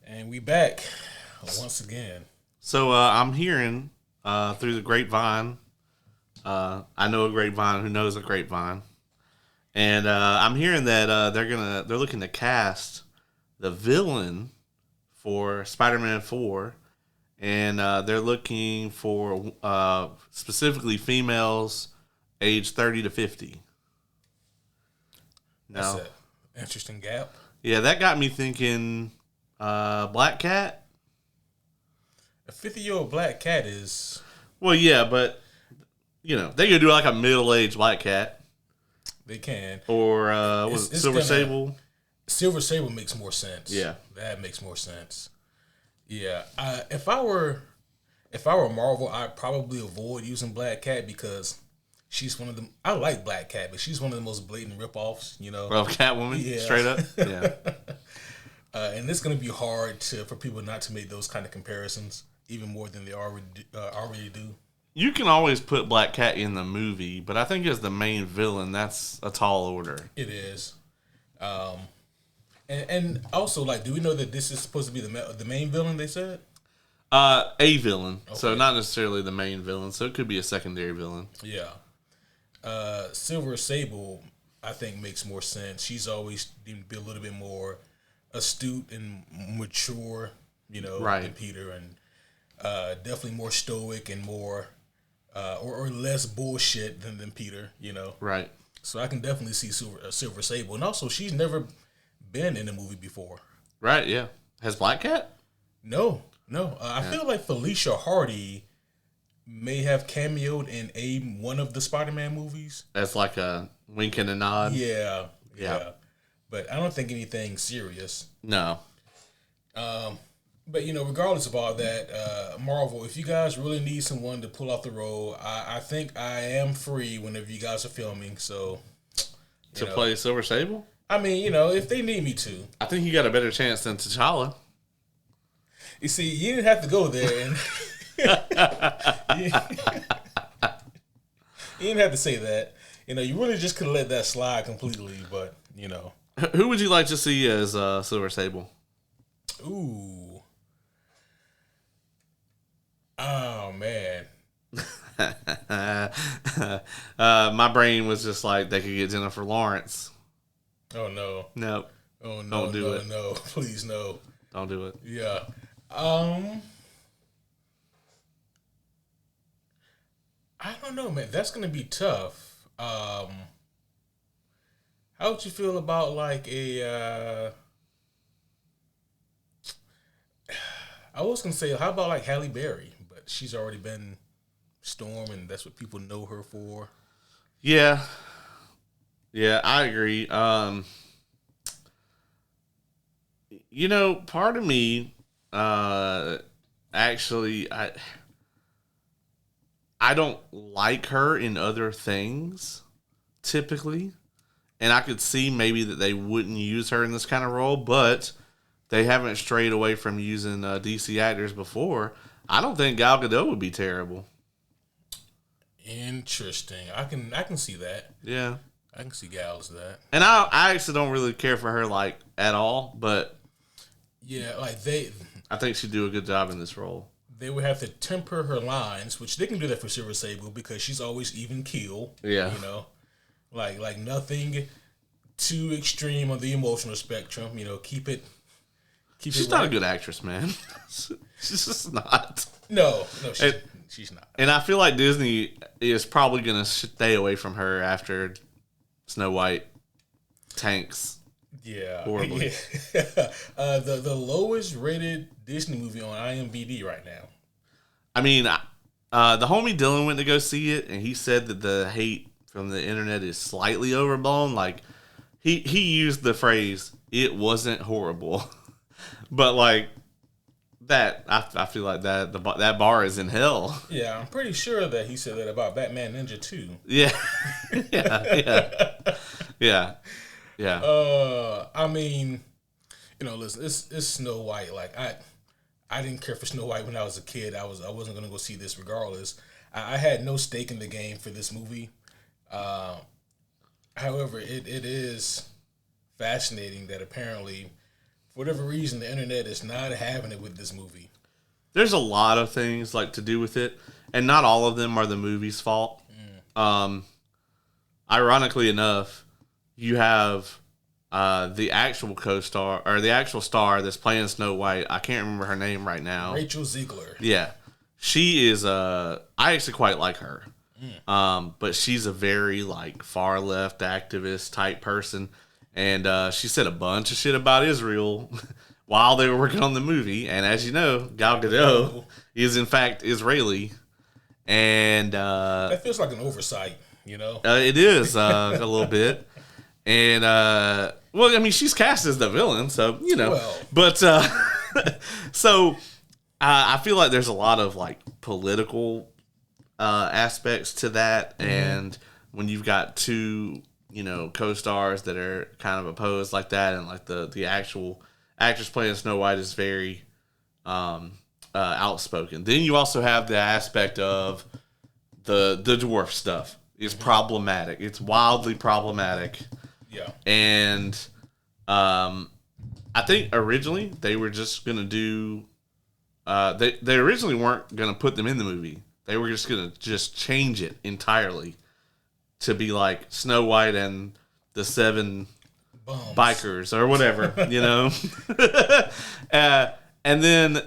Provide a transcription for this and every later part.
And we back once again. So I'm hearing through the grapevine. I know a grapevine who knows a grapevine, and I'm hearing that they're looking to cast the villain for Spider-Man 4, and they're looking for specifically females age 30 to 50. That's No, an interesting gap. yeah, that got me thinking. Black Cat. A 50-year-old black cat is. Well, yeah, but they could do like a middle-aged Black Cat. They can. Or Silver Sable. Silver Sable makes more sense. Yeah, that makes more sense. Yeah, if I were Marvel, I'd probably avoid using Black Cat because she's one of them. I like Black Cat, but she's one of the most blatant ripoffs. Of Catwoman, yeah. Straight up. Yeah. And it's going to be hard for people not to make those kind of comparisons, even more than they already do. You can always put Black Cat in the movie, but I think as the main villain, that's a tall order. It is. And also, do we know that this is supposed to be the main villain, they said? A villain. Okay. So not necessarily the main villain. So it could be a secondary villain. Yeah. Silver Sable, I think, makes more sense. She's always deemed to be a little bit more astute and mature, right, than Peter, and definitely more stoic and more or less bullshit than Peter, Right. So I can definitely see Silver Sable, and also she's never been in a movie before. Right. Yeah. Has Black Cat? No. I feel like Felicia Hardy may have cameoed in one of the Spider-Man movies. That's like a wink and a nod. Yeah. But I don't think anything serious. No. But, regardless of all that, Marvel, if you guys really need someone to pull off the role, I think I am free whenever you guys are filming. So, to play Silver Sable? I mean, if they need me to. I think you got a better chance than T'Challa. You see, you didn't have to go there. And you didn't have to say that. You really just could have let that slide completely, but, Who would you like to see as Silver Sable? Ooh. Oh, man. My brain was just like they could get Jennifer Lawrence. Oh, no. Nope. Oh, no. Don't do it. No. Please, no. Don't do it. Yeah. I don't know, man. That's going to be tough. How would you feel about I was going to say, how about Halle Berry? But she's already been Storm, and that's what people know her for. Yeah. Yeah, I agree. Part of me, actually, I don't like her in other things, typically. And I could see maybe that they wouldn't use her in this kind of role, but they haven't strayed away from using DC actors before. I don't think Gal Gadot would be terrible. Interesting. I can see that. Yeah. I can see Gal as that. And I actually don't really care for her, at all, but... Yeah, I think she'd do a good job in this role. They would have to temper her lines, which they can do that for Silver Sable because she's always even keel. Yeah. Like nothing too extreme on the emotional spectrum. Keep it. She's not a good actress, man. She's just not. No, she's not. And I feel like Disney is probably going to stay away from her after Snow White tanks. Yeah. Horribly. Yeah. The lowest rated Disney movie on IMDb right now. I mean, the homie Dylan went to go see it, and he said that the hate from the internet is slightly overblown. He used the phrase, "It wasn't horrible," but that I feel like that that bar is in hell. Yeah, I'm pretty sure that he said that about Batman Ninja 2. Yeah, yeah. I mean, listen, it's Snow White. I didn't care for Snow White when I was a kid. I wasn't gonna go see this regardless. I had no stake in the game for this movie. However, it is fascinating that apparently For whatever reason, the internet is not having it with this movie. There's a lot of things like to do with it, and not all of them are the movie's fault. Ironically enough, you have the actual co-star or the actual star that's playing Snow White. I can't remember her name right now. Rachel Ziegler. Yeah, she is. I actually quite like her, but she's a very like far left activist type person, and she said a bunch of shit about Israel while they were working on the movie. And as you know, Gal Gadot is in fact Israeli, and that feels like an oversight. It is a little bit. And, well, I mean, she's cast as the villain, so, Well. But, so, I feel like there's a lot of, like, political aspects to that. And when you've got two, co-stars that are kind of opposed like that, and, like, the actual actress playing Snow White is very outspoken. Then you also have the aspect of the dwarf stuff. It's problematic. It's wildly problematic. Yeah. And I think originally they were just going to do... They originally weren't going to put them in the movie. They were just going to just change it entirely to be like Snow White and the 7 Bums. Bikers or whatever, and then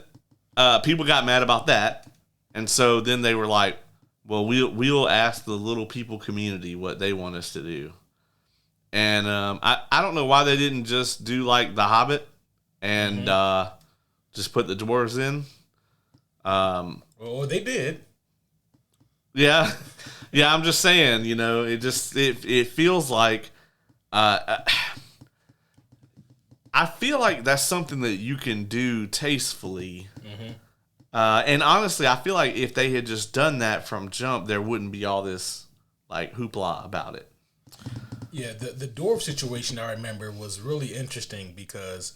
people got mad about that. And so then they were like, well, we'll ask the little people community what they want us to do. And I don't know why they didn't just do like The Hobbit and just put the dwarves in. Well, they did. Yeah. Yeah, I'm just saying, it feels like I feel like that's something that you can do tastefully. And honestly, I feel like if they had just done that from jump, there wouldn't be all this like hoopla about it. Yeah, the dwarf situation I remember was really interesting because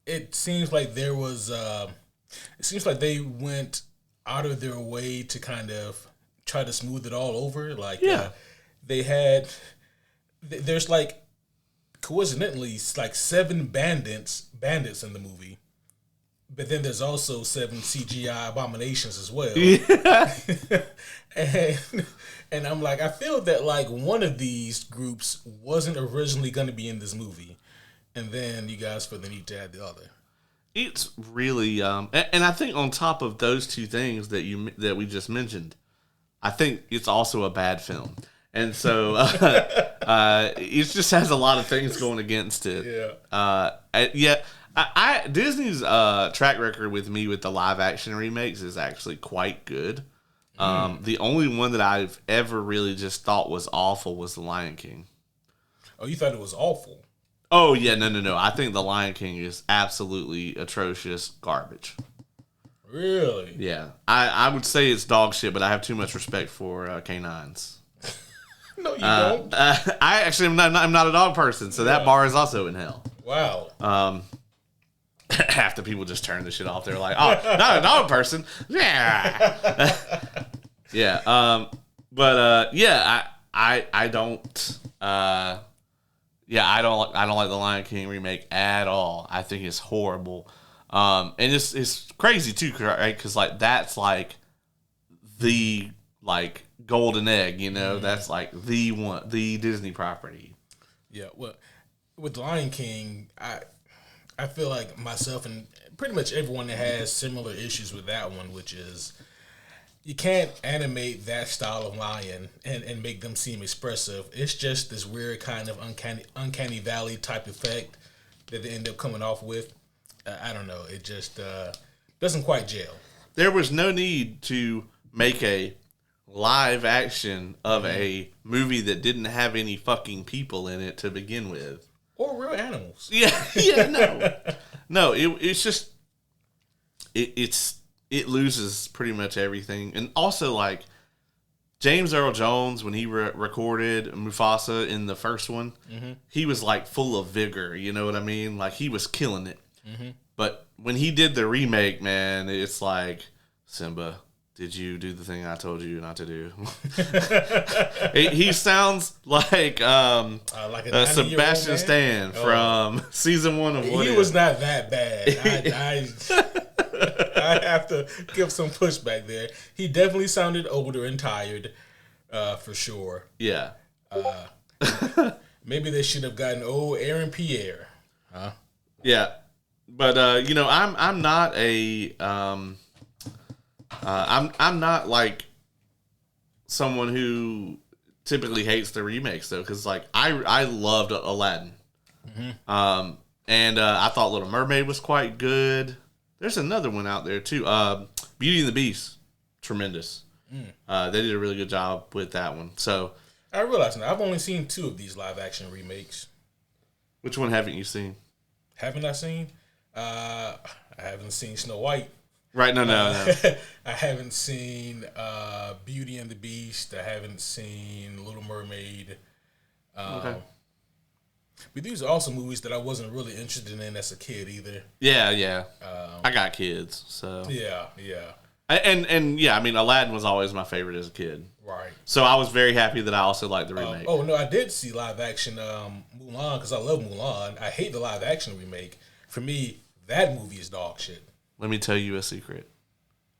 it seems like there was it seems like they went out of their way to kind of try to smooth it all over. Like there's like coincidentally like 7 bandits in the movie. But then there's also 7 CGI abominations as well. Yeah. and I'm like, I feel that like one of these groups wasn't originally going to be in this movie. And then you guys feel the need to add the other. It's really, and I think on top of those two things that we just mentioned, I think it's also a bad film. And so it just has a lot of things going against it. Yeah. Disney's track record with me with the live action remakes is actually quite good. The only one that I've ever really just thought was awful was The Lion King. Oh, you thought it was awful? Oh, yeah, no. I think The Lion King is absolutely atrocious garbage. Really? Yeah. I would say it's dog shit, but I have too much respect for canines. No, you don't. I actually am not a dog person, so that bar is also in hell. Wow. Half the people just turn the shit off. They're like, "Oh, not a dog person." Yeah, yeah. But I don't. I don't like the Lion King remake at all. I think it's horrible. And it's crazy too, right? Because like that's like the like golden egg, That's like the Disney property. Yeah. Well, with Lion King, I feel like myself and pretty much everyone that has similar issues with that one, which is you can't animate that style of lion and make them seem expressive. It's just this weird kind of uncanny valley type effect that they end up coming off with. I don't know. It just doesn't quite gel. There was no need to make a live action of a movie that didn't have any fucking people in it to begin with. Or real animals. No. It's just it loses pretty much everything, and also like James Earl Jones when he recorded Mufasa in the first one, he was like full of vigor. You know what I mean? Like he was killing it. But when he did the remake, man, it's like Simba, did you do the thing I told you not to do? He sounds like a Sebastian Stan from season 1 of What He If. was not that bad. I have to give some pushback there. He definitely sounded older and tired, for sure. Yeah. Maybe they should have gotten old Aaron Pierre. Huh? Yeah. But I'm not a I'm not like someone who typically hates the remakes though, because like I loved Aladdin, and I thought Little Mermaid was quite good. There's another one out there too, Beauty and the Beast, tremendous. They did a really good job with that one. So I realize now I've only seen 2 of these live action remakes. Which one haven't you seen? Haven't I seen? I haven't seen Snow White. Right, no. I haven't seen Beauty and the Beast. I haven't seen Little Mermaid. Okay. But these are also movies that I wasn't really interested in as a kid either. Yeah. I got kids, so yeah. And yeah, I mean, Aladdin was always my favorite as a kid. Right. So I was very happy that I also liked the remake. Oh no, I did see live action Mulan because I love Mulan. I hate the live action remake. For me, that movie is dog shit. Let me tell you a secret.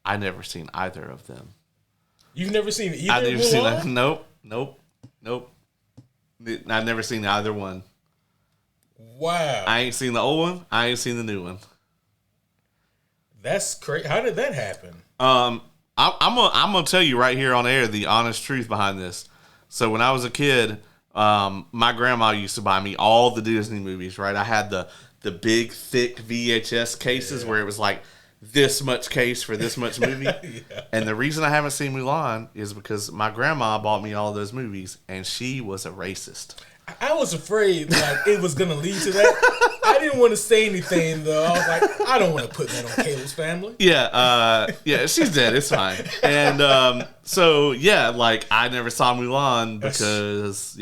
I never seen either of them. You've never seen either? I've never Mulan? seen that. Nope. I've never seen either one. Wow. I ain't seen the old one. I ain't seen the new one. That's crazy. How did that happen? I'm gonna tell you right here on air the honest truth behind this. So when I was a kid, my grandma used to buy me all the Disney movies. Right, I had the big thick VHS cases where it was like this much case for this much movie. Yeah. And the reason I haven't seen Mulan is because my grandma bought me all those movies, and she was a racist. I was afraid like it was gonna lead to that. I didn't want to say anything though. I was like, I don't want to put that on Caleb's family. Yeah, she's dead. It's fine. And so yeah, like I never saw Mulan because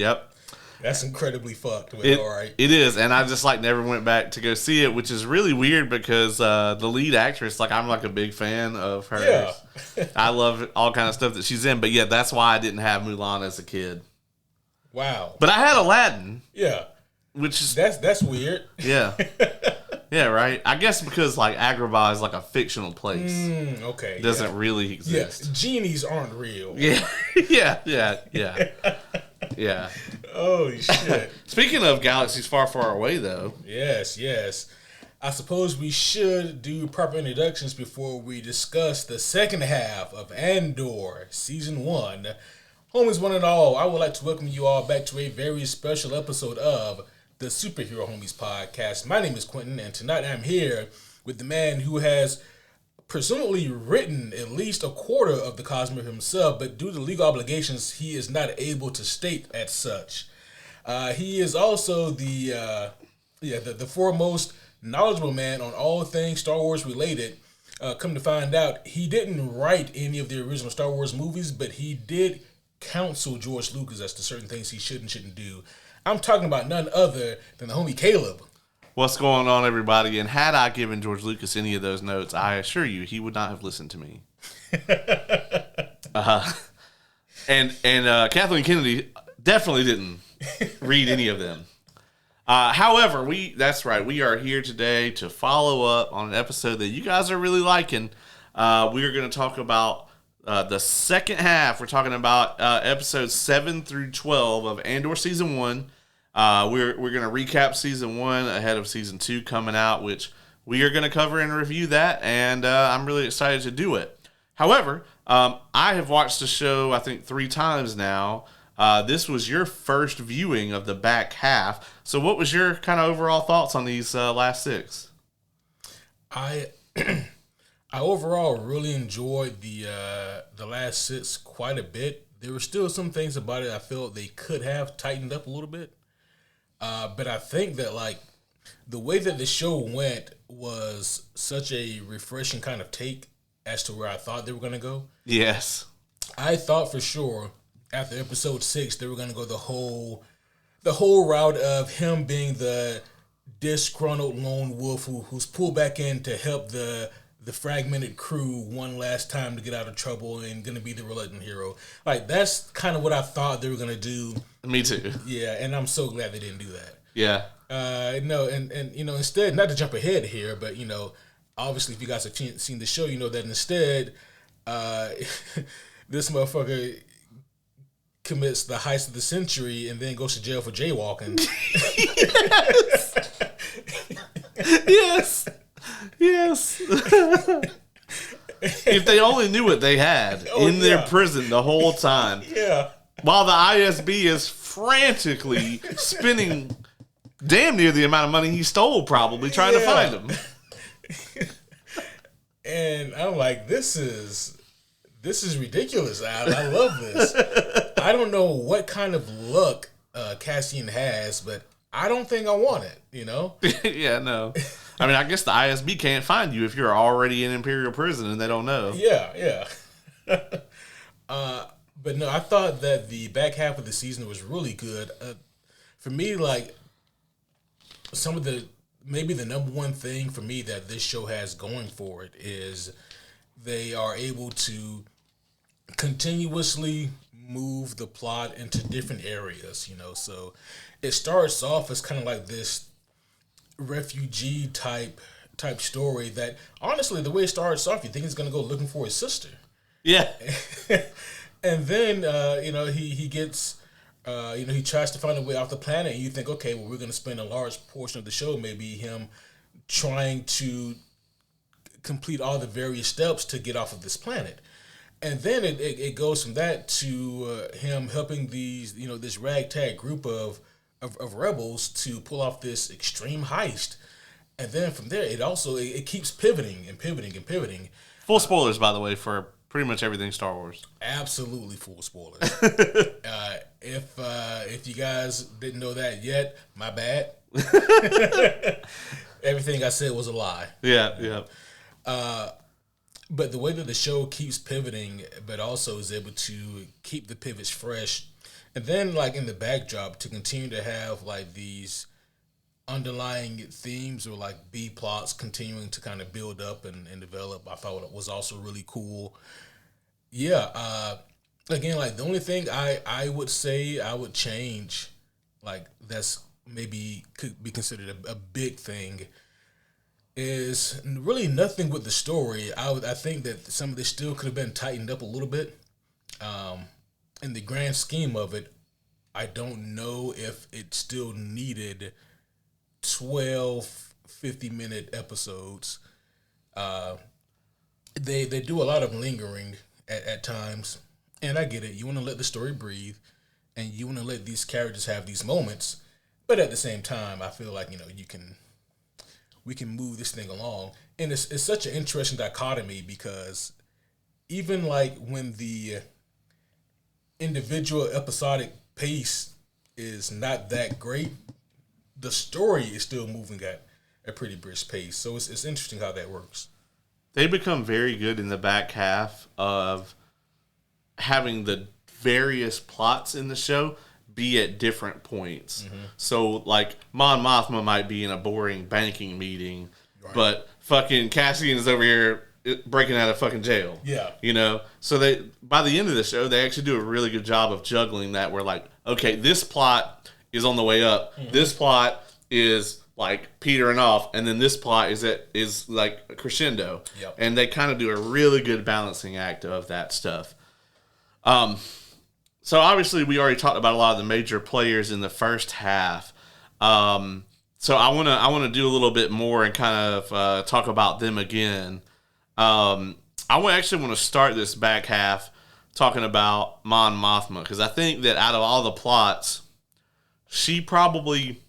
that's incredibly fucked. But all right, it is, and I just like never went back to go see it, which is really weird because the lead actress, like I'm like a big fan of hers. Yeah. I love all kind of stuff that she's in, but yeah, that's why I didn't have Mulan as a kid. Wow. But I had Aladdin. Yeah. Which is that's weird. Yeah. Yeah, right. I guess because like Agrabah is like a fictional place. Okay. It doesn't really exist. Yes. Genies aren't real. Yeah. Yeah. Holy shit. Speaking of galaxies far, far away though. Yes. I suppose we should do proper introductions before we discuss the second half of Andor Season 1. Homies one and all, I would like to welcome you all back to a very special episode of the Superhero Homies podcast. My name is Quentin, and tonight I'm here with the man who has presumably written at least a quarter of the Cosmere himself, but due to legal obligations, he is not able to state as such. He is also the foremost knowledgeable man on all things Star Wars related. Come to find out, he didn't write any of the original Star Wars movies, but he did counsel George Lucas as to certain things he should and shouldn't do. I'm talking about none other than the homie Caleb. What's going on, everybody? And had I given George Lucas any of those notes, I assure you he would not have listened to me. And Kathleen Kennedy definitely didn't read any of them. However, that's right. We are here today to follow up on an episode that you guys are really liking. We are going to talk about the second half. We're talking about episodes 7 through 12 of Andor Season 1. We're going to recap Season 1 ahead of Season 2 coming out, which we are going to cover and review that, and I'm really excited to do it. However, I have watched the show, I think, 3 times now. This was your first viewing of the back half. So what was your kind of overall thoughts on these last 6? I overall really enjoyed the last 6 quite a bit. There were still some things about it I felt they could have tightened up a little bit. But I think that like the way that the show went was such a refreshing kind of take as to where I thought they were going to go. Yes. I thought for sure after episode 6 they were going to go the whole route of him being the disgruntled lone wolf who's pulled back in to help the the fragmented crew one last time to get out of trouble and going to be the reluctant hero. Like, that's kind of what I thought they were going to do. Me too. Yeah, and I'm so glad they didn't do that. Yeah. No, and you know, instead, not to jump ahead here, but you know, obviously, if you guys have seen the show, you know that instead, this motherfucker commits the heist of the century and then goes to jail for jaywalking. Yes. Yes. If they only knew what they had in their prison the whole time. Yeah. While the ISB is frantically spending damn near the amount of money he stole, probably trying to find him. And I'm like, this is ridiculous. I love this. I don't know what kind of luck Cassian has, but I don't think I want it, you know? Yeah, no. I mean, I guess the ISB can't find you if you're already in Imperial prison and they don't know. Yeah. But no, I thought that the back half of the season was really good. For me, like, maybe the number one thing for me that this show has going for it is they are able to continuously move the plot into different areas, you know. So it starts off as kind of like this refugee type story that, honestly, the way it starts off, you think he's going to go looking for his sister. Yeah. And then, you know, he gets, you know, he tries to find a way off the planet, and you think, okay, well, we're going to spend a large portion of the show maybe him trying to complete all the various steps to get off of this planet. And then it goes from that to him helping these, you know, this ragtag group of rebels to pull off this extreme heist. And then from there, it keeps pivoting and pivoting and pivoting. Full spoilers, by the way, for pretty much everything Star Wars. Absolutely full spoilers. If you guys didn't know that yet, my bad. Everything I said was a lie. Yeah. But the way that the show keeps pivoting, but also is able to keep the pivots fresh, and then like in the backdrop to continue to have like these underlying themes or like B plots continuing to kind of build up and develop, I thought it was also really cool. Yeah. Again, like the only thing I would say I would change, like that's maybe could be considered a big thing, is really nothing with the story. I think that some of this still could have been tightened up a little bit. In the grand scheme of it, I don't know if it still needed 12 50-minute episodes. They do a lot of lingering at times, and I get it. You want to let the story breathe, and you want to let these characters have these moments, but at the same time, I feel like, you know, we can move this thing along. And it's such an interesting dichotomy because even like when the individual episodic pace is not that great, the story is still moving at a pretty brisk pace. So it's interesting how that works. They become very good in the back half of having the various plots in the show be at different points. Mm-hmm. So, like, Mon Mothma might be in a boring banking meeting, right, but fucking Cassian is over here breaking out of fucking jail. Yeah. You know? So, by the end of the show, they actually do a really good job of juggling that. Where, like, okay, this plot is on the way up. Mm-hmm. This plot is, like, petering off. And then this plot is like, a crescendo. Yep. And they kind of do a really good balancing act of that stuff. So obviously we already talked about a lot of the major players in the first half. So I wanna do a little bit more and kind of talk about them again. I actually want to start this back half talking about Mon Mothma, because I think that out of all the plots, she probably,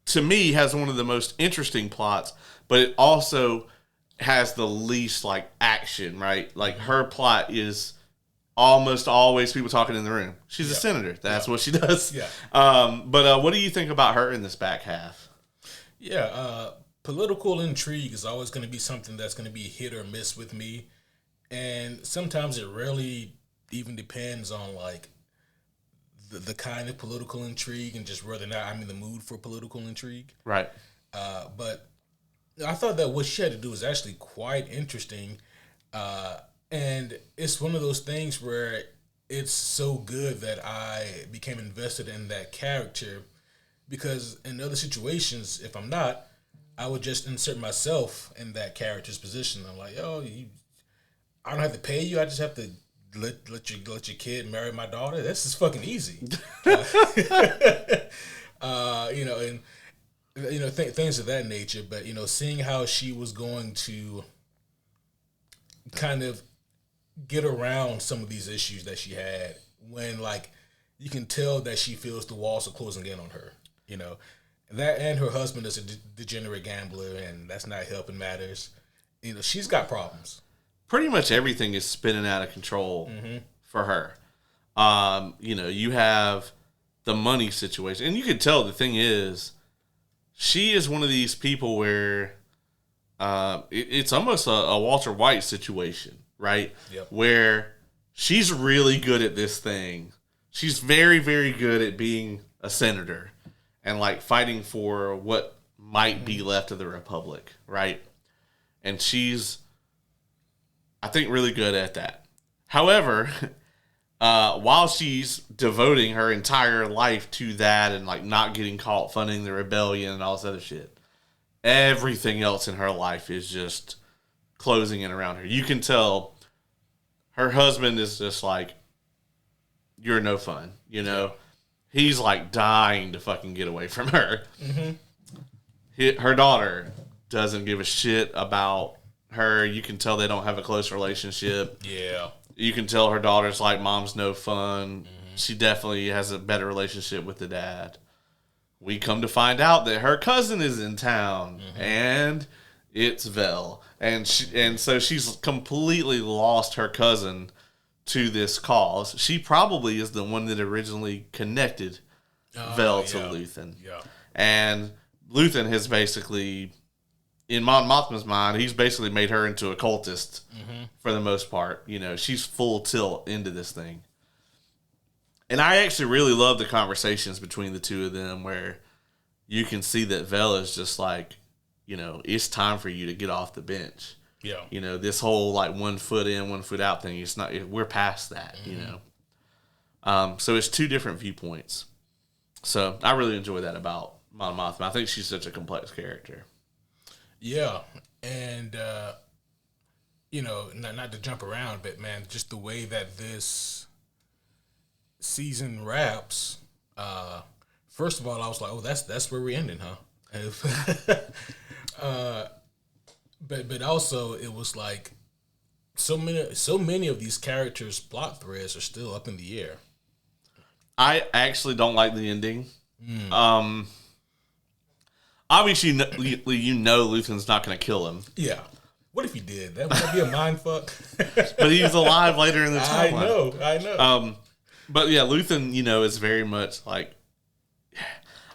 to me, has one of the most interesting plots, but it also has the least like action, right? Like her plot is almost always people talking in the room. She's a senator. That's what she does. Yeah. But what do you think about her in this back half? Yeah. Political intrigue is always going to be something that's going to be hit or miss with me. And sometimes it really even depends on like the kind of political intrigue and just whether or not I'm in the mood for political intrigue. Right. But I thought that what she had to do was actually quite interesting, and it's one of those things where it's so good that I became invested in that character because in other situations, if I'm not, I would just insert myself in that character's position. I'm like, I don't have to pay you. I just have to let your kid marry my daughter. This is fucking easy. And things of that nature. But seeing how she was going to kind of get around some of these issues that she had, when like you can tell that she feels the walls are closing in on her. That, and her husband is a degenerate gambler, and that's not helping matters. She's got problems. Pretty much everything is spinning out of control for her. You have the money situation, and you can tell the thing is, she is one of these people where it's almost a Walter White situation, right? Yep. Where she's really good at this thing. She's very, very good at being a senator and like fighting for what might be left of the Republic, right? And she's, I think, really good at that. However, while she's devoting her entire life to that and like not getting caught funding the rebellion and all this other shit, everything else in her life is just closing in around her. You can tell her husband is just like, you're no fun, He's like dying to fucking get away from her. Her daughter doesn't give a shit about her. You can tell they don't have a close relationship. Yeah. You can tell her daughter's like, mom's no fun. She definitely has a better relationship with the dad. We come to find out that her cousin is in town, and it's Vel. And so she's completely lost her cousin to this cause. She probably is the one that originally connected Vel to Luthen. Yeah. And Luthen has basically, in Mon Mothma's mind, he's basically made her into a cultist for the most part. She's full tilt into this thing. And I actually really love the conversations between the two of them where you can see that Vel is just like, it's time for you to get off the bench. Yeah. This whole like 1 foot in, 1 foot out thing, it's not, we're past that, So it's two different viewpoints. So I really enjoy that about Mon Mothma. I think she's such a complex character. Yeah. And, not to jump around, but man, just the way that this season wraps, first of all, I was like, oh, that's where we're ending, huh? But also it was like so many of these characters' plot threads are still up in the air. I actually don't like the ending. Obviously, Luthen's not going to kill him. Yeah. What if he did? That would be a mind fuck. But he's alive later in the timeline. I know. But yeah, Luthen, is very much like,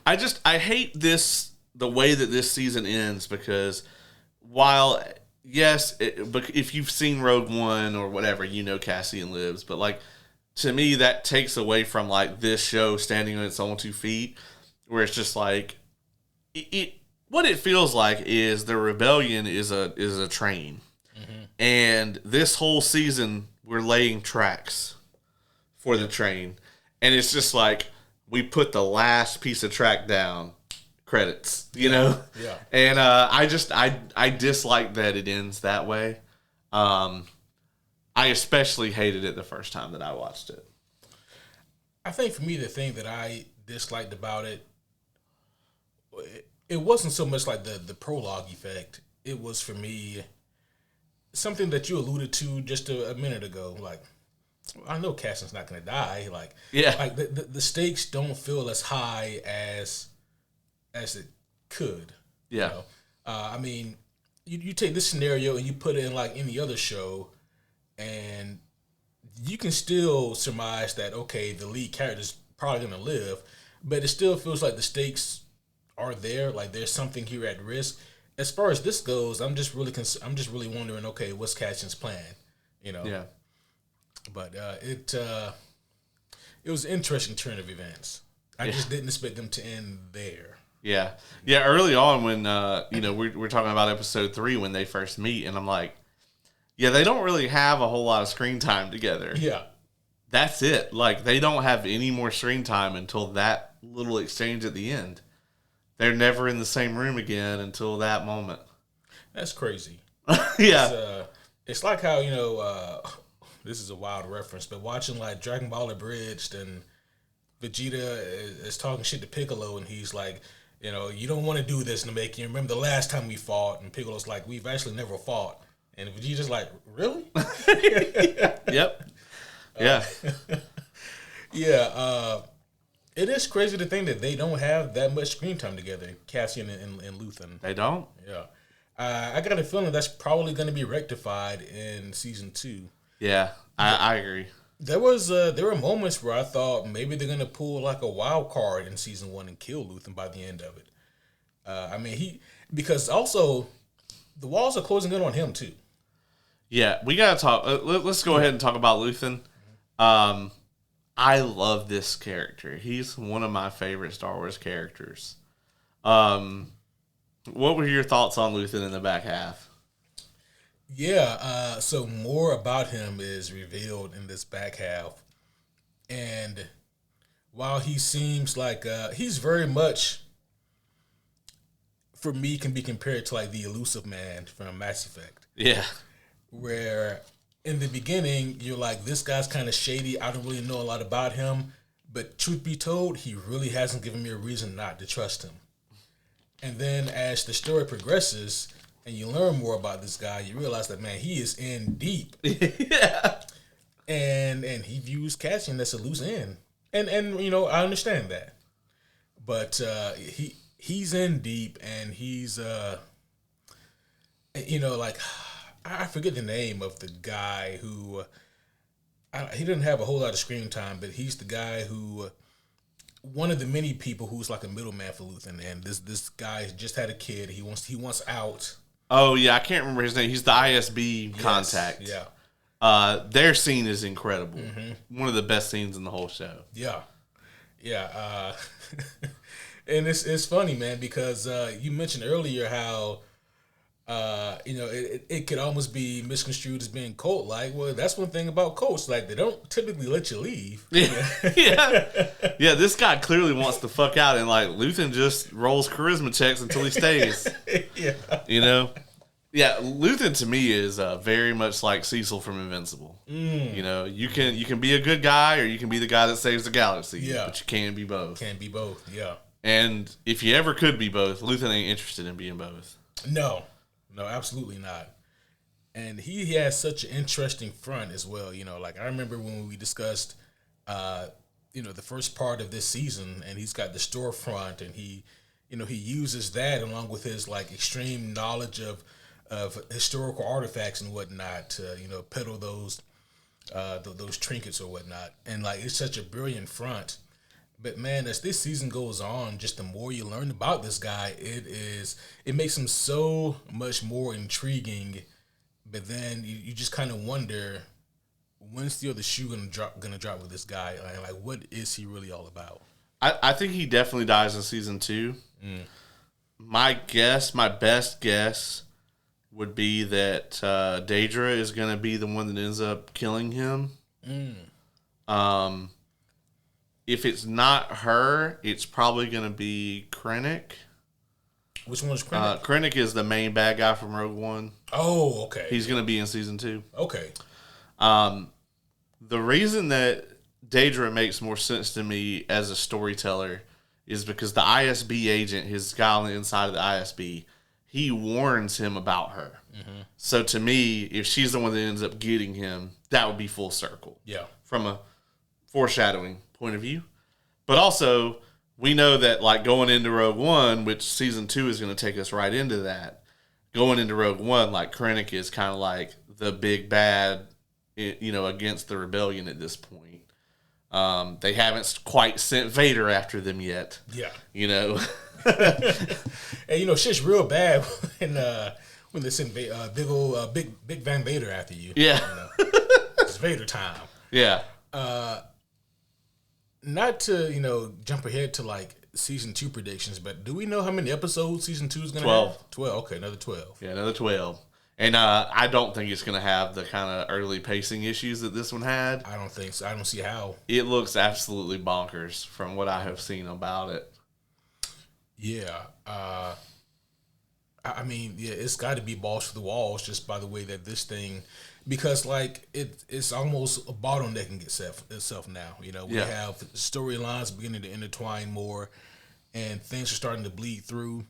I hate the way that this season ends, because while, yes, but if you've seen Rogue One or whatever, Cassian lives, but like, to me, that takes away from like this show standing on its own 2 feet, where it's just like, what it feels like is the rebellion is a train, and this whole season we're laying tracks for the train, and it's just like we put the last piece of track down, credits, Yeah. And I dislike that it ends that way. I especially hated it the first time that I watched it. I think for me, the thing that I disliked about it, it wasn't so much like the prologue effect. It was, for me, something that you alluded to just a minute ago. Like, I know Cassian's not going to die. Like, yeah, like the stakes don't feel as high as it could. Yeah. I mean, you take this scenario and you put it in like any other show, and you can still surmise that, okay, the lead character is probably going to live, but it still feels like the stakes are there. Like, there's something here at risk. As far as this goes, I'm just really wondering, okay, what's Cassian's plan? Yeah. But it was an interesting turn of events. I just didn't expect them to end there. Yeah. Yeah, early on when, we're talking about episode 3 when they first meet, and I'm like, yeah, they don't really have a whole lot of screen time together. Yeah. That's it. Like, they don't have any more screen time until that little exchange at the end. They're never in the same room again until that moment. That's crazy. Yeah. It's like how, this is a wild reference, but watching like Dragon Ball Abridged and Vegeta is talking shit to Piccolo, and he's like, you don't want to do this to make you remember the last time we fought, and Piccolo's like, we've actually never fought, and Vegeta's like, really? Yep. Yeah. Yeah. It is crazy to think that they don't have that much screen time together, Cassian and Luthen. They don't? Yeah. I got a feeling that's probably going to be rectified in season 2. Yeah, I agree. There were moments where I thought maybe they're going to pull like a wild card in season 1 and kill Luthen by the end of it. Because also the walls are closing in on him too. Yeah, we got to talk. Let's go ahead and talk about Luthen. I love this character. He's one of my favorite Star Wars characters. What were your thoughts on Luthen in the back half? Yeah, so more about him is revealed in this back half. And while he seems like he's very much, for me, can be compared to like the elusive man from Mass Effect. Yeah. Where in the beginning, you're like, this guy's kind of shady. I don't really know a lot about him. But truth be told, he really hasn't given me a reason not to trust him. And then as the story progresses and you learn more about this guy, you realize that, man, he is in deep. Yeah. And he views Cassian as a loose end. And I understand that. But he's in deep, and he's, I forget the name of the guy who, he didn't have a whole lot of screen time, but he's the guy who, one of the many people who's like a middleman for Luthen, and this guy just had a kid. He wants out. Oh yeah, I can't remember his name. He's the ISB contact. Yeah. Their scene is incredible. Mm-hmm. One of the best scenes in the whole show. Yeah. Yeah. And it's funny, man, because you mentioned earlier how it could almost be misconstrued as being cult-like. Well, that's one thing about cults. Like, they don't typically let you leave. Yeah. Yeah, this guy clearly wants to fuck out, and, like, Luthen just rolls charisma checks until he stays. Yeah. Yeah, Luthen to me is very much like Cecil from Invincible. You can be a good guy, or you can be the guy that saves the galaxy. Yeah. But you can't be both. Can't be both, yeah. And if you ever could be both, Luthen ain't interested in being both. No, absolutely not. And he has such an interesting front as well. Like I remember when we discussed, the first part of this season, and he's got the storefront, and he uses that along with his like extreme knowledge of historical artifacts and whatnot to peddle those trinkets or whatnot. And like it's such a brilliant front. But man, as this season goes on, just the more you learn about this guy, it makes him so much more intriguing. But then you just kind of wonder, when's the other shoe gonna drop with this guy? Like, what is he really all about? I think he definitely dies in season 2. My best guess would be that Daedra is gonna be the one that ends up killing him. If it's not her, it's probably going to be Krennic. Which one is Krennic? Krennic is the main bad guy from Rogue One. Oh, okay. He's going to be in season 2. Okay. The reason that Daedra makes more sense to me as a storyteller is because the ISB agent, his guy on the inside of the ISB, he warns him about her. Mm-hmm. So to me, if she's the one that ends up getting him, that would be full circle. Yeah. From a foreshadowing point of view. But also, we know that like going into Rogue One, which season 2 is going to take us right into that, going into Rogue One, like Krennic is kind of like the big bad, against the rebellion at this point. They haven't quite sent Vader after them yet. Yeah. And shit's real bad when they send big Van Vader after you. Yeah. It's Vader time. Yeah. Not to, jump ahead to like season 2 predictions, but do we know how many episodes season 2 is going to 12. have? 12. Okay, another 12. Yeah, another 12. And I don't think it's going to have the kind of early pacing issues that this one had. I don't think so. I don't see how. It looks absolutely bonkers from what I have seen about it. Yeah. I mean, yeah, it's got to be balls to the walls just by the way that this thing, because like it's almost a bottlenecking itself now. You know, we have storylines beginning to intertwine more, and things are starting to bleed through.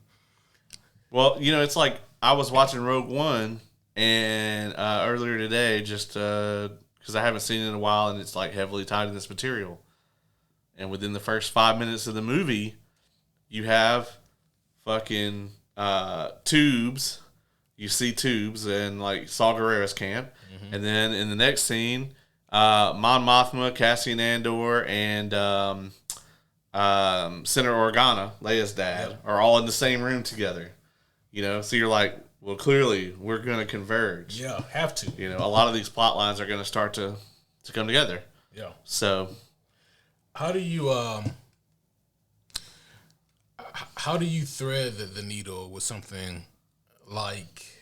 Well, you know, it's like I was watching Rogue One and earlier today, just because I haven't seen it in a while, and it's like heavily tied to this material. And within the first 5 minutes of the movie, you have fucking tubes. You see tubes in like Saw Gerrera's camp, and then in the next scene, Mon Mothma, Cassian Andor, and Senator Organa, Leia's dad, are all in the same room together. You know, so you're like, well, clearly we're going to converge. Yeah, have to. You know, a lot of these plot lines are going to start to come together. Yeah. So, how do you thread the needle with something like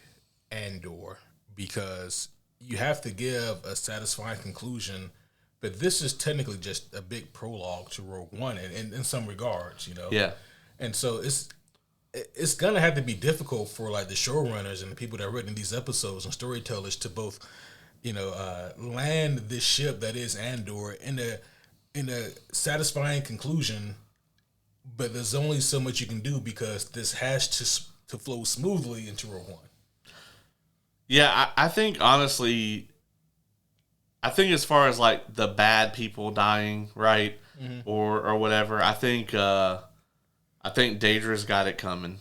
Andor? Because you have to give a satisfying conclusion, but this is technically just a big prologue to Rogue One in some regards, you know? Yeah. And so it's gonna have to be difficult for like the showrunners and the people that are writing these episodes and storytellers to both, you know, land this ship that is Andor in a satisfying conclusion. But there's only so much you can do because this has to flow smoothly into Rogue One. Yeah, I think honestly, as far as like the bad people dying, right, or whatever, I think Daedra's got it coming.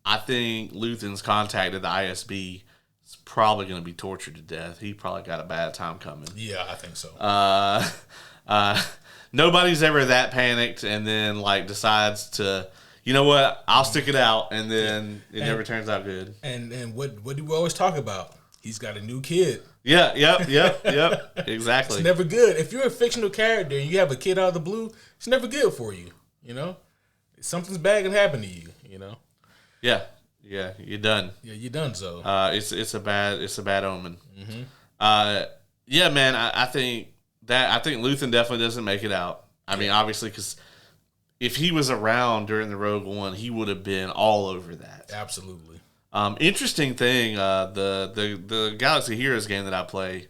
I think Luthen's contacted the ISB. Is probably going to be tortured to death. He probably got a bad time coming. Yeah, I think so. Nobody's ever that panicked and then like decides to, you know what, I'll stick it out, and then it never turns out good. And what do we always talk about? He's got a new kid. Yeah, yep, exactly. It's never good. If you're a fictional character and you have a kid out of the blue, it's never good for you. You know, something's bad can happen to you. You know. Yeah, you're done. Yeah, you're done. So it's a bad omen. Yeah, man, I think Luthen definitely doesn't make it out. I mean, obviously, because if he was around during the Rogue One, he would have been all over that. Absolutely. Interesting thing, the Galaxy Heroes game that I play,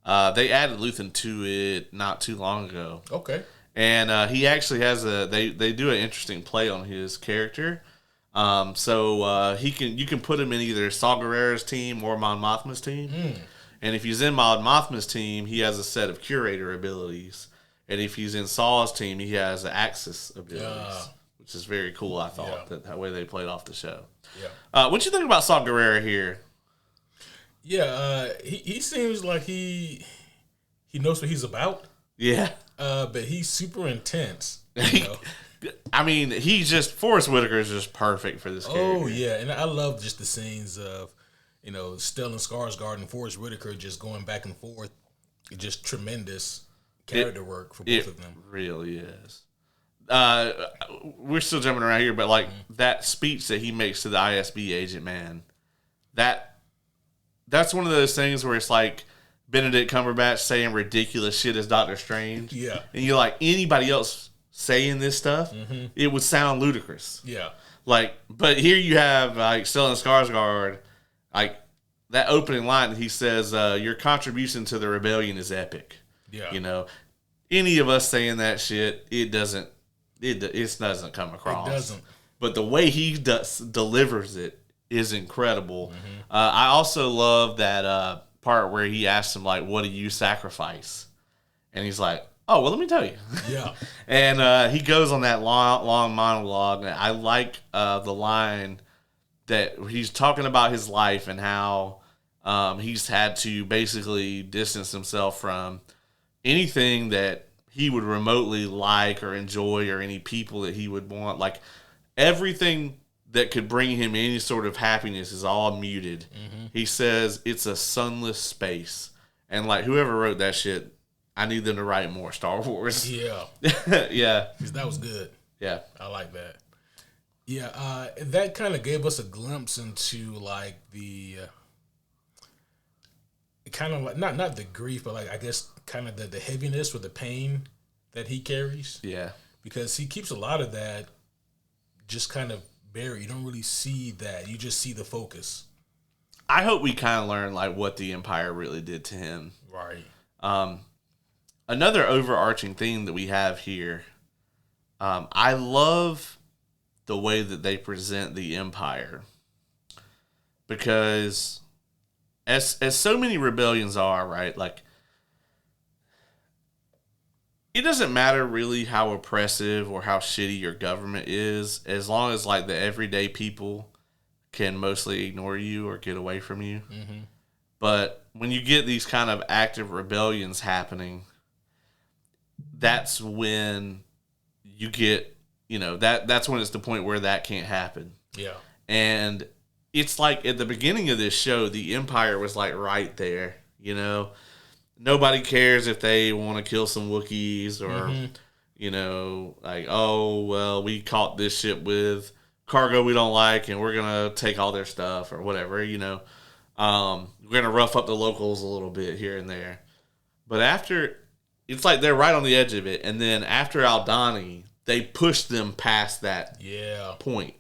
they added Luthen to it not too long ago. Okay. And he actually has they do an interesting play on his character. So you can put him in either Saw Gerrera's team or Mon Mothma's team. And if he's in Mon Mothma's team, he has a set of curator abilities. And if he's in Saw's team, he has Axis abilities, which is very cool. I thought that way they played off the show. Yeah. What you think about Saw Gerrera here? Yeah, he seems like he knows what he's about. Yeah. But he's super intense. You know? I mean, Forrest Whitaker is just perfect for this character. Oh yeah, and I love just the scenes of, you know, Stellan Skarsgård and Forrest Whitaker just going back and forth. Just tremendous character work for both of them. It really is. We're still jumping around here, but like that speech that he makes to the ISB agent, man, that's one of those things where it's like Benedict Cumberbatch saying ridiculous shit as Doctor Strange. Yeah. And you're like, anybody else saying this stuff, it would sound ludicrous. Yeah. Like, but here you have like Stellan Skarsgård, like that opening line that he says, "Your contribution to the rebellion is epic." Yeah. You know, any of us saying that shit, it doesn't come across. It doesn't. But the way he delivers it is incredible. I also love that part where he asks him like, "What do you sacrifice?" And he's like, "Oh, well, let me tell you." Yeah. And he goes on that long monologue. And I like the line that he's talking about his life and how he's had to basically distance himself from anything that he would remotely like or enjoy or any people that he would want. Like everything that could bring him any sort of happiness is all muted. He says it's a sunless space. And like whoever wrote that shit, I need them to write more Star Wars. Yeah. Yeah. That was good. Yeah. I like that. Yeah, that kind of gave us a glimpse into like the kind of like not the grief, but like I guess kind of the heaviness or the pain that he carries. Yeah. Because he keeps a lot of that just kind of buried. You don't really see that. You just see the focus. I hope we kind of learn like what the Empire really did to him. Right. Another overarching theme that we have here. I love the way that they present the Empire, because as so many rebellions are, right? Like, it doesn't matter really how oppressive or how shitty your government is, as long as like the everyday people can mostly ignore you or get away from you. Mm-hmm. But when you get these kind of active rebellions happening, that's when you get, that's when it's the point where that can't happen. Yeah. And it's like at the beginning of this show, the Empire was like right there, Nobody cares if they want to kill some Wookiees or, like, oh, well, we caught this ship with cargo we don't like and we're going to take all their stuff or whatever, we're going to rough up the locals a little bit here and there. But after, it's like they're right on the edge of it. And then after Aldhani, they push them past that point.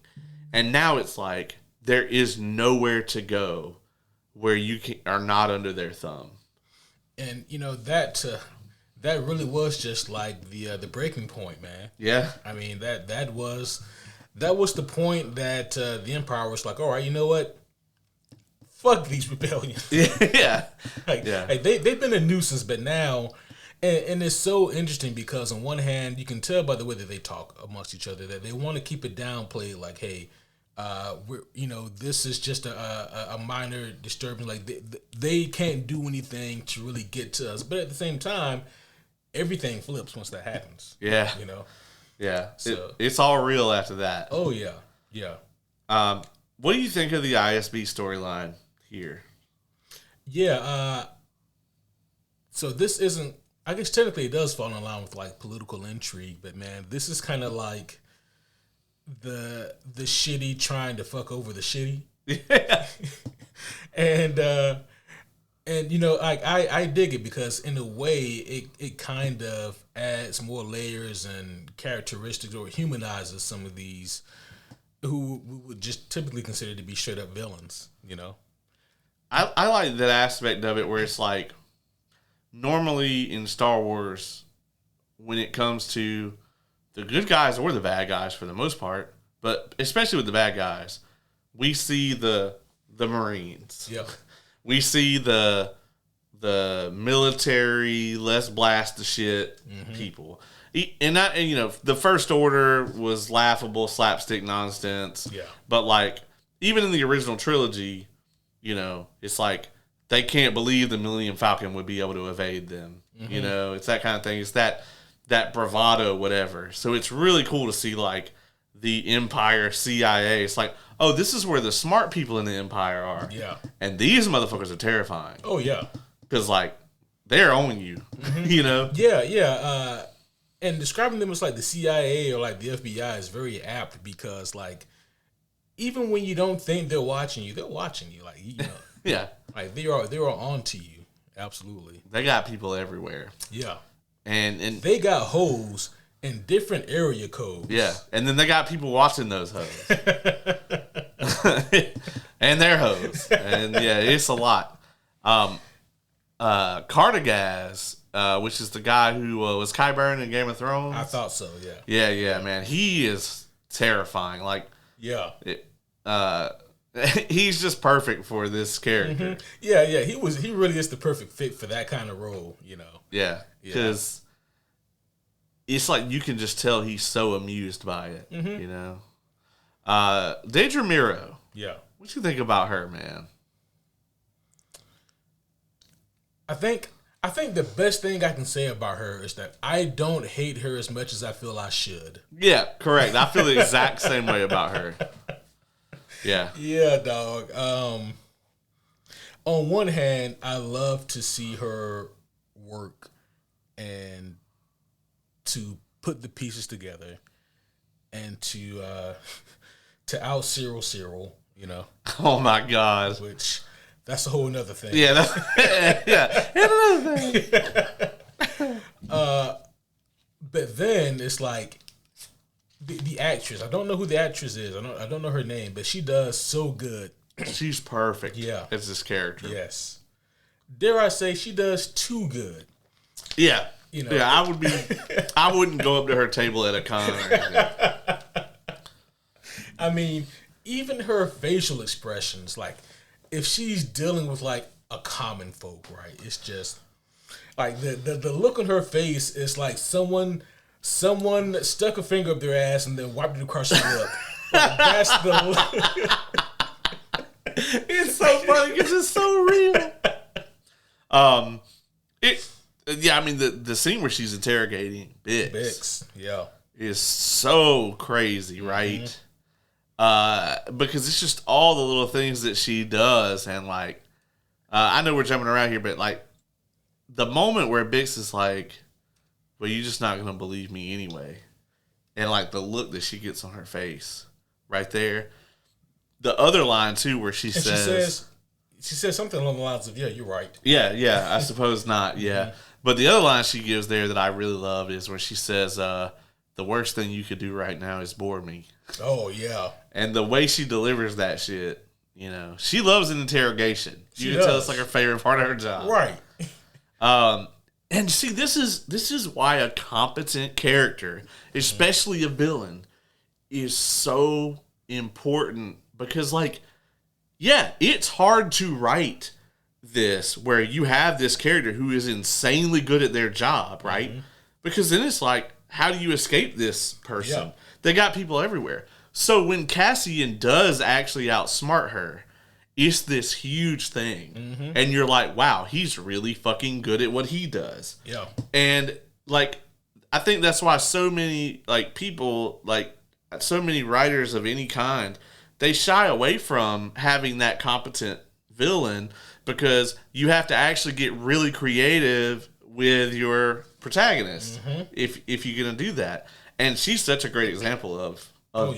And now it's like there is nowhere to go where you are not under their thumb. And that really was just like the breaking point, man. Yeah. I mean that was the point that the Empire was like, all right, you know what? Fuck these rebellions. Yeah. Like they've been a nuisance, but now, and it's so interesting because on one hand you can tell by the way that they talk amongst each other that they want to keep it downplayed, like, hey, this is just a minor disturbance. Like they can't do anything to really get to us, but at the same time, everything flips once that happens. Yeah, yeah. So it's all real after that. Oh yeah, yeah. What do you think of the ISB storyline here? Yeah. So this isn't. I guess technically it does fall in line with like political intrigue, but man, this is kind of like the shitty trying to fuck over the shitty. Yeah. and I dig it because in a way it kind of adds more layers and characteristics or humanizes some of these who we would just typically consider to be straight up villains, I like that aspect of it where it's like normally in Star Wars when it comes to the good guys or the bad guys for the most part, but especially with the bad guys, we see the Marines. Yep. We see the military, let's blast the shit people. And the First Order was laughable, slapstick nonsense. Yeah. But like even in the original trilogy, it's like they can't believe the Millennium Falcon would be able to evade them. It's that kind of thing. It's that bravado, whatever. So it's really cool to see like the Empire, CIA. It's like, oh, this is where the smart people in the Empire are. Yeah. And these motherfuckers are terrifying. Oh yeah. Because like they're on you. Yeah. And describing them as like the CIA or like the FBI is very apt because like even when you don't think they're watching you, like Yeah. Like they are on to you. Absolutely. They got people everywhere. Yeah. And they got hoes in different area codes. Yeah. And then they got people watching those hoes. And their hoes. And yeah, it's a lot. Cartagaz, which is the guy who was Qyburn in Game of Thrones. I thought so, yeah. Yeah, man. He is terrifying. Like, yeah. He's just perfect for this character. Yeah. He really is the perfect fit for that kind of role, Yeah. Because it's like you can just tell he's so amused by it, Daedra Miro. Yeah. What you think about her, man? I think the best thing I can say about her is that I don't hate her as much as I feel I should. Yeah, correct. I feel the exact same way about her. Yeah. Yeah, dog. On one hand, I love to see her work and to put the pieces together. and to out Syril, you know. Oh my God. Which that's a whole nother thing. Yeah, that's another thing. But then it's like the actress. I don't know who the actress is. I don't know her name, but she does so good. She's perfect. Yeah, as this character. Yes. Dare I say she does too good. Yeah. You know. Yeah, I wouldn't go up to her table at a con or anything. I mean, even her facial expressions, like if she's dealing with like a common folk, right? It's just like the look on her face is like someone stuck a finger up their ass and then wiped it across your lip. Like, that's the look. It's so funny because it's so real. Yeah, I mean the scene where she's interrogating Bix, yeah, is so crazy, right? Because it's just all the little things that she does, and like, I know we're jumping around here, but like, the moment where Bix is like, "Well, you're just not gonna believe me anyway," and like the look that she gets on her face, right there. The other line too, where she says something along the lines of, "Yeah, you're right." Yeah, I suppose not. Yeah, but the other line she gives there that I really love is where she says, "The worst thing you could do right now is bore me." Oh yeah, and the way she delivers that shit, you know, she loves an interrogation. You can tell it's like her favorite part of her job, right? And see, this is why a competent character, especially a villain, is so important. Because, like, yeah, it's hard to write this where you have this character who is insanely good at their job, right? Mm-hmm. Because then it's like, how do you escape this person? Yeah. They got people everywhere. So when Cassian does actually outsmart her, it's this huge thing. Mm-hmm. And you're like, wow, he's really fucking good at what he does. Yeah. And, like, I think that's why so many, like, people, like, so many writers of any kind, they shy away from having that competent villain because you have to actually get really creative with your protagonist if you're going to do that. And she's such a great example of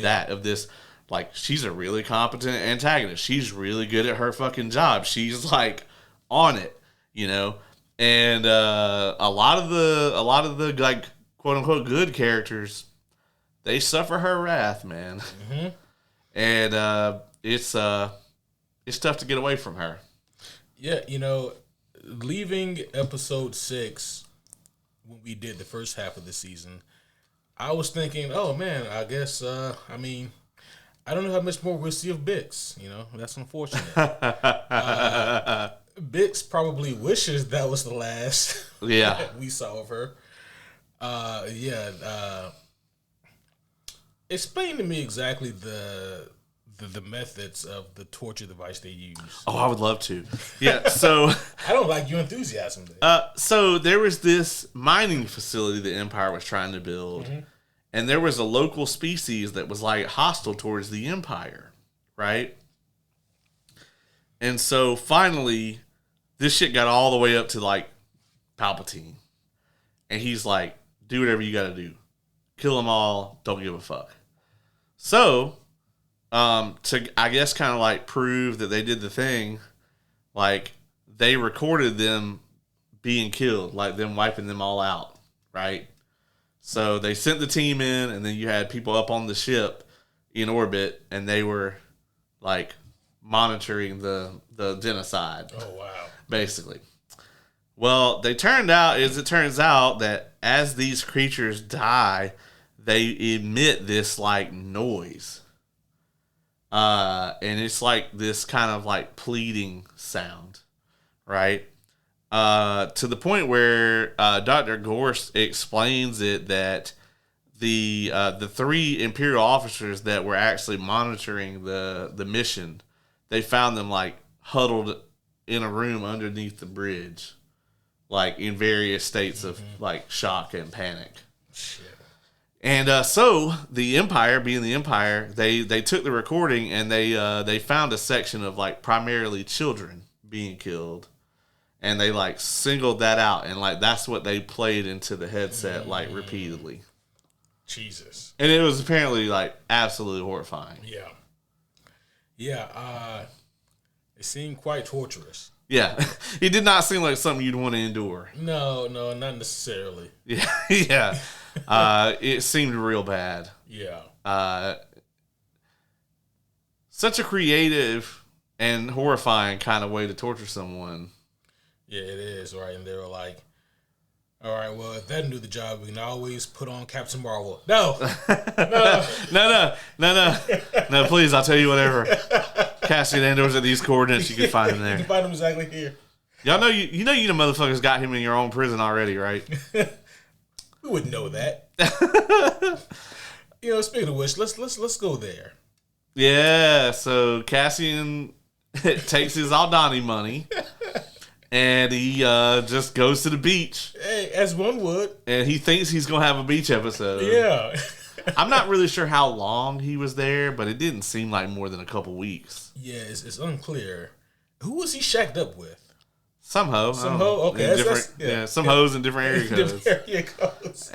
that, of this. Like, she's a really competent antagonist. She's really good at her fucking job. She's, like, on it, you know? And a lot of the like, quote-unquote good characters, they suffer her wrath, man. Mm-hmm. And it's tough to get away from her. Yeah, you know, leaving episode 6 when we did the first half of the season, I was thinking, oh man, I guess I mean, I don't know how much more we'll see of Bix. You know, that's unfortunate. Bix probably wishes that was the last we saw of her. Explain to me exactly the methods of the torture device they use. Oh, I would love to. Yeah, so I don't like your enthusiasm there. So there was this mining facility the Empire was trying to build, and there was a local species that was like hostile towards the Empire, right? And so finally, this shit got all the way up to like Palpatine, and he's like, "Do whatever you got to do, kill them all. Don't give a fuck." So, to, I guess, kind of like prove that they did the thing, like, they recorded them being killed, like them wiping them all out, right? So they sent the team in, and then you had people up on the ship in orbit, and they were like monitoring the genocide. Oh wow! Basically, well, it turns out that as these creatures die, they emit this like noise. And it's like this kind of like pleading sound, right? To the point where Dr. Gorst explains it that the 3 Imperial officers that were actually monitoring the mission, they found them like huddled in a room underneath the bridge, like in various states of like shock and panic. Shit. And so the Empire, being the Empire, they took the recording and they found a section of like primarily children being killed, and they like singled that out, and like that's what they played into the headset like repeatedly. Jesus. And it was apparently like absolutely horrifying. Yeah. Yeah. It seemed quite torturous. Yeah. It did not seem like something you'd want to endure. No, not necessarily. Yeah. Yeah. It seemed real bad. Yeah. Such a creative and horrifying kind of way to torture someone. Yeah, it is, right? And they were like, all right, well, if that didn't do the job, we can always put on Captain Marvel. No. No, please, I'll tell you whatever. Cassian Andor's at these coordinates, you can find him there. You can find him exactly here. Y'all know you the motherfuckers got him in your own prison already, right? We wouldn't know that. Speaking of which, let's go there. Yeah, so Cassian takes his Aldani money and he just goes to the beach. Hey, as one would. And he thinks he's going to have a beach episode. Yeah. I'm not really sure how long he was there, but it didn't seem like more than a couple weeks. Yeah, it's unclear. Who was he shacked up with? Some hoe. Some hoe? Okay. Some hoes in different area codes. Different area codes.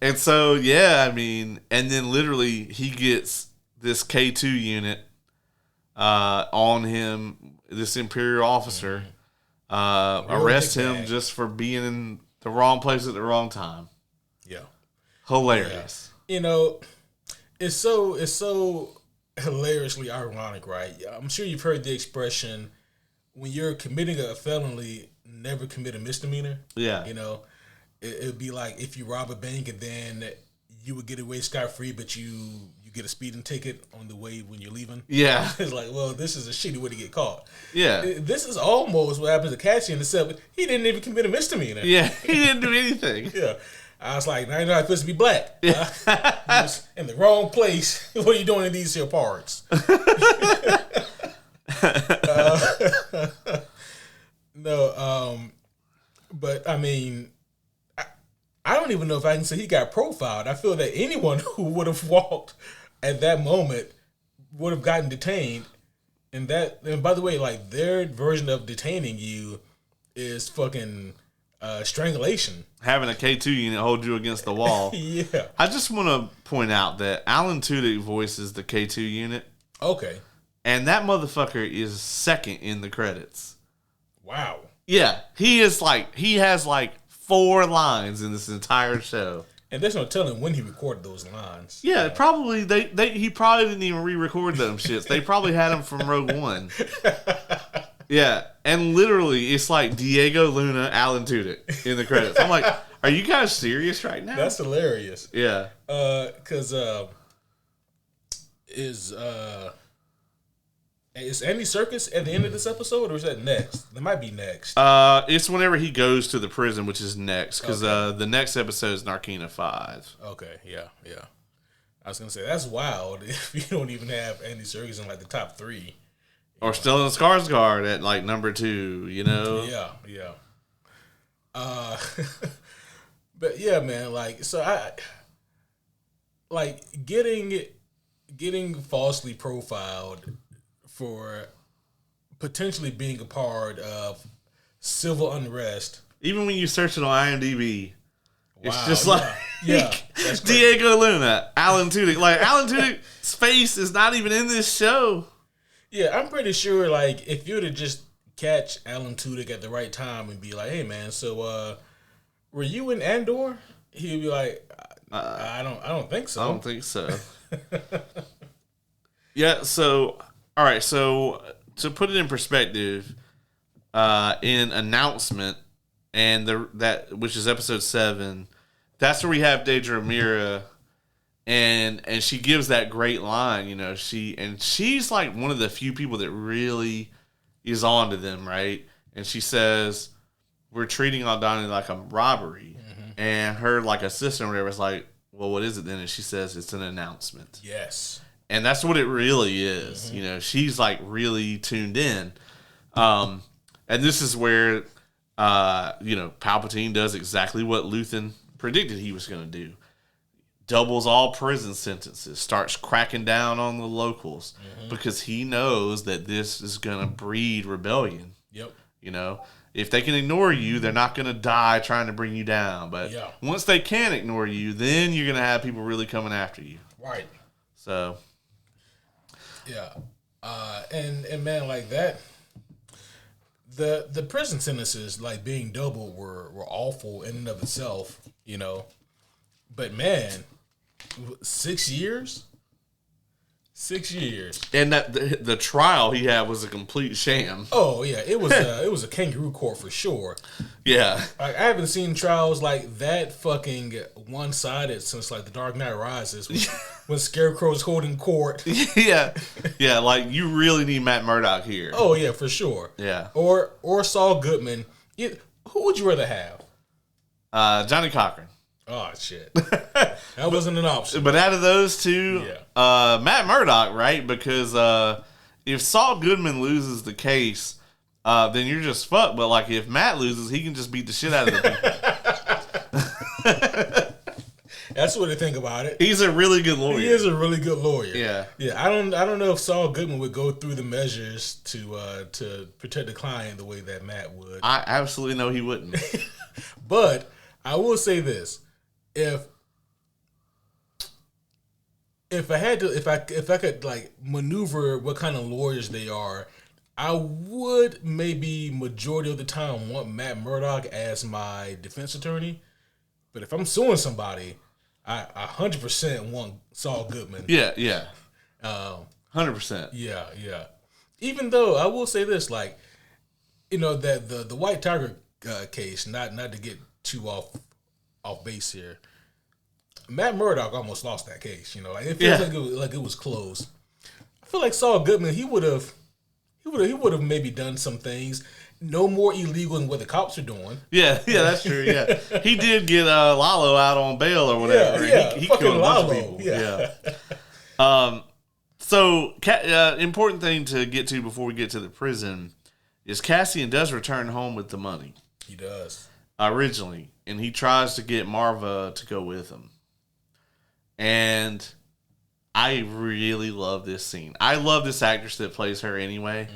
And so, yeah, I mean, and then literally he gets this K2 unit on him, this Imperial officer, arrest him just for being in the wrong place at the wrong time. Yeah. Hilarious. Yeah. It's so hilariously ironic, right? I'm sure you've heard the expression, when you're committing a felony, never commit a misdemeanor. Yeah. It'd be like if you rob a bank and then you would get away scot-free, but you get a speeding ticket on the way when you're leaving. Yeah. It's like, well, this is a shitty way to get caught. Yeah. This is almost what happens to Cassian, except he didn't even commit a misdemeanor. Yeah, he didn't do anything. Yeah. I was like, now you're not supposed to be black. Yeah. You was in the wrong place. What are you doing in these here parts? But I mean, I don't even know if I can say he got profiled. I feel that anyone who would have walked at that moment would have gotten detained. And by the way, like, their version of detaining you is fucking strangulation. Having a K2 unit hold you against the wall. Yeah. I just want to point out that Alan Tudyk voices the K2 unit. Okay. And that motherfucker is second in the credits. Wow. Yeah. He has like 4 lines in this entire show. And there's no telling when he recorded those lines. Yeah, probably he probably didn't even re-record them shits. They probably had them from Rogue One. Yeah, and literally it's like Diego Luna, Alan Tudyk in the credits. I'm like, are you guys serious right now? That's hilarious. Yeah. Because is Andy Serkis at the end of this episode, or is that next? That might be next. It's whenever he goes to the prison, which is next, because the next episode is Narkina 5. Okay, yeah. I was gonna say that's wild if you don't even have Andy Serkis in like the top 3, or Stellan Skarsgård at like number 2. Yeah. But yeah, man. Like, so I like getting falsely profiled for potentially being a part of civil unrest. Even when you search it on IMDb, it's just yeah. like Yeah, Diego Luna, Alan Tudyk. Like, Alan Tudyk's face is not even in this show. Yeah, I'm pretty sure, like, if you were to just catch Alan Tudyk at the right time and be like, hey, man, so were you in Andor? He'd be like, I don't think so. I don't think so. Yeah, so, all right, so to put it in perspective, in Announcement, and which is episode 7, that's where we have Deidre Mira, and she gives that great line, she's like one of the few people that really is on to them, right? And she says, we're treating Aldani like a robbery. Mm-hmm. And her like assistant or whatever is like, well, what is it then? And she says, it's an announcement. Yes. And that's what it really is. Mm-hmm. She's like really tuned in. And this is where, Palpatine does exactly what Luthen predicted he was going to do. Doubles all prison sentences, starts cracking down on the locals because he knows that this is going to breed rebellion. Yep. if they can ignore you, they're not going to die trying to bring you down. But once they can ignore you, then you're going to have people really coming after you. Right. So. Yeah. And man, like that, the prison sentences, like being doubled, were awful in and of itself, you know. But man, 6 years? 6 years. And that the trial he had was a complete sham. Oh yeah, it was a kangaroo court for sure. Yeah, like, I haven't seen trials like that fucking one sided since like The Dark Knight Rises, when Scarecrow's holding court. Yeah, like you really need Matt Murdock here. Oh yeah, for sure. Yeah, or Saul Goodman. Who would you rather have? Johnny Cochran. Oh shit, that wasn't an option. But out of those two, Matt Murdock, right? Because if Saul Goodman loses the case, then you're just fucked. But like if Matt loses, he can just beat the shit out of the people. That's what I think about it. He's a really good lawyer. He is a really good lawyer. Yeah. I don't know if Saul Goodman would go through the measures to protect the client the way that Matt would. I absolutely know he wouldn't. But I will say this. If I could like maneuver what kind of lawyers they are, I would maybe majority of the time want Matt Murdock as my defense attorney. But if I'm suing somebody, I 100% want Saul Goodman. Yeah. 100%. Yeah. Even though I will say this, like, you know, that the White Tiger case, not to get too off base here. Matt Murdock almost lost that case. You know, like, it feels like it was close. I feel like Saul Goodman, he would have maybe done some things no more illegal than what the cops are doing. Yeah, that's true. Yeah, he did get Lalo out on bail or whatever. Yeah, he fucking killed a bunch Lalo. of people. Yeah. So important thing to get to before we get to the prison is Cassian does return home with the money. He does. Originally, and he tries to get Marva to go with him. And I really love this scene. I love this actress that plays her anyway.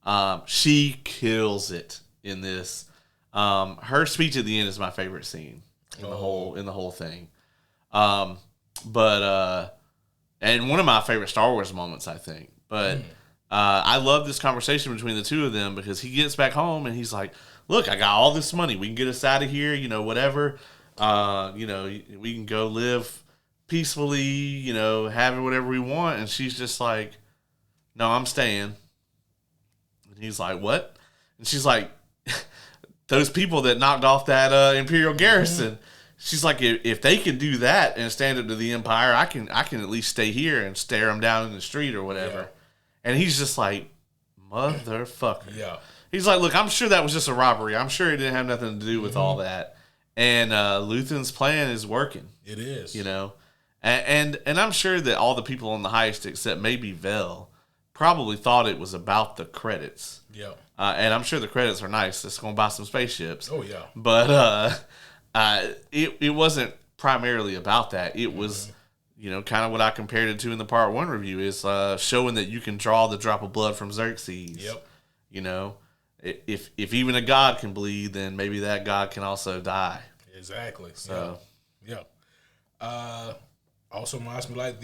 Mm-hmm. She kills it in this. Her speech at the end is my favorite scene in the whole thing. And one of my favorite Star Wars moments, I think. But I love this conversation between the two of them because he gets back home and he's like, "Look, I got all this money. We can get us out of here. You know, whatever. You know, we can go live peacefully, you know, having whatever we want." And she's just like, "No, I'm staying." And he's like, "What?" And she's like, "Those people that knocked off that Imperial garrison." Mm-hmm. She's like, if they can do that and stand up to the Empire, I can at least stay here and stare them down in the street or whatever. Yeah. And he's just like, motherfucker. Yeah. He's like, "Look, I'm sure that was just a robbery. I'm sure it didn't have nothing to do with all that." And Luthen's plan is working. It is. You know? And I'm sure that all the people on the heist, except maybe Vel, probably thought it was about the credits. Yeah. And I'm sure the credits are nice. It's going to buy some spaceships. Oh, yeah. But it wasn't primarily about that. It was, you know, kind of what I compared it to in the Part 1 review is showing that you can draw the drop of blood from Xerxes. Yep. You know, if even a god can bleed, then maybe that god can also die. Exactly. So, yeah. Also reminds me of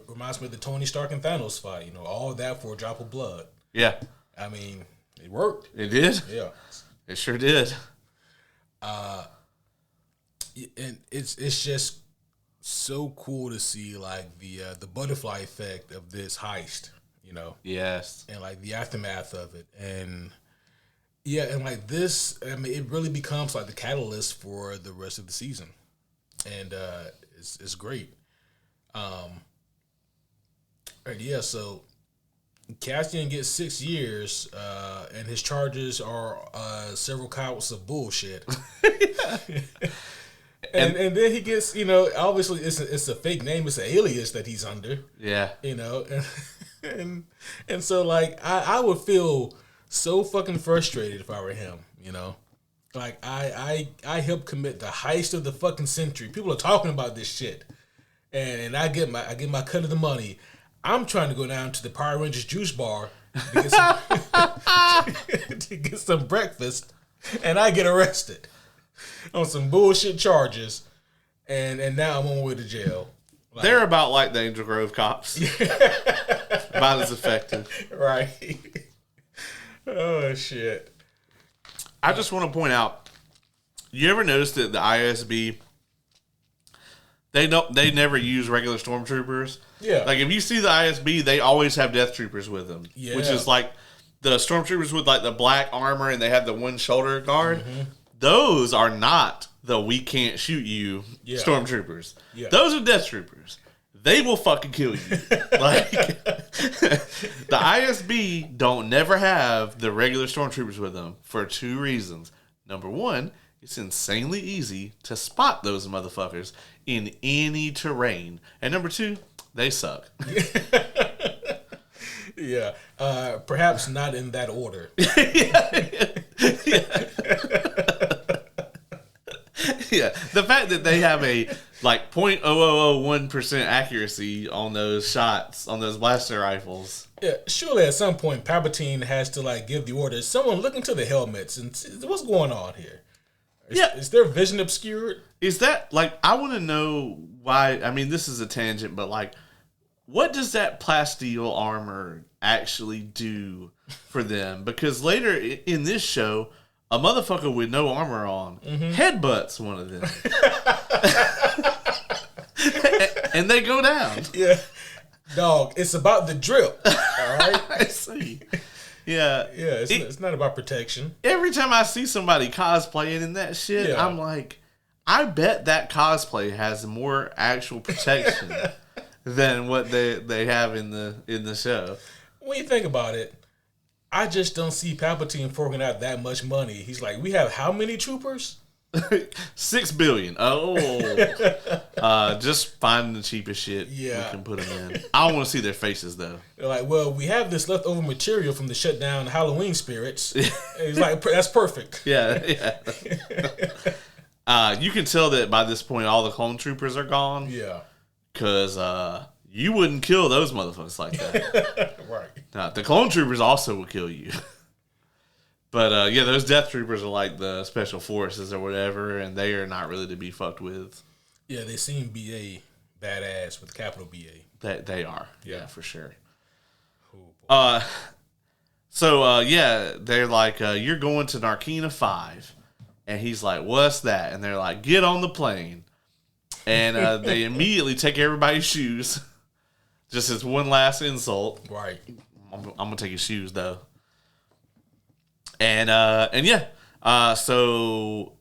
the Tony Stark and Thanos fight. You know, all that for a drop of blood. Yeah. I mean, it worked. It did. Yeah. It sure did. And it's just so cool to see like the butterfly effect of this heist. You know. Yes. And like the aftermath of it, and like this, I mean, it really becomes like the catalyst for the rest of the season, and it's great. So Cassian gets 6 years, and his charges are several counts of bullshit. And then he gets, you know, obviously it's a fake name, it's an alias that he's under. Yeah. You know, and so like I would feel so fucking frustrated if I were him, you know. Like I helped commit the heist of the fucking century. People are talking about this shit. And I get my cut of the money. I'm trying to go down to the Power Rangers juice bar to get some breakfast. and I get arrested on some bullshit charges, and now I'm on my way to jail. Like, they're about like the Angel Grove cops. About as effective. Right. Oh, shit. I just want to point out, you ever notice that the ISB, they never use regular stormtroopers? Yeah. Like, if you see the ISB, they always have death troopers with them. Yeah. Which is like the stormtroopers with like the black armor and they have the one shoulder guard. Mm-hmm. Those are not the we can't shoot you stormtroopers. Yeah. Those are death troopers. They will fucking kill you. Like, the ISB don't never have the regular stormtroopers with them for 2 reasons. Number 1, it's insanely easy to spot those motherfuckers in any terrain. And number 2, they suck. Yeah. Perhaps not in that order. Yeah, the fact that they have a like 0.0001% accuracy on those shots, on those blaster rifles. Yeah, surely at some point Palpatine has to like give the order. Someone look into the helmets and see what's going on here. Is their vision obscured? Is that like, I want to know why? I mean, this is a tangent, but like, what does that plasteel armor actually do for them? Because later in this show, a motherfucker with no armor on headbutts one of them. And they go down. Yeah. Dog, it's about the drip. All right? I see. Yeah. Yeah, it's not about protection. Every time I see somebody cosplaying in that shit, I'm like, I bet that cosplay has more actual protection than what they have in the show. When you think about it, I just don't see Palpatine forking out that much money. He's like, we have how many troopers? 6 billion. Oh. Just find the cheapest shit we can put them in. I don't want to see their faces, though. They're like, well, we have this leftover material from the shutdown Halloween spirits. And he's like, that's perfect. Yeah. You can tell that by this point, all the clone troopers are gone. Yeah. Because you wouldn't kill those motherfuckers like that. Right. The clone troopers also will kill you. But, those death troopers are like the special forces or whatever, and they are not really to be fucked with. Yeah, they seem BA badass with capital BA. They are. Yeah, for sure. Oh, they're like, you're going to Narkina 5. And he's like, what's that? And they're like, get on the plane. And they immediately take everybody's shoes. Just as one last insult. Right. I'm going to take his shoes, though. So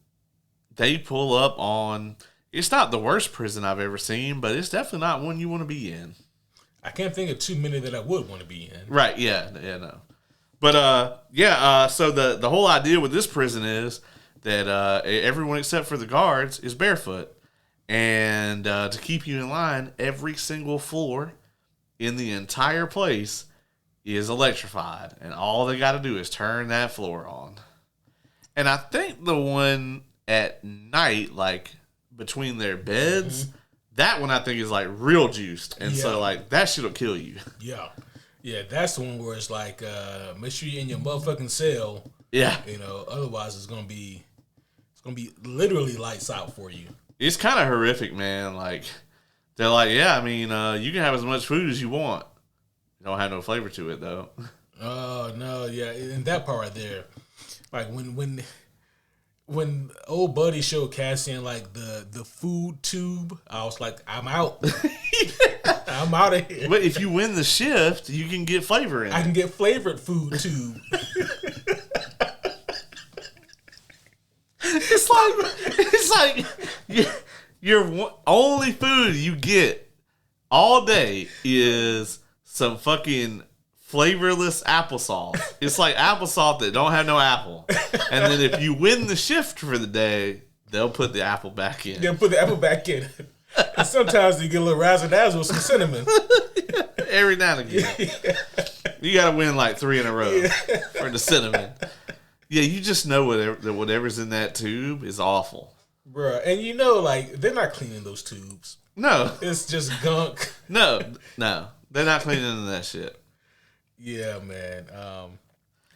they pull up on, it's not the worst prison I've ever seen, but it's definitely not one you want to be in. I can't think of too many that I would want to be in. Right, no. But, so the whole idea with this prison is that everyone except for the guards is barefoot. And to keep you in line, every single floor in the entire place is electrified, and all they got to do is turn that floor on. And I think the one at night, like between their beds, that one I think is like real juiced, and so like that shit'll kill you. Yeah, that's the one where it's like, make sure you're in your motherfucking cell. Yeah, otherwise it's gonna be literally lights out for you. It's kind of horrific, man. Like they're like, you can have as much food as you want. It don't have no flavor to it, though. Oh, no, yeah. And that part right there, like when old buddy showed Cassian, like, the food tube, I was like, I'm out. I'm out of here. But if you win the shift, you can get flavor in it. I can get flavored food tube. It's like your only food you get all day is some fucking flavorless applesauce. It's like applesauce that don't have no apple. And then if you win the shift for the day, they'll put the apple back in. They'll put the apple back in. And sometimes you get a little razzle-dazzle with some cinnamon. Every now and again. You got to win like 3 in a row for the cinnamon. Yeah, you just know whatever's in that tube is awful. Bruh, and like, they're not cleaning those tubes. No. It's just gunk. No. They're not cleaning that shit. Yeah, man.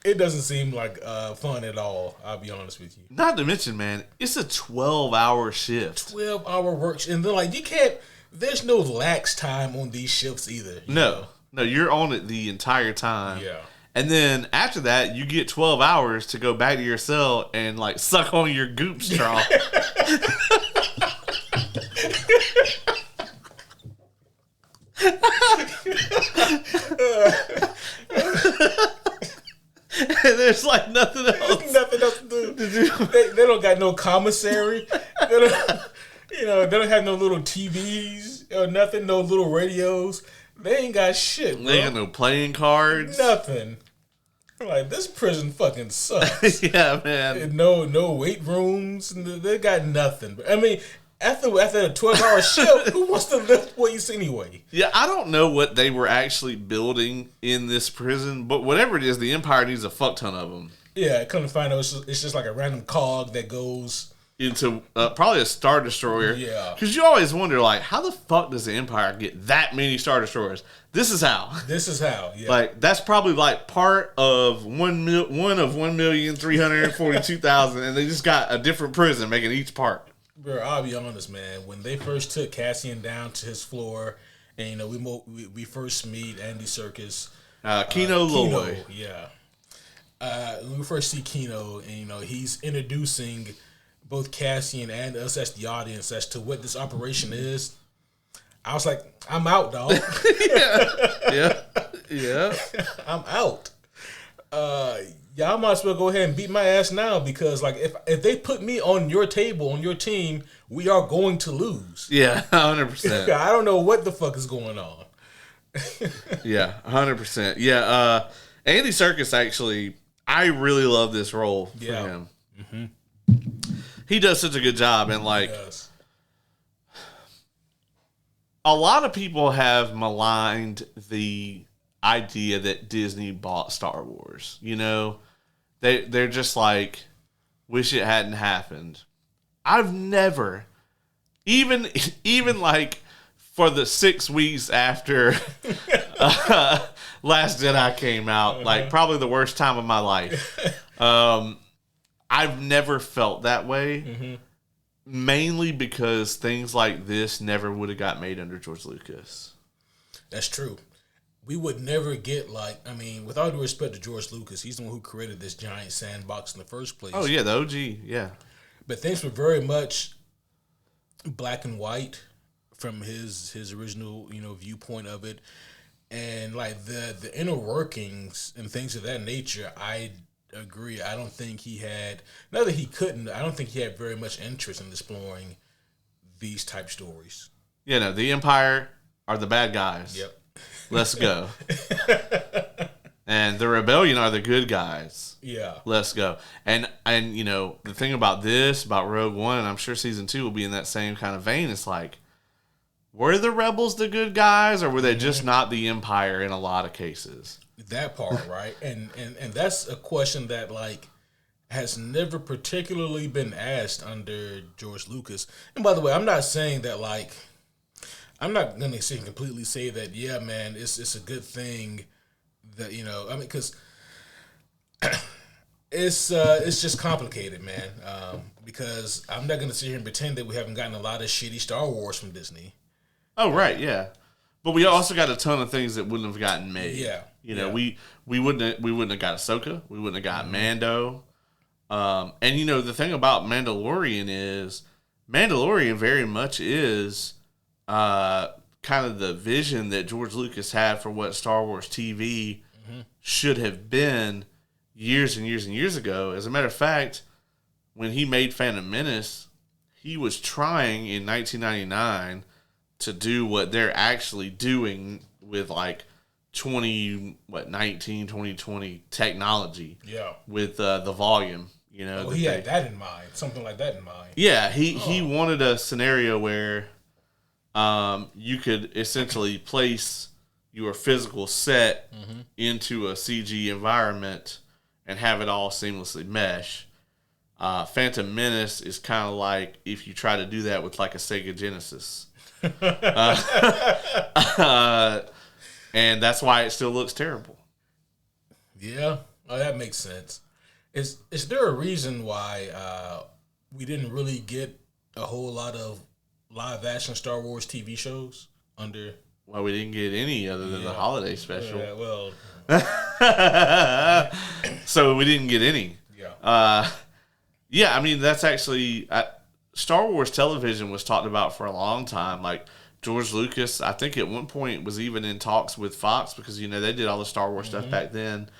It doesn't seem like fun at all. I'll be honest with you. Not to mention, man, it's a 12-hour shift. 12-hour work, and then like you can't. There's no lax time on these shifts either. No, you're on it the entire time. Yeah. And then after that, you get 12 hours to go back to your cell and like suck on your goop straw. And there's like nothing else. Nothing else to do. They don't got no commissary. They don't have no little TVs or nothing, no little radios. They ain't got shit, bro. They ain't got no playing cards. Nothing. I'm like, this prison fucking sucks. Yeah, man. And no weight rooms. They got nothing. I mean, after a 12-hour shift, who wants to lift weights anyway? Yeah, I don't know what they were actually building in this prison, but whatever it is, the Empire needs a fuck ton of them. Yeah, come to find out, it's just like a random cog that goes into probably a Star Destroyer. Yeah. Because you always wonder, like, how the fuck does the Empire get that many Star Destroyers? This is how. Yeah. Like, that's probably, like, part of 1,342,000, and they just got a different prison making each part. Bro, I'll be honest, man. When they first took Cassian down to his floor, and, we first meet Andy Serkis. Kino Loy. Yeah. When we first see Kino, and, he's introducing both Cassian and us as the audience as to what this operation is. I was like, I'm out, dog. Yeah. I'm out. Y'all might as well go ahead and beat my ass now because, like, if they put me on your table, on your team, we are going to lose. Yeah, 100%. I don't know what the fuck is going on. Yeah, 100%. Yeah, Andy Serkis, actually, I really love this role for him. Mm-hmm. He does such a good job, and, like, a lot of people have maligned the idea that Disney bought Star Wars. They're just like, wish it hadn't happened. I've never, even like for the 6 weeks after Last Jedi came out, like probably the worst time of my life. I've never felt that way, mainly because things like this never would have got made under George Lucas. That's true. We would never get, with all due respect to George Lucas, he's the one who created this giant sandbox in the first place. Oh, yeah, the OG, yeah. But things were very much black and white from his original, viewpoint of it. And, like, the inner workings and things of that nature, I agree. I don't think he had, not that he couldn't, I don't think he had very much interest in exploring these type stories. Yeah, no, the Empire are the bad guys. Yep. Let's go. And the Rebellion are the good guys. Yeah. Let's go. And the thing about Rogue One, and I'm sure season 2 will be in that same kind of vein, it's like, were the rebels the good guys, or were they just not the Empire in a lot of cases? That part, right? And that's a question that, like, has never particularly been asked under George Lucas. And by the way, I'm not saying that, like, I'm not going to completely say that, yeah, man, it's a good thing that, because it's just complicated, man. Because I'm not going to sit here and pretend that we haven't gotten a lot of shitty Star Wars from Disney. Oh, right, yeah. But we also got a ton of things that wouldn't have gotten made. Yeah. We wouldn't have got Ahsoka. We wouldn't have got Mando. And the thing about Mandalorian is Mandalorian very much is kind of the vision that George Lucas had for what Star Wars TV should have been years and years and years ago. As a matter of fact, when he made Phantom Menace, he was trying in 1999 to do what they're actually doing with, like, 2020 technology. Yeah. With the volume, he had that in mind, something like that in mind. Yeah, he wanted a scenario where you could essentially place your physical set into a CG environment and have it all seamlessly mesh. Phantom Menace is kind of like if you try to do that with, like, a Sega Genesis. And that's why it still looks terrible. Yeah, Oh, that makes sense. Is there a reason why we didn't really get a whole lot of live action Star Wars TV shows under? Well, we didn't get any other than the holiday special. Yeah, well, so we didn't get any. yeah. Yeah, I mean, that's actually... Star Wars television was talked about for a long time. Like, George Lucas, I think at one point was even in talks with Fox because, you know, they did all the Star Wars stuff back then.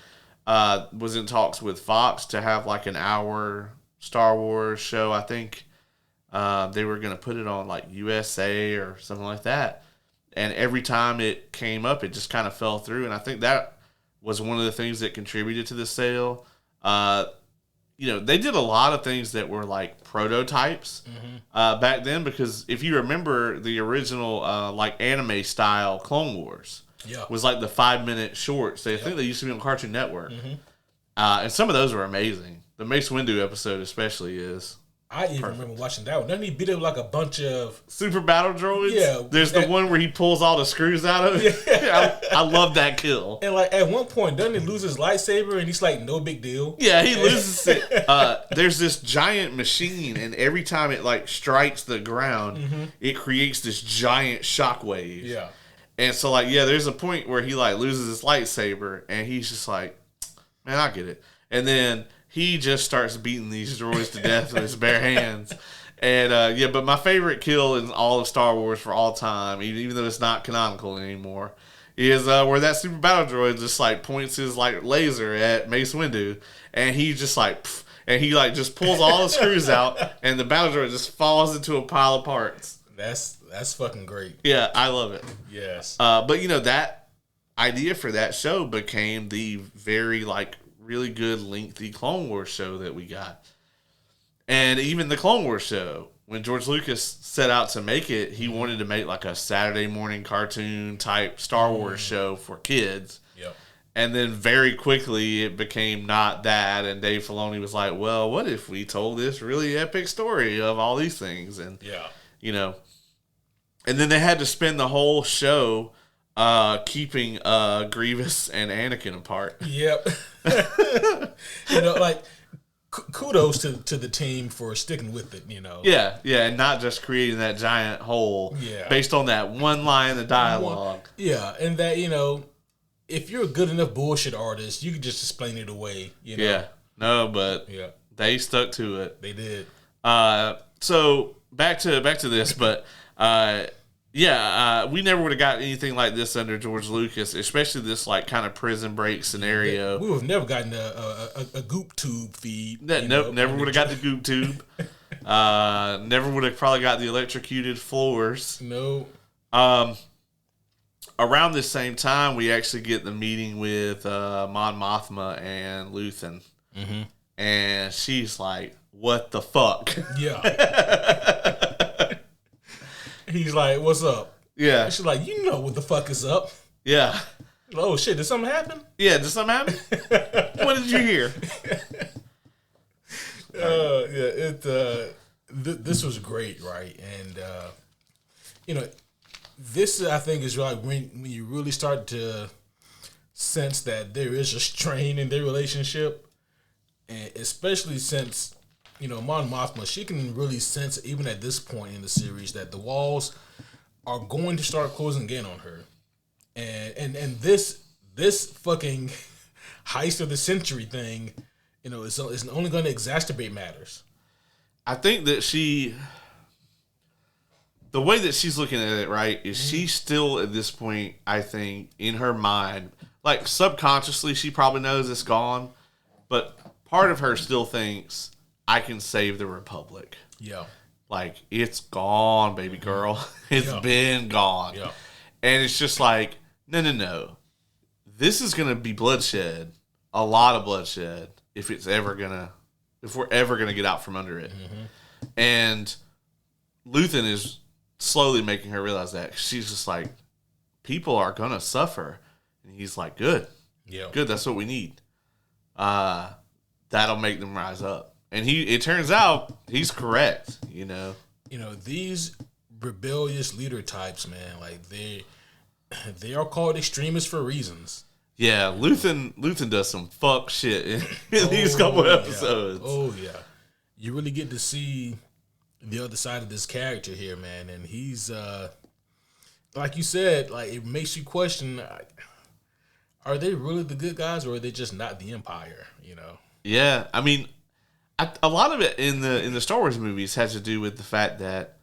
Was in talks with Fox to have like an hour Star Wars show. I think they were going to put it on like USA or something like that. And every time it came up, it just kind of fell through. And I think that was one of the things that contributed to the sale. You know, they did a lot of things that were like prototypes back then, because if you remember the original like anime style Clone Wars was like the 5-minute shorts. I think they used to be on Cartoon Network. And some of those were amazing. The Mace Windu episode especially is. I even remember watching that one. Doesn't he beat up like a bunch of super battle droids? Yeah. There's the one where he pulls all the screws out of it. Yeah. I love that kill. And like at one point, doesn't he lose his lightsaber and he's like, no big deal? Yeah, he loses it. There's this giant machine, and every time it like strikes the ground, it creates this giant shockwave. Yeah. And so like, yeah, there's a point where he like loses his lightsaber, and he's just like, man, I get it. And then he just starts beating these droids to death with his bare hands. And, yeah, but my favorite kill in all of Star Wars for all time, even though it's not canonical anymore, is where that super battle droid just, like, points his, like, laser at Mace Windu, and he just, like, pff, and he, like, just pulls all the screws out, and the battle droid just falls into a pile of parts. That's fucking great. Yeah, I love it. Yes. But, you know, that idea for that show became the very, like, really good lengthy Clone Wars show that we got. And even the Clone Wars show, when George Lucas set out to make it, he wanted to make like a Saturday morning cartoon type Star Wars show for kids. Yep. And then very quickly it became not that, and Dave Filoni was like, well, what if we told this really epic story of all these things? And you know, and then they had to spend the whole show keeping Grievous and Anakin apart. Yep. You know, like, kudos to the team for sticking with it, you know. Yeah, and not just creating that giant hole based on that one line of dialogue. Yeah, and that, you know, if you're a good enough bullshit artist, you can just explain it away, you know. Yeah, no, but they stuck to it. They did. So back to this, but we never would have got anything like this under George Lucas, especially this like kind of prison break scenario. We would have never gotten a goop tube feed. Nope, never would have got the goop tube. Never would have probably got the electrocuted floors. No. Around this same time, we actually get the meeting with Mon Mothma and Luthen. And she's like, what the fuck? Yeah. He's like, what's up? Yeah. And she's like, you know what the fuck is up. Yeah. Oh, shit, did something happen? Yeah, did something happen? What did you hear? This was great, right? And, you know, this, I think, is like when you really start to sense that there is a strain in their relationship. And especially since, you know, Mon Mothma, she can really sense, even at this point in the series, that the walls are going to start closing in on her. And this fucking heist of the century thing, you know, is only going to exacerbate matters. I think that the way that she's looking at it, right, is she still at this point, I think, in her mind, like subconsciously, she probably knows it's gone, but part of her still thinks, I can save the Republic. Yeah. Like, it's gone, baby girl. It's been gone. Yeah. And it's just like, no. This is going to be bloodshed. A lot of bloodshed if we're ever going to get out from under it. And Luthen is slowly making her realize that. She's just like, people are going to suffer. And he's like, good. Yeah. Good, that's what we need. That'll make them rise up. And it turns out he's correct, you know. You know, these rebellious leader types, man, like they are called extremists for reasons. Yeah, Luthen does some fuck shit in these couple episodes. Oh yeah, you really get to see the other side of this character here, man, and he's like you said, like it makes you question: are they really the good guys, or are they just not the Empire? You know? Yeah, I mean, a lot of it in the Star Wars movies has to do with the fact that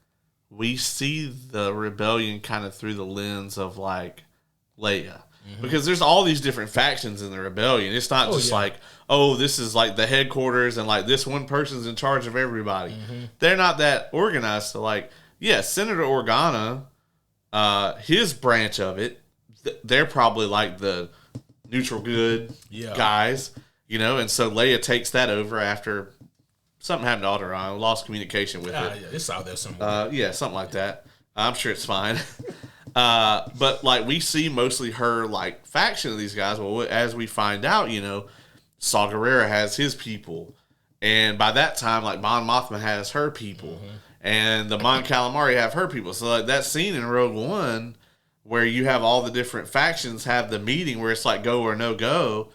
we see the rebellion kind of through the lens of like Leia. Because there's all these different factions in the rebellion. It's not just like, oh, this is like the headquarters and like this one person's in charge of everybody. They're not that organized. So like, yeah, Senator Organa, his branch of it, they're probably like the neutral good guys, you know. And so Leia takes that over after something happened to Alderaan, lost communication with it. Yeah, it's out there somewhere. Yeah, something like that. I'm sure it's fine. But like we see mostly her like faction of these guys. Well, as we find out, you know, Saw Gerrera has his people, and by that time, like Mon Mothma has her people, and the Mon Calamari have her people. So like that scene in Rogue One where you have all the different factions have the meeting where it's like go or no go.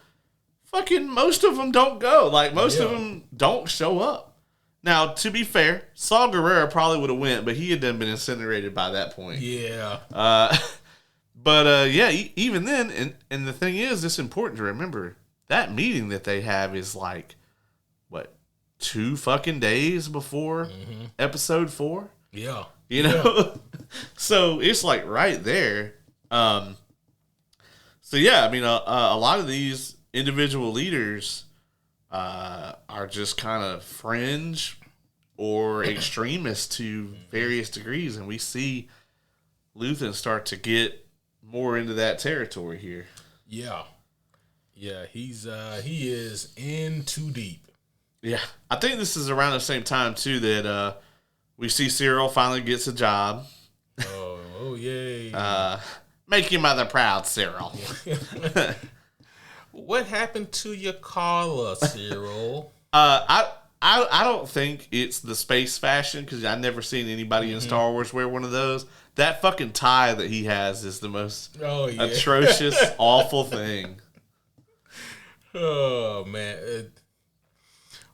Fucking most of them don't go. Like most of them don't show up. Now, to be fair, Saw Gerrera probably would have went, but he had done been incinerated by that point. Yeah. Yeah, even then, and the thing is, it's important to remember, that meeting that they have is like, what, 2 fucking days before episode 4? Yeah. You know? So, it's like right there. So, yeah, I mean, a lot of these individual leaders are just kind of fringe or extremist to various degrees, and we see Luthen start to get more into that territory here. Yeah, he is in too deep. Yeah, I think this is around the same time too that we see Syril finally gets a job. Oh yay! Make your mother proud, Syril. What happened to your collar, Syril? I don't think it's the space fashion because I've never seen anybody in Star Wars wear one of those. That fucking tie that he has is the most atrocious, awful thing. Oh man,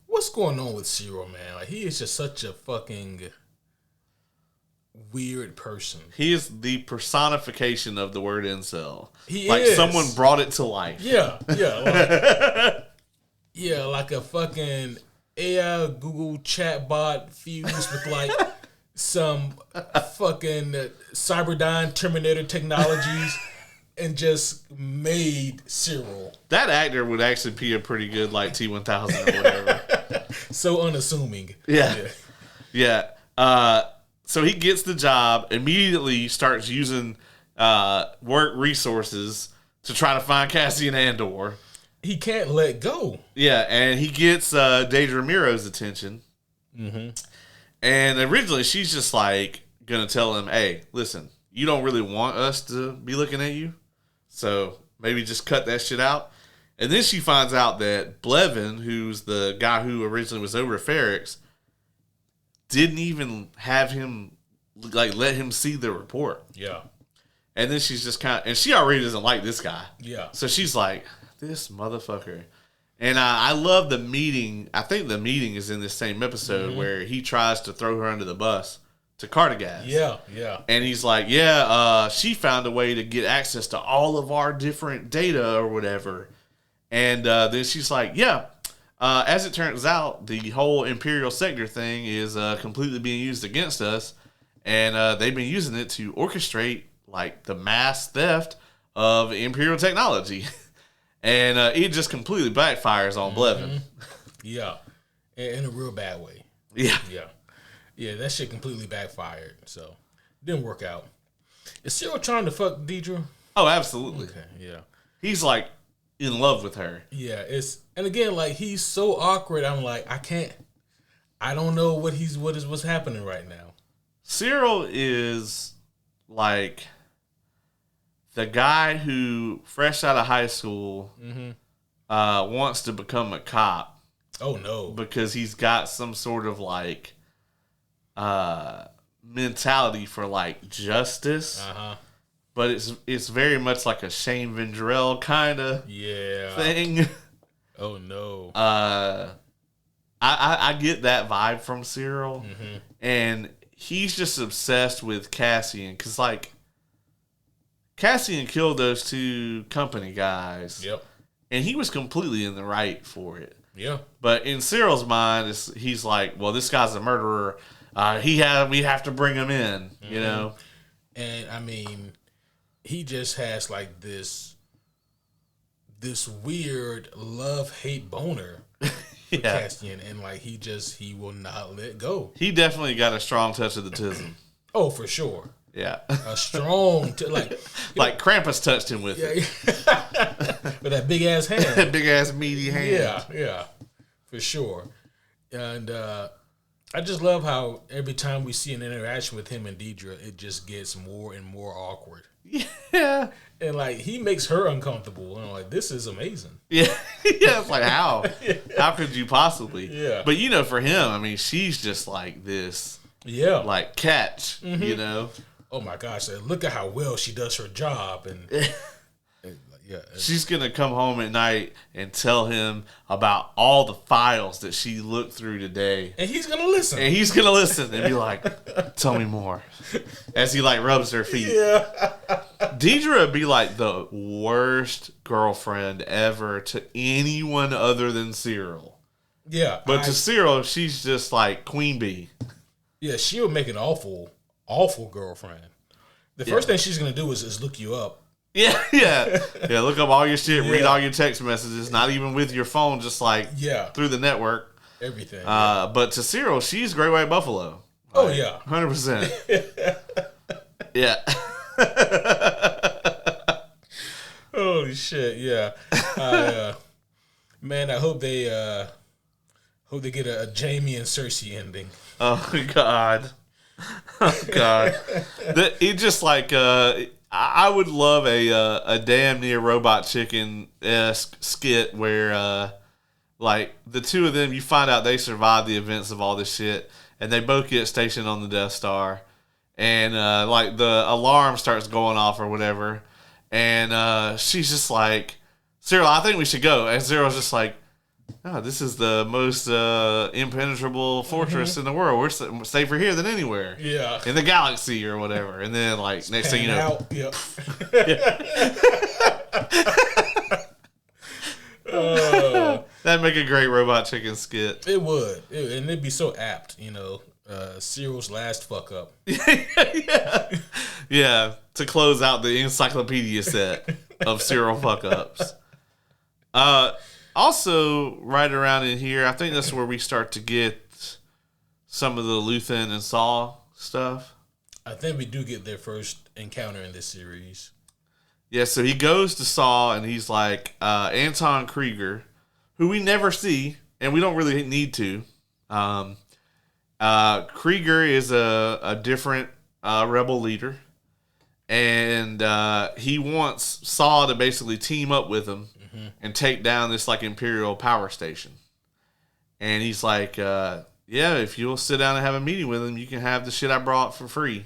what's going on with Syril, man? Like he is just such a fucking weird person. He is the personification of the word incel. He like is. Someone brought it to life. Yeah. Like a fucking AI Google chatbot fused with like some fucking Cyberdyne Terminator technologies and just made Syril. That actor would actually be a pretty good like T-1000 or whatever. So unassuming. Yeah. So he gets the job, immediately starts using work resources to try to find Cassian Andor. He can't let go. Yeah, and he gets Deidre Miro's attention. And originally, she's just like going to tell him, hey, listen, you don't really want us to be looking at you, so maybe just cut that shit out. And then she finds out that Blevin, who's the guy who originally was over Ferrix, didn't even have him, like, let him see the report. Yeah. And then she's just kind of, and she already doesn't like this guy. Yeah. So she's like, this motherfucker. And I love the meeting. I think the meeting is in this same episode where he tries to throw her under the bus to Cartagaz. Yeah. And he's like, she found a way to get access to all of our different data or whatever. And then she's like, as it turns out, the whole Imperial Sector thing is completely being used against us. And they've been using it to orchestrate, like, the mass theft of Imperial technology. And it just completely backfires on Blevin. Yeah. In a real bad way. Yeah. Yeah, that shit completely backfired. So, didn't work out. Is Syril trying to fuck Deidre? Oh, absolutely. Okay, yeah. He's, like, in love with her. Yeah, and again, like, he's so awkward. I'm like, I don't know what's happening right now. Syril is, like, the guy who, fresh out of high school, wants to become a cop. Oh, no. Because he's got some sort of, like, mentality for, like, justice. but it's very much like a Shane Vendrell kind of thing. Oh no. I get that vibe from Syril, and he's just obsessed with Cassian because like Cassian killed those 2 company guys. Yep. And he was completely in the right for it. Yeah. But in Cyril's mind, he's like, well, this guy's a murderer. We have to bring him in, you know? And, I mean, he just has, like, this weird love-hate boner for Cassian. And, like, he will not let go. He definitely got a strong touch of the tism. Oh, for sure. Yeah. A strong, like Krampus touched him with it. With that big ass hand. That big ass meaty hand. Yeah. For sure. And I just love how every time we see an interaction with him and Deidre, it just gets more and more awkward. Yeah. And like he makes her uncomfortable. And I'm like, this is amazing. Yeah. It's like how? How could you possibly? Yeah. But you know, for him, I mean, she's just like this. Yeah. Like catch, you know? Oh my gosh, look at how well she does her job. And she's going to come home at night and tell him about all the files that she looked through today. And he's going to listen. And be like, tell me more. As he like rubs her feet. Yeah. Deidre would be like the worst girlfriend ever to anyone other than Syril. Yeah. But to Syril, she's just like queen bee. Yeah, she would make an awful girlfriend. The first thing she's going to do is look you up. Yeah. Look up all your shit, read all your text messages, not even with your phone, just like through the network. Everything. But to Syril, she's Great White Buffalo. Oh, yeah. 100%. Yeah. Holy shit, yeah. Man, I hope they get a Jamie and Cersei ending. Oh, God. It just like I would love a damn near Robot Chicken-esque skit where like the 2 of them, you find out they survived the events of all this shit, and they both get stationed on the Death Star, and like the alarm starts going off or whatever, and she's just like, Syril, I think we should go, and Cyril's just like, oh, this is the most impenetrable fortress in the world. We're safer here than anywhere. Yeah. In the galaxy or whatever. And then, like, it's next thing you know. Yep. That'd make a great Robot Chicken skit. It would. And it'd be so apt, you know. Cyril's last fuck up. Yeah. To close out the encyclopedia set of Syril fuck ups. Also, right around in here, I think that's where we start to get some of the Luthen and Saw stuff. I think we do get their first encounter in this series. Yeah, so he goes to Saw, and he's like, Anton Krieger, who we never see, and we don't really need to. Krieger is a different rebel leader, and he wants Saw to basically team up with him and take down this like Imperial power station. And he's like, yeah, if you'll sit down and have a meeting with him, you can have the shit I brought for free.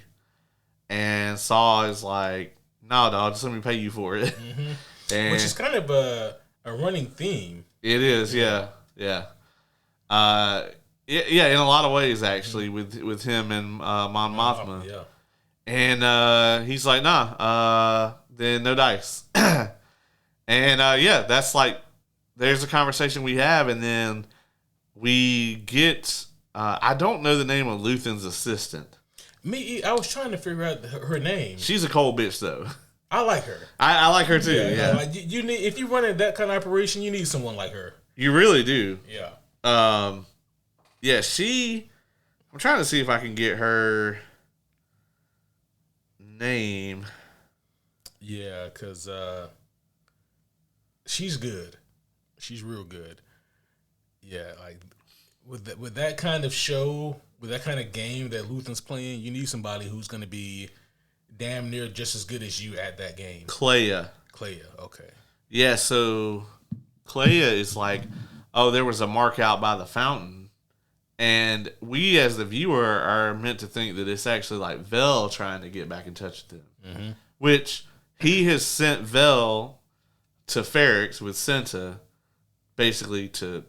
And Saw is like, no, dog, just let me pay you for it. And which is kind of a running theme. It is, yeah. Yeah, in a lot of ways, actually, with him and Mon Mothma. Yeah. And he's like, nah, then no dice. And that's like, there's a conversation we have, and then we get, I don't know the name of Luthen's assistant. I was trying to figure out her name. She's a cold bitch, though. I like her. I like her too. Yeah. Like you need, if you're running that kind of operation, you need someone like her. You really do. Yeah. I'm trying to see if I can get her name. Yeah, because she's good. She's real good. Yeah, like with that kind of show, with that kind of game that Luthen's playing, you need somebody who's going to be damn near just as good as you at that game. Clea, okay. Yeah, so Clea is like, oh, there was a mark out by the fountain. And we, as the viewer, are meant to think that it's actually like Vel trying to get back in touch with them. which he has sent Vel to Ferrix with Cinta, basically to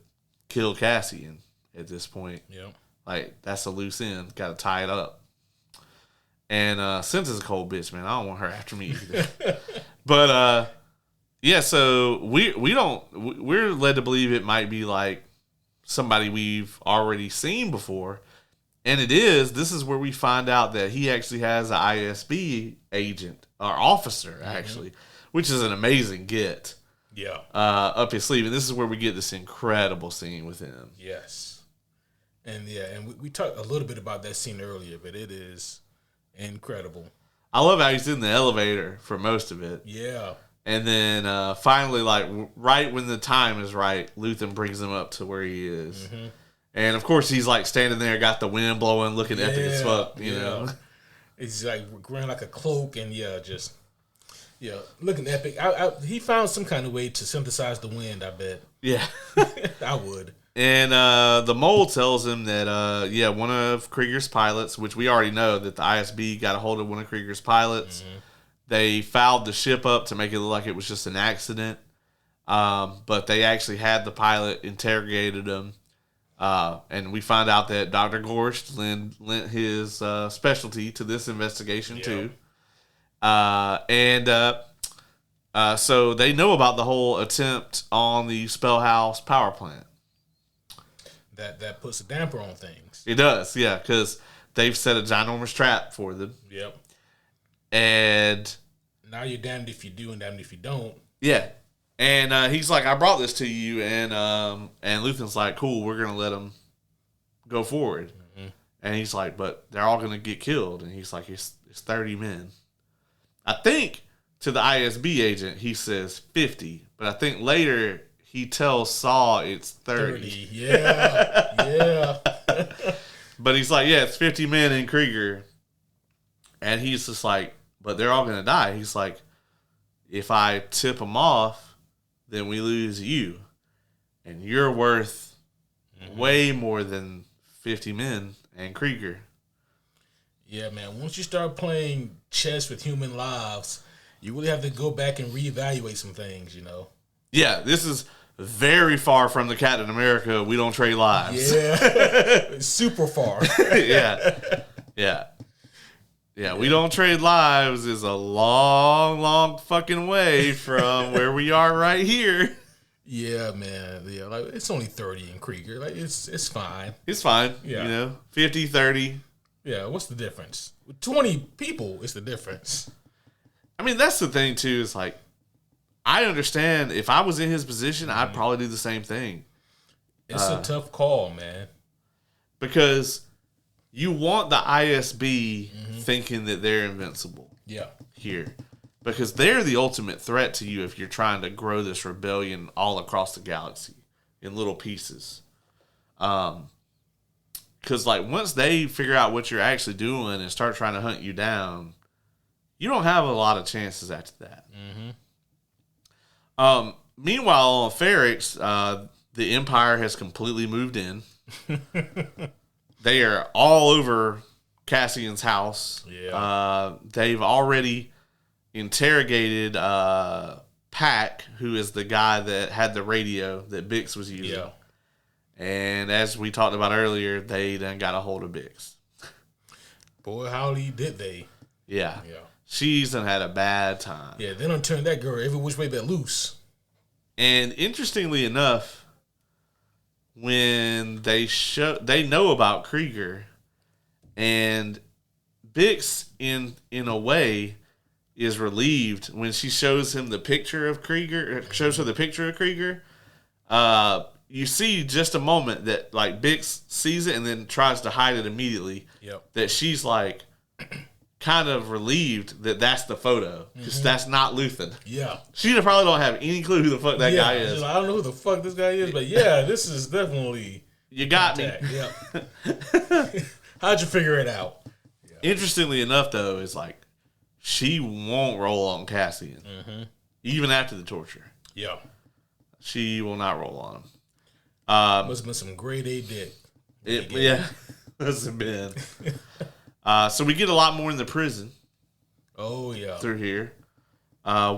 kill Cassian at this point. Yep. Like, that's a loose end. Got to tie it up. And Cinta's a cold bitch, man. I don't want her after me either. But, yeah, so we're led to believe it might be like somebody we've already seen before. And it is. This is where we find out that he actually has an ISB agent, or officer, actually, which is an amazing get. Yeah. Up his sleeve. And this is where we get this incredible scene with him. Yes. And we talked a little bit about that scene earlier, but it is incredible. I love how he's in the elevator for most of it. Yeah. And then finally, like, right when the time is right, Luthen brings him up to where he is. Mm-hmm. And, of course, he's, like, standing there, got the wind blowing, looking epic as fuck, you know. It's, like, wearing, like, a cloak and, looking epic. He found some kind of way to synthesize the wind, I bet. Yeah. I would. And the mole tells him that, one of Krieger's pilots, which we already know that the ISB got a hold of one of Krieger's pilots. Mm-hmm. They fouled the ship up to make it look like it was just an accident. But they actually had the pilot, interrogated him. And we find out that Dr. Gorst lent his specialty to this investigation, too. So they know about the whole attempt on the Spellhouse power plant. That puts a damper on things. It does, yeah, because they've set a ginormous trap for them. Yep. And now you're damned if you do and damned if you don't. Yeah. And he's like, I brought this to you, and Luthen's like, cool, we're going to let them go forward. Mm-hmm. And he's like, but they're all going to get killed. And he's like, it's 30 men. I think to the ISB agent, he says 50. But I think later he tells Saw it's 30. Yeah. But he's like, yeah, it's 50 men in Krieger. And he's just like, but they're all going to die. He's like, if I tip them off, then we lose you. And you're worth way more than 50 men and Krieger. Yeah, man. Once you start playing chess with human lives, you really have to go back and reevaluate some things, you know? Yeah, this is very far from the Captain America, we don't trade lives. Yeah. Super far. Yeah, we don't trade lives is a long, long fucking way from where we are right here. Yeah, man. Yeah, like it's only 30 in Krieger. Like it's fine. It's fine. Yeah. You know, 50, 30. Yeah, what's the difference? With 20 people, it's the difference. I mean, that's the thing too, is like, I understand if I was in his position, I'd probably do the same thing. It's a tough call, man. Because you want the ISB thinking that they're invincible. Yeah. Here. Because they're the ultimate threat to you if you're trying to grow this rebellion all across the galaxy in little pieces. Because, like, once they figure out what you're actually doing and start trying to hunt you down, you don't have a lot of chances after that. Meanwhile, on Ferrix, the Empire has completely moved in. They are all over Cassian's house. Yeah. They've already interrogated Pack, who is the guy that had the radio that Bix was using. Yeah. And as we talked about earlier, they done got a hold of Bix. Boy, howdy did they. Yeah. She's done had a bad time. Yeah, they done turned that girl every which way but loose. And interestingly enough, when they know about Krieger, and Bix in a way is relieved when she shows him the picture of Krieger. Shows her the picture of Krieger. You see just a moment that like Bix sees it and then tries to hide it immediately. Yep. That she's like kind of relieved that that's the photo because that's not Luthen. Yeah. She probably don't have any clue who the fuck that guy is. Like, I don't know who the fuck this guy is, but yeah, this is definitely you got contact. me. Yeah. How'd you figure it out? Yeah. Interestingly enough, though, is like she won't roll on Cassian even after the torture. Yeah. She will not roll on him. Must have been some grade A dick. Yeah, must have been. So we get a lot more in the prison. Oh yeah. Through here.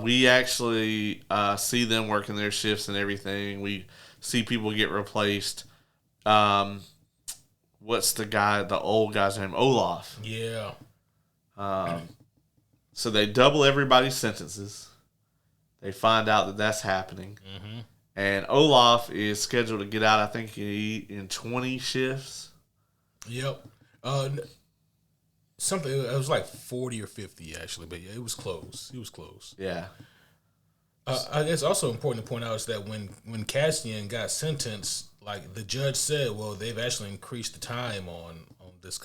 We actually see them working their shifts and everything. We see people get replaced. What's the old guy's name? Olaf. Yeah. So they double everybody's sentences. They find out that that's happening. Mm-hmm. And Olaf is scheduled to get out, I think, in 20 shifts. Yep. Something, it was like 40 or 50, actually. But yeah, it was close. It was close. Yeah. I guess also important to point out is that when Cassian got sentenced, like the judge said, well, they've actually increased the time on this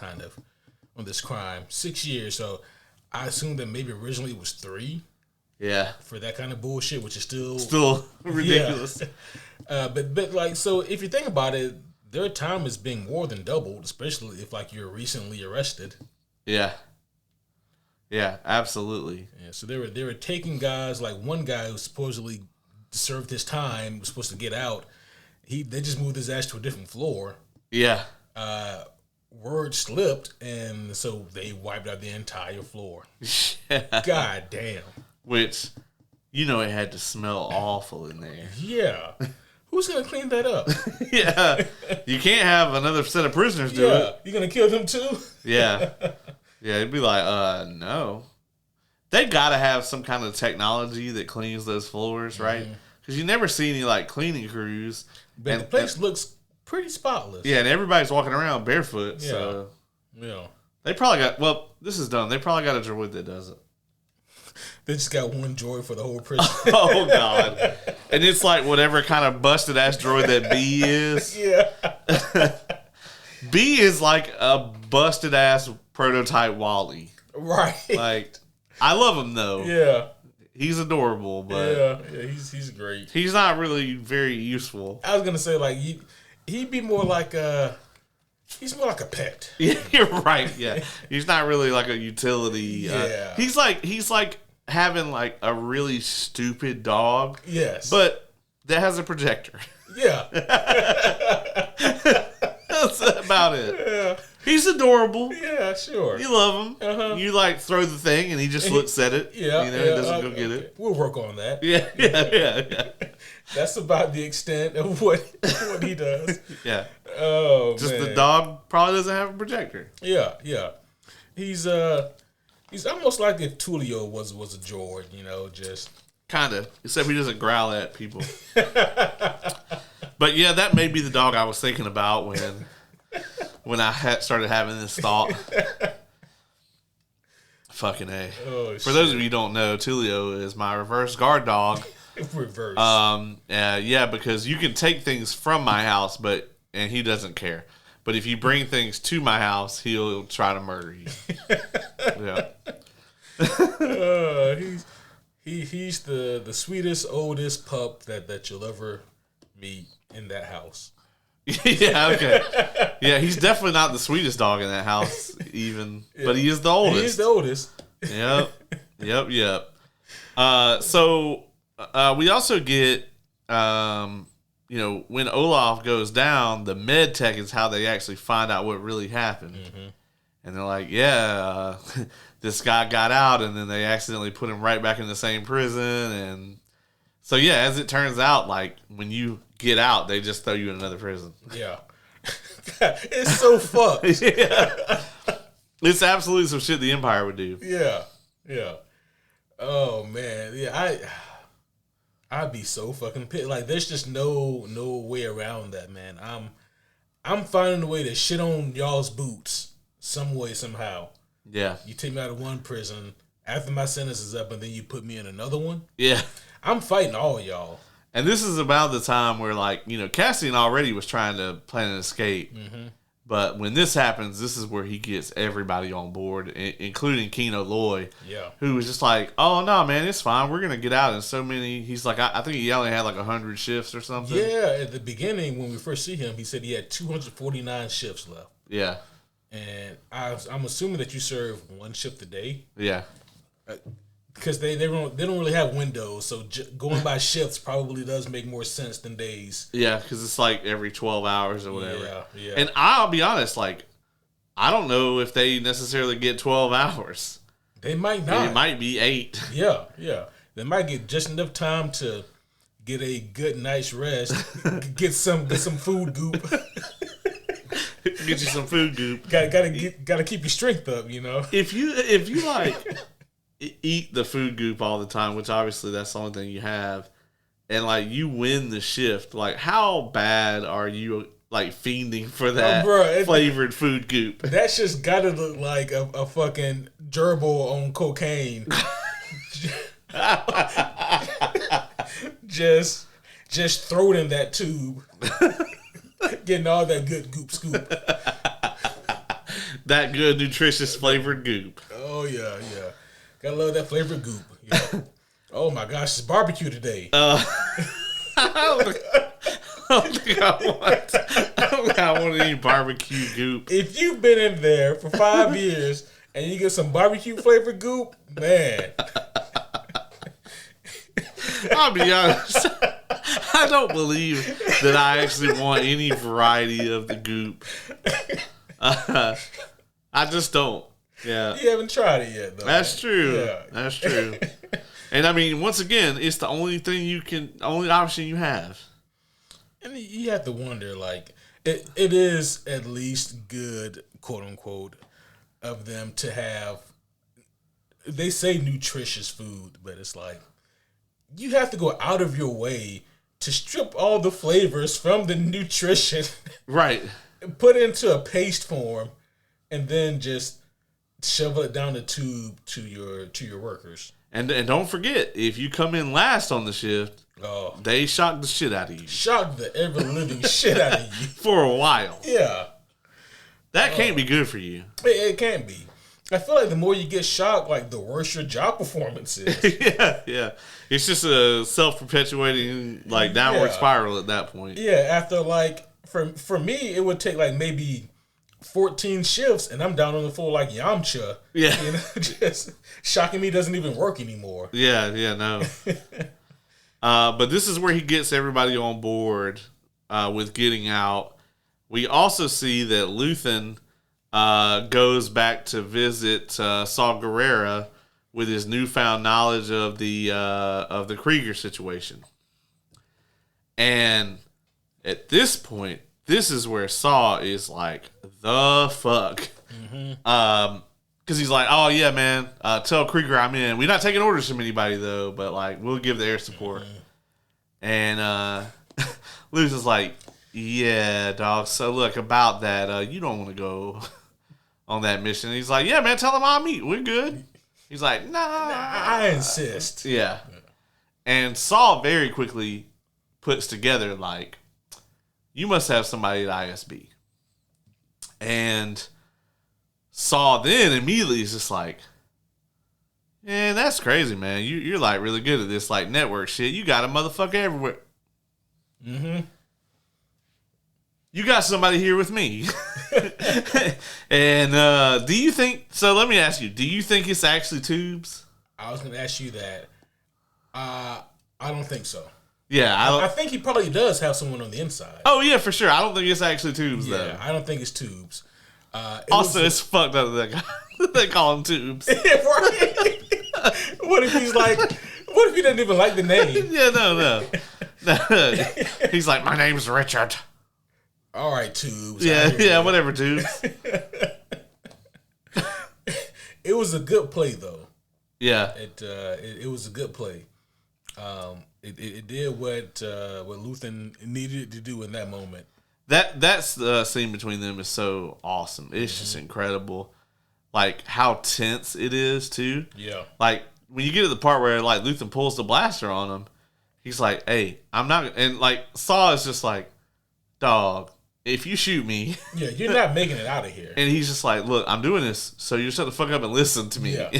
crime, 6 years. So I assume that maybe originally it was 3. Yeah. For that kind of bullshit, which is still ridiculous. Yeah. But like, so if you think about it, their time is being more than doubled, especially if like you're recently arrested. Yeah. Yeah, absolutely. Yeah, so they were taking guys, like one guy who supposedly served his time, was supposed to get out. They just moved his ass to a different floor. Yeah. Word slipped, and so they wiped out the entire floor. Yeah. God damn. Which, it had to smell awful in there. Yeah. Who's going to clean that up? Yeah. You can't have another set of prisoners do it. You going to kill them too? Yeah. Yeah, it'd be like, no. They got to have some kind of technology that cleans those floors, right? Because you never see any, like, cleaning crews. But the place looks pretty spotless. Yeah, and everybody's walking around barefoot, yeah. so... Yeah. They probably got... this is dumb. They probably got a droid that does it. They just got one droid for the whole prison. Oh, God. And it's like whatever kind of busted-ass droid that B is. Yeah. B is like a busted-ass prototype Wally. Right. Like, I love him, though. Yeah. He's adorable, but... Yeah, he's great. He's not really very useful. I was going to say, like, he'd be more like a... He's more like a pet. Yeah, you're right, yeah. He's not really like a utility. Yeah. He's like having like a really stupid dog. Yes. But that has a projector. Yeah. That's about it. Yeah. He's adorable. Yeah, sure. You love him. Uh-huh. You like throw the thing and he just looks at it. Yeah. He doesn't go get it. We'll work on that. Yeah. That's about the extent of what he does. Yeah. Oh, just man. the dog probably doesn't have a projector. Yeah. He's almost like if Tulio was a droid, just kind of, except he doesn't growl at people. But yeah, that may be the dog I was thinking about when I started having this thought. Fucking A. Oh, For those of you who don't know, Tulio is my reverse guard dog. Reverse. Yeah, because you can take things from my house, and he doesn't care. But if you bring things to my house, he'll try to murder you. Yeah. He's the sweetest, oldest pup that you'll ever meet in that house. Yeah, okay. Yeah, he's definitely not the sweetest dog in that house, even. Yeah. But he is the oldest. He is the oldest. Yep. So we also get, when Olaf goes down, the med tech is how they actually find out what really happened. Mm-hmm. And they're like, this guy got out, and then they accidentally put him right back in the same prison. And so, yeah, as it turns out, like, when you get out, they just throw you in another prison. Yeah. It's so fucked. Yeah. It's absolutely some shit the Empire would do. Yeah. Oh, man. Yeah, I'd be so fucking pissed. Like, there's just no way around that, man. I'm finding a way to shit on y'all's boots some way, somehow. Yeah. You take me out of one prison after my sentence is up, and then you put me in another one. Yeah. I'm fighting all of y'all. And this is about the time where, like, Cassian already was trying to plan an escape. Mm-hmm. But when this happens, this is where he gets everybody on board, including Kino Loy, who was just like, oh, no, man, it's fine. We're going to get out in so many. He's like, I think he only had like 100 shifts or something. Yeah, at the beginning, when we first see him, he said he had 249 shifts left. Yeah. And I'm assuming that you serve one shift a day. Yeah. Because they don't really have windows, so going by shifts probably does make more sense than days. Yeah, because it's like every 12 hours or whatever. Yeah. And I'll be honest, like, I don't know if they necessarily get 12 hours. They might not. It might be 8. Yeah. They might get just enough time to get a good night's rest, get some food goop. Get you some food goop. Gotta keep your strength up, you know. If you like eat the food goop all the time, which obviously that's the only thing you have, and like you win the shift, like how bad are you like fiending for that flavored food goop? That's just gotta look like a fucking gerbil on cocaine. just throw it in that tube. Getting all that good goop scoop. That good, nutritious, flavored goop. Oh, yeah. Gotta love that flavored goop. Yeah. Oh, my gosh, it's barbecue today. I don't think I want any barbecue goop. If you've been in there for 5 years and you get some barbecue flavored goop, man. I'll be honest. I don't believe that I actually want any variety of the goop. I just don't. Yeah. You haven't tried it yet, though. That's true. Yeah. That's true. And I mean, once again, it's the only option you have. And you have to wonder, like, it is at least good, quote unquote, of them to have. They say nutritious food, but it's like you have to go out of your way to strip all the flavors from the nutrition, right? Put it into a paste form, and then just shovel it down the tube to your workers. And don't forget, if you come in last on the shift, they shock the shit out of you. Shock the ever living shit out of you for a while. Yeah, that can't be good for you. It can't be. I feel like the more you get shocked, like the worse your job performance is. Yeah. It's just a self-perpetuating, like, downward spiral at that point. Yeah, after, like, for me, it would take, like, maybe 14 shifts, and I'm down on the floor like Yamcha. Yeah. You know, just shocking me doesn't even work anymore. Yeah, no. But this is where he gets everybody on board with getting out. We also see that Luthen goes back to visit Saw Gerrera with his newfound knowledge of the Krieger situation. And at this point, this is where Saw is like, the fuck. Mm-hmm. Because he's like, oh, yeah, man, tell Krieger I'm in. We're not taking orders from anybody, though, but, like, we'll give the air support. Mm-hmm. And Luthen's like, yeah, dog, so look, about that, you don't want to go on that mission. And he's like, yeah, man, tell him I'll meet. We're good. He's like, nah. I insist. Yeah. And Saul very quickly puts together, like, you must have somebody at ISB. And Saul then immediately is just like, man, that's crazy, man. You're like really good at this, like, network shit. You got a motherfucker everywhere. Mm-hmm. You got somebody here with me. And do you think, so let me ask you, do you think it's actually tubes? I was going to ask you that. I don't think so. Yeah. I think he probably does have someone on the inside. Oh, yeah, for sure. I don't think it's actually tubes, though. Yeah, I don't think it's tubes. It's fucked up that they call them tubes. Right? What if he's like, what if he doesn't even like the name? Yeah, no. He's like, my name's Richard. All right, tubes. Yeah, whatever, tubes. It was a good play, though. Yeah, it was a good play. It did what Luthen needed to do in that moment. That's the scene between them is so awesome. It's just incredible, like how tense it is too. Yeah, like when you get to the part where like Luthen pulls the blaster on him, he's like, "Hey, I'm not," and like Saw is just like, "Dog, if you shoot me, yeah, you're not making it out of here." And he's just like, "Look, I'm doing this, so you shut the fuck up and listen to me." Yeah.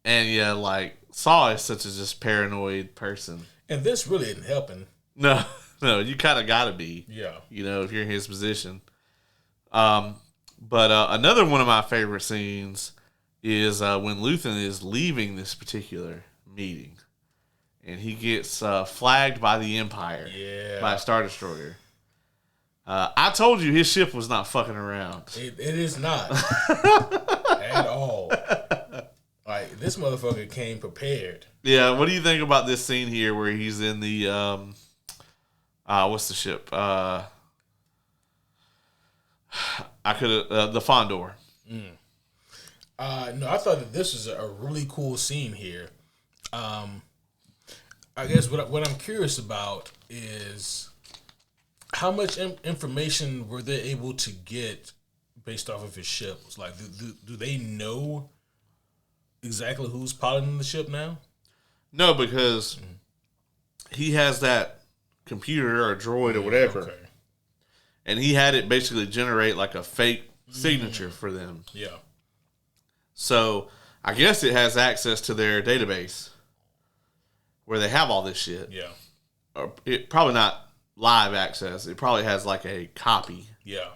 And yeah, like Saw is such a just paranoid person, and this really isn't helping. No, you kind of got to be. Yeah, you know, if you're in his position. But another one of my favorite scenes is when Luthen is leaving this particular meeting, and he gets flagged by the Empire, by a Star Destroyer. I told you his ship was not fucking around. It is not. at all. Like, this motherfucker came prepared. Yeah, what do you think about this scene here where he's in the what's the ship? The Fondor. No, I thought that this was a really cool scene here. I guess what I'm curious about is how much information were they able to get based off of his ship? It's like, do they know exactly who's piloting the ship now? No, because he has that computer or droid or whatever, Okay. and he had it basically generate like a fake signature for them. Yeah. So I guess it has access to their database where they have all this shit. Yeah. Or it probably not live access. It probably has like a copy. Yeah.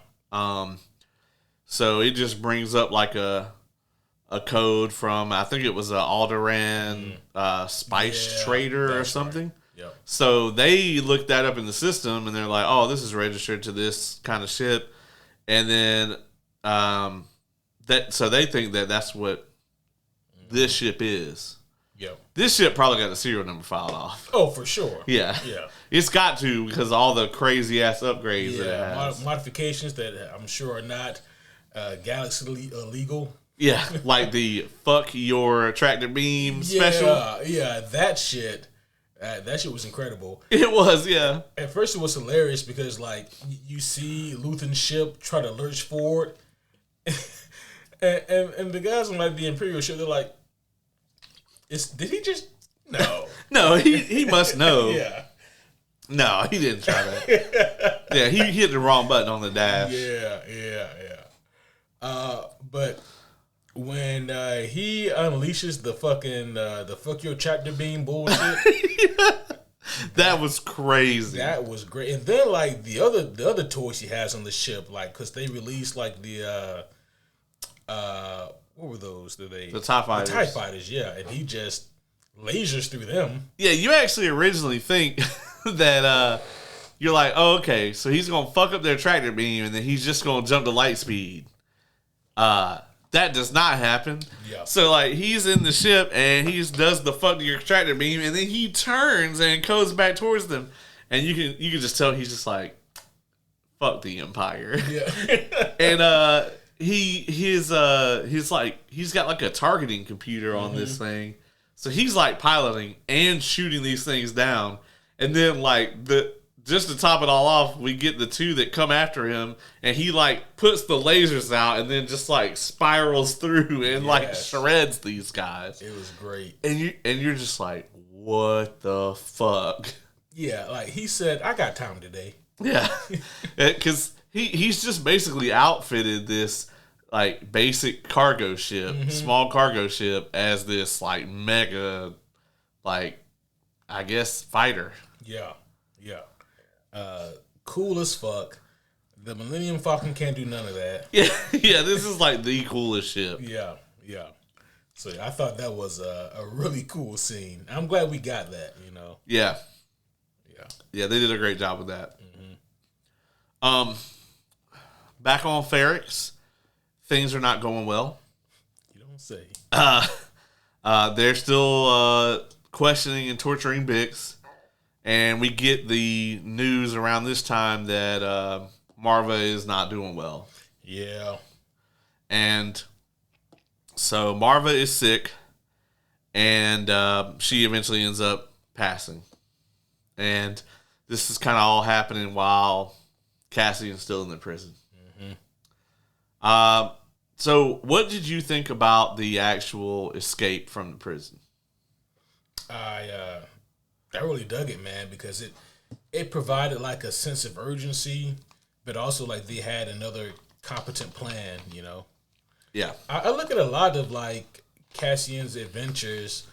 So it just brings up like a code from, I think it was a Alderaan spice trader or something. Right. Yeah. So they looked that up in the system and they're like, oh, this is registered to this kind of ship. And then so they think that that's what this ship is. Yep. This ship probably got the serial number filed off. Oh, for sure. Yeah. Yeah. It's got to, because of all the crazy ass upgrades that it Yeah. has. Modifications that I'm sure are not galaxy legal. Yeah, like the fuck your tractor beam special. Yeah, that shit. That shit was incredible. It was, yeah. At first, it was hilarious because, like, you see Luthen's ship try to lurch forward, and the guys on like the Imperial ship, they're like, "Did he just no?" No, he must know. Yeah. No, he didn't try that. Yeah, he hit the wrong button on the dash. Yeah. But when he unleashes the fucking the fuck your tractor beam bullshit, That was crazy. that was great. And then like the other toys he has on the ship, like because they released like the what were those? The TIE Fighters. The TIE Fighters, yeah. And he just lasers through them. Yeah, you actually originally think that you're like, oh, okay, so he's gonna fuck up their tractor beam and then he's just gonna jump to light speed. That does not happen. Yeah. So like he's in the ship and he does the fuck to your tractor beam and then he turns and goes back towards them, and you can just tell he's just like, fuck the Empire. Yeah. And he's like, he's got like a targeting computer on this thing, so he's like piloting and shooting these things down, and then like just to top it all off, we get the two that come after him, and he like puts the lasers out and then just like spirals through and like shreds these guys. It was great. And you're just like, what the fuck? Yeah, like he said, I got time today. Yeah, because he's just basically outfitted this like basic cargo ship, small cargo ship, as this like mega, like, I guess, fighter. Yeah. Cool as fuck. The Millennium Falcon can't do none of that. Yeah, this is like the coolest ship. Yeah. So I thought that was a really cool scene. I'm glad we got that, you know. Yeah, they did a great job with that. Back on Ferrix, things are not going well. You don't say. They're still questioning and torturing Bix. And we get the news around this time that Marva is not doing well. Yeah. And so Marva is sick, and she eventually ends up passing. And this is kind of all happening while Cassian's still in the prison. So what did you think about the actual escape from the prison? I really dug it, man, because it provided like a sense of urgency, but also like they had another competent plan, you know. Yeah. I look at a lot of like Cassian's adventures,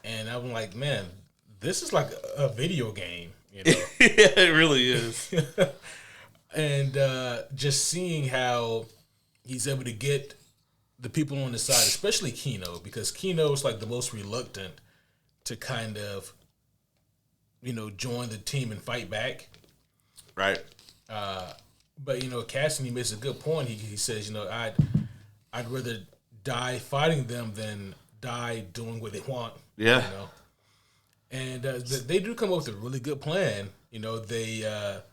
and I'm like, man, this is like a video game, you know. Yeah, it really is. And just seeing how he's able to get the people on his side, especially Kino, because Kino is like the most reluctant to kind of, you know, join the team and fight back. Right. But, you know, Cassian, he makes a good point. He says, you know, I'd rather die fighting them than die doing what they want. Yeah. You know, and they do come up with a really good plan. You know, they're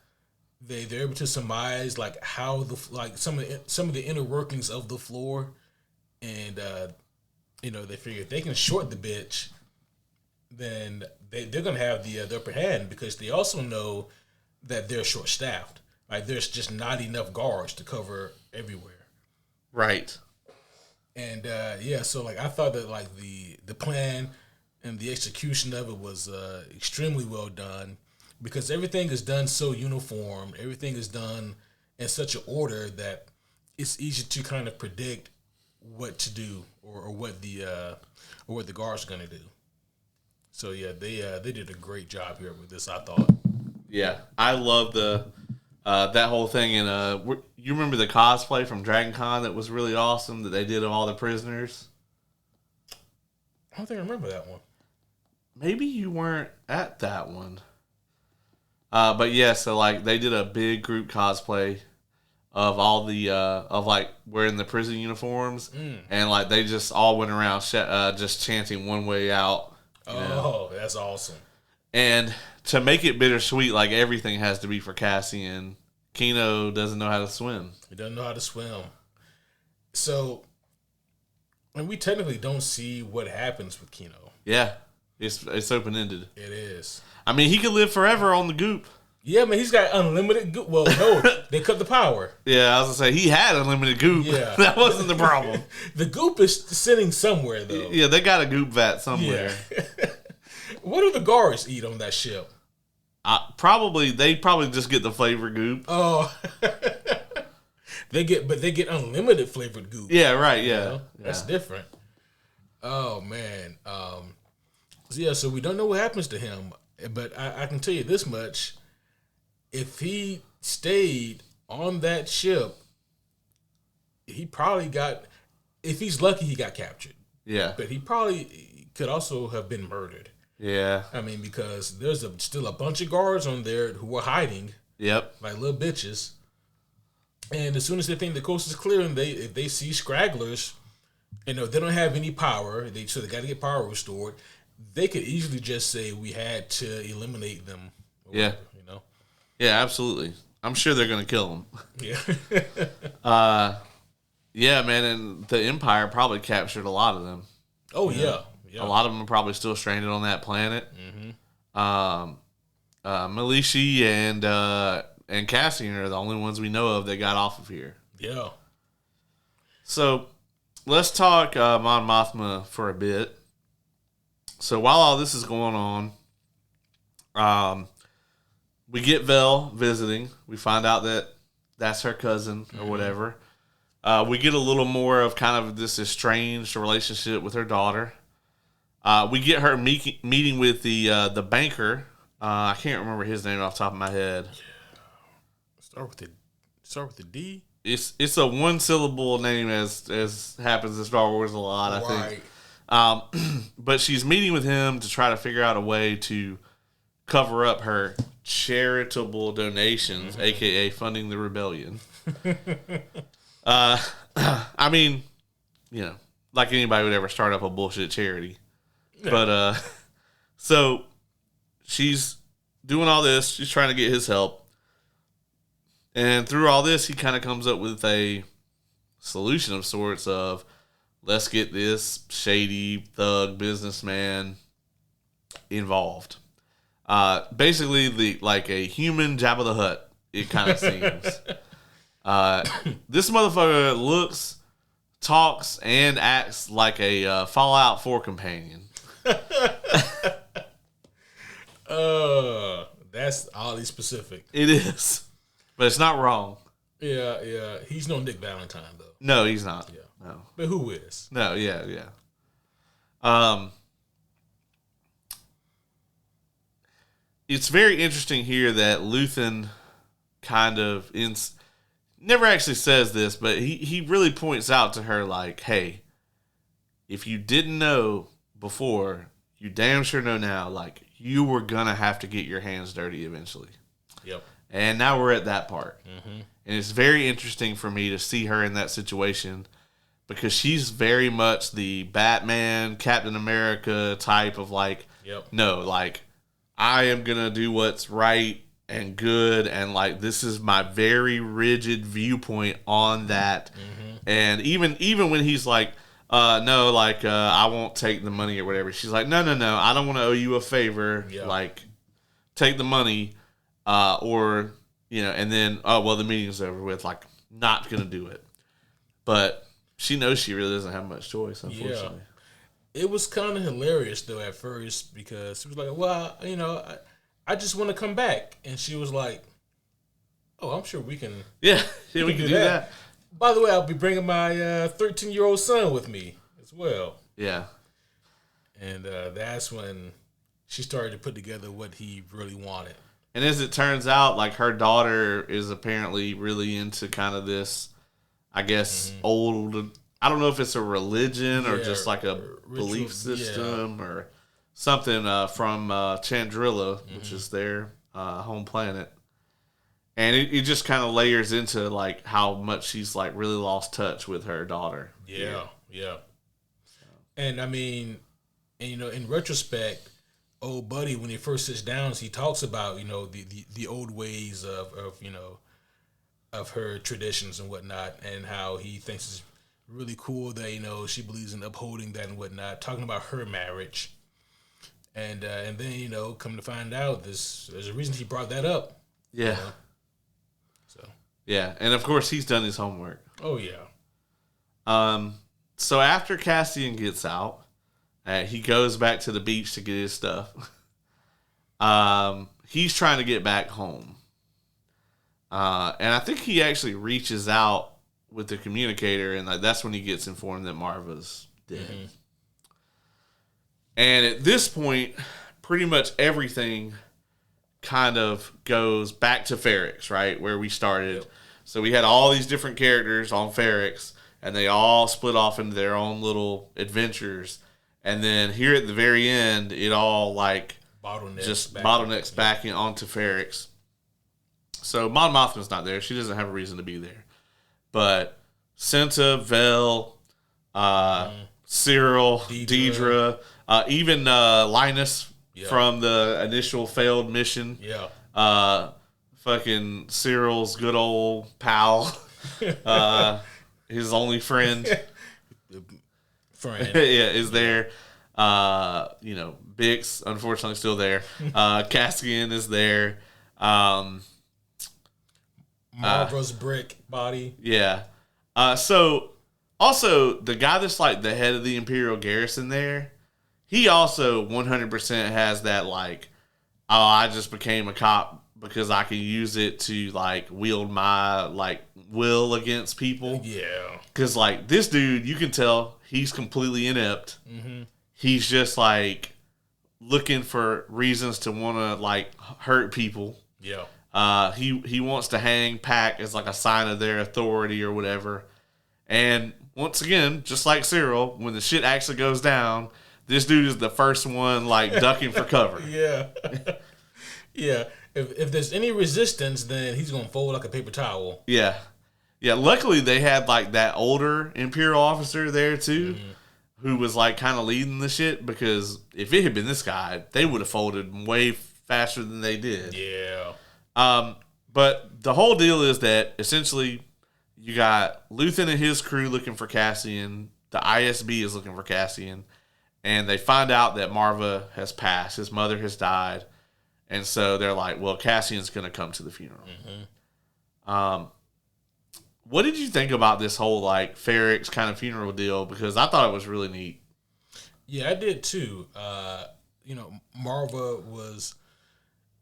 able to surmise like how some of the inner workings of the floor, and you know, they figure if they can short the bitch, then they're gonna have the upper hand, because they also know that they're short staffed. Like there's just not enough guards to cover everywhere. Right. And yeah, so like I thought that like the plan and the execution of it was extremely well done, because everything is done so uniform. Everything is done in such an order that it's easy to kind of predict what to do, or what the guards are gonna do. So yeah, they did a great job here with this, I thought. Yeah, I love that whole thing. And you remember the cosplay from Dragon Con that was really awesome that they did of all the prisoners? I don't think I remember that one. Maybe you weren't at that one. But yeah, so like they did a big group cosplay of all the of like wearing the prison uniforms, and like they just all went around just chanting "One Way Out." Oh, that's awesome. And to make it bittersweet, like everything has to be for Cassian. Kino doesn't know how to swim. He doesn't know how to swim. So, and we technically don't see what happens with Kino. Yeah, it's open ended. It is. I mean, he could live forever on the goop. Yeah, man, he's got unlimited goop. Well, no, they cut the power. Yeah, I was gonna say he had unlimited goop. Yeah, that wasn't the problem. The goop is sitting somewhere, though. Yeah, they got a goop vat somewhere. Yeah. What do the guards eat on that ship? They probably just get the flavor goop. Oh, they get unlimited flavored goop. Yeah, right. Yeah, you know? That's different. Oh man. So we don't know what happens to him, but I can tell you this much: if he stayed on that ship, he probably got. If he's lucky, he got captured. Yeah, but he probably could also have been murdered. Yeah, I mean, because there's still a bunch of guards on there who are hiding. Yep, like little bitches. And as soon as they think the coast is clear, and if they see scragglers, you know, they don't have any power. So they got to get power restored. They could easily just say we had to eliminate them. Yeah, whatever, you know. Yeah, absolutely. I'm sure they're gonna kill them. Yeah. Yeah, man, and the Empire probably captured a lot of them. Oh yeah. A lot of them are probably still stranded on that planet. Malishi and Cassian are the only ones we know of that got off of here. Yeah. So let's talk Mon Mothma for a bit. So while all this is going on, we get Vel visiting. We find out that that's her cousin or whatever. We get a little more of kind of this estranged relationship with her daughter. We get her meeting with the banker. I can't remember his name off the top of my head. Start with the D. It's a one syllable name, as happens in Star Wars a lot, I think. But she's meeting with him to try to figure out a way to cover up her charitable donations, aka funding the rebellion. I mean, you know, like anybody would ever start up a bullshit charity. Yeah. But so she's doing all this. She's trying to get his help. And through all this, he kind of comes up with a solution of sorts of, let's get this shady thug businessman involved. Basically, like a human Jabba the Hutt, it kind of seems. This motherfucker looks, talks, and acts like a Fallout 4 companion. That's oddly specific. It is. But it's not wrong. Yeah. He's no Nick Valentine, though. No, he's not. Yeah. No. But who is? No, yeah. It's very interesting here that Luthen kind of never actually says this, but he really points out to her like, hey, if you didn't know before, you damn sure know now, like, you were gonna have to get your hands dirty eventually. Yep. And now we're at that part. And it's very interesting for me to see her in that situation because she's very much the Batman, Captain America type of like, no, like, I am going to do what's right and good, and like, this is my very rigid viewpoint on that. And even when he's like, no, like, I won't take the money or whatever, she's like, no, I don't want to owe you a favor. Like, take the money, or, you know, and then, oh, well, the meeting's over with, like, not going to do it. But she knows she really doesn't have much choice, unfortunately. Yeah. It was kind of hilarious, though, at first, because she was like, well, you know, I just want to come back. And she was like, oh, I'm sure we can. Yeah, we can do that. By the way, I'll be bringing my 13-year-old son with me as well. Yeah. And that's when she started to put together what he really wanted. And as it turns out, like, her daughter is apparently really into kind of this, I guess, old, I don't know if it's a religion or just like a belief system or something from Chandrilla, which is their home planet. And it just kind of layers into, like, how much she's, like, really lost touch with her daughter. Yeah. And, I mean, and, you know, in retrospect, old buddy, when he first sits down, he talks about, you know, the old ways of you know, of her traditions and whatnot, and how he thinks it's really cool that, you know, she believes in upholding that and whatnot, talking about her marriage. And then, you know, come to find out, there's a reason he brought that up. Yeah. You know? Yeah, and of course he's done his homework. Oh, yeah. So after Cassian gets out, he goes back to the beach to get his stuff. He's trying to get back home. And I think he actually reaches out with the communicator, and like that's when he gets informed that Marva's dead. And at this point, pretty much everything kind of goes back to Ferrix, right? Where we started. So we had all these different characters on Ferrix, and they all split off into their own little adventures. And then here at the very end, it all like bottlenecks back in onto Ferrix. So Mon Mothma's not there. She doesn't have a reason to be there. But Cinta, Vel, Syril, Deidre, even Linus from the initial failed mission. Fucking Cyril's good old pal. His only friend. Is there. You know, Bix, unfortunately, still there. Cassian is there. Marva's brick body. Yeah. So, also, the guy that's like the head of the Imperial garrison there, he also 100% has that like, oh, I just became a cop because I can use it to like wield my like will against people. Yeah. Because like this dude, you can tell he's completely inept. He's just like looking for reasons to want to like hurt people. Yeah. He wants to hang Pac as like a sign of their authority or whatever. And once again, just like Syril, when the shit actually goes down, this dude is the first one like ducking for cover. Yeah. Yeah. If there's any resistance, then he's gonna fold like a paper towel. Yeah. Luckily, they had like that older Imperial officer there too, who was like kind of leading the shit. Because if it had been this guy, they would have folded way faster than they did. Yeah. But the whole deal is that essentially you got Luthen and his crew looking for Cassian. The ISB is looking for Cassian, and they find out that Marva has passed. His mother has died. And so they're like, well, Cassian's going to come to the funeral. What did you think about this whole, like, Ferrix kind of funeral deal? Because I thought it was really neat. Yeah, I did, too. You know, Marva was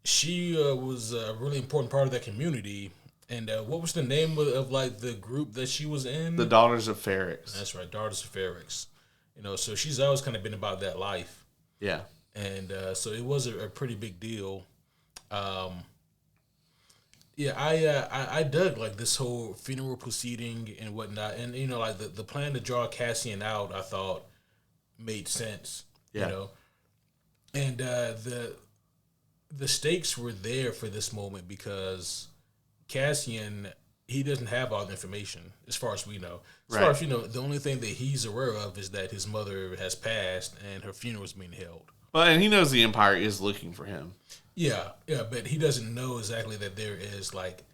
a really important part of that community. And what was the name of, like, the group that she was in? The Daughters of Ferrix. That's right, Daughters of Ferrix. You know, so she's always kind of been about that life. Yeah. And so it was a pretty big deal. I dug like this whole funeral proceeding and whatnot, and you know, like the plan to draw Cassian out, I thought made sense. Yeah. You know, and the stakes were there for this moment because Cassian he doesn't have all the information as far as we know. As Right. far as you know, the only thing that he's aware of is that his mother has passed and her funeral is being held. Well, and he knows the Empire is looking for him. Yeah, but he doesn't know exactly that there is like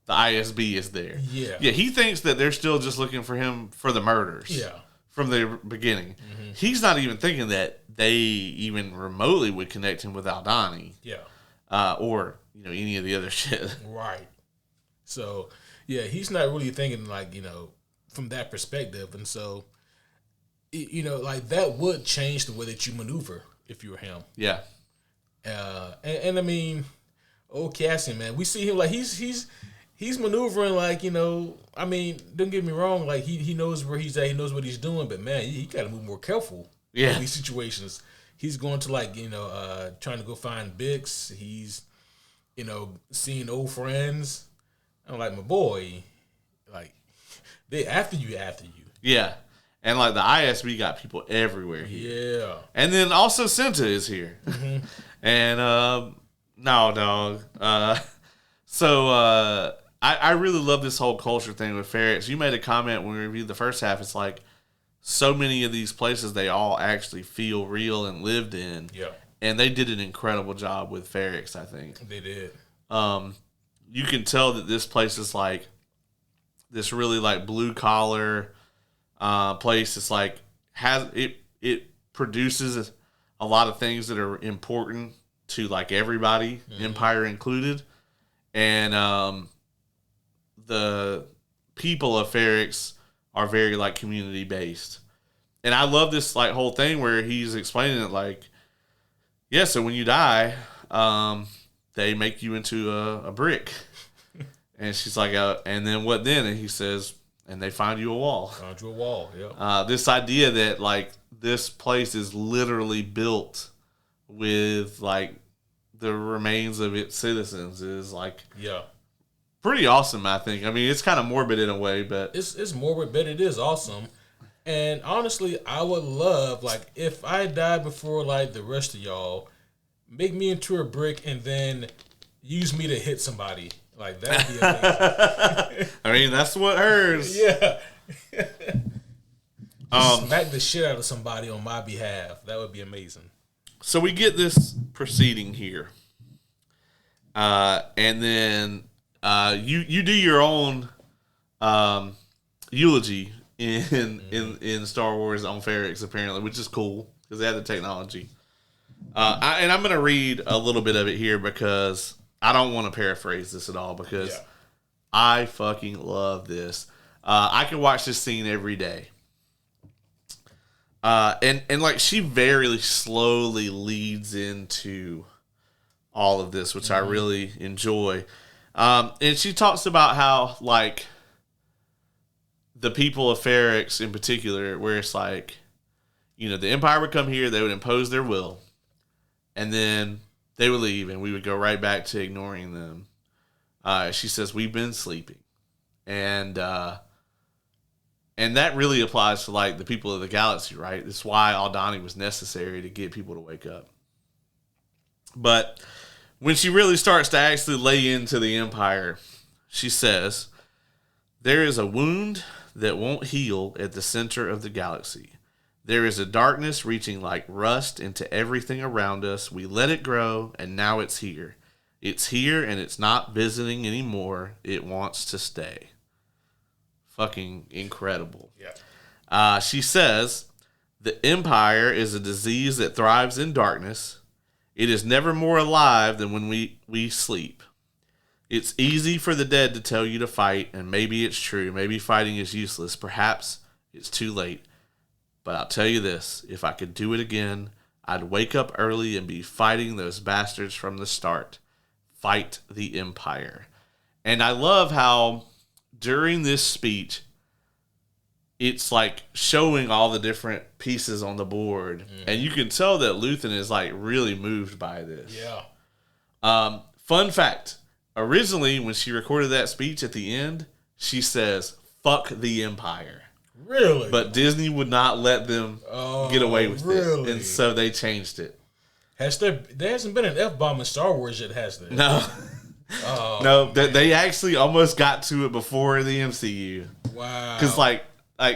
The ISB is there. Yeah. Yeah, he thinks that they're still just looking for him for the murders. Yeah. From the beginning. He's not even thinking that they even remotely would connect him with Aldani. Yeah. Or, any of the other shit. Right. So, yeah, he's not really thinking like, from that perspective. And so, like that would change the way that you maneuver if you were him. Yeah. And I mean, old Cassian, man, we see him like he's maneuvering like, I mean, don't get me wrong, like he knows where he's at, he knows what he's doing, but man, he got to move more careful in these situations. He's going to like, trying to go find Bix. He's, seeing old friends. I'm like, my boy, like they after you. Yeah. And like the ISB got people everywhere here. Yeah. And then also Cinta is here. And no, dog. I really love this whole culture thing with Ferrix. You made a comment when we reviewed the first half. It's like so many of these places they all actually feel real and lived in. Yeah. And they did an incredible job with Ferrix, I think. They did. You can tell that this place is like this really like blue collar place. It's like it produces a lot of things that are important to like everybody, Empire included. And the people of Ferrix are very like community based. And I love this like whole thing where he's explaining it like, yeah, so when you die, they make you into a brick. And she's like, and then what then? And he says, and they find you a wall. Found you a wall, yeah. This idea that like this place is literally built with like the remains of its citizens is like pretty awesome, I think. I mean, it's kind of morbid in a way, but it's morbid, but it is awesome. And honestly, I would love, like, if I died before, like, the rest of y'all, make me into a brick and then use me to hit somebody. Like, that'd be amazing. I mean, that's what hers. Yeah. Smack the shit out of somebody on my behalf. That would be amazing. So we get this proceeding here. And then you do your own eulogy in Star Wars on Ferrix, apparently, which is cool because they have the technology. And I'm going to read a little bit of it here because I don't want to paraphrase this at all because I fucking love this. I can watch this scene every day. And like she very slowly leads into all of this, which I really enjoy. And she talks about how like the people of Ferrix in particular, where it's like, the Empire would come here, they would impose their will, and then they would leave, and we would go right back to ignoring them. She says, we've been sleeping. And that really applies to, like, the people of the galaxy, right? That's why Aldani was necessary to get people to wake up. But when she really starts to actually lay into the Empire, she says, there is a wound that won't heal at the center of the galaxy. There is a darkness reaching like rust into everything around us. We let it grow, and now it's here. It's here, and it's not visiting anymore. It wants to stay. Fucking incredible. Yeah. She says, the Empire is a disease that thrives in darkness. It is never more alive than when we sleep. It's easy for the dead to tell you to fight, and maybe it's true. Maybe fighting is useless. Perhaps it's too late. But I'll tell you this, if I could do it again, I'd wake up early and be fighting those bastards from the start. Fight the Empire. And I love how during this speech, it's like showing all the different pieces on the board. And you can tell that Luthen is like really moved by this. Yeah. Fun fact. Originally, when she recorded that speech at the end, she says, fuck the Empire. Really? But Disney would not let them get away with it. And so they changed it. There hasn't been an F-bomb in Star Wars yet, has there? No. Oh, no, they actually almost got to it before the MCU. Wow. Because like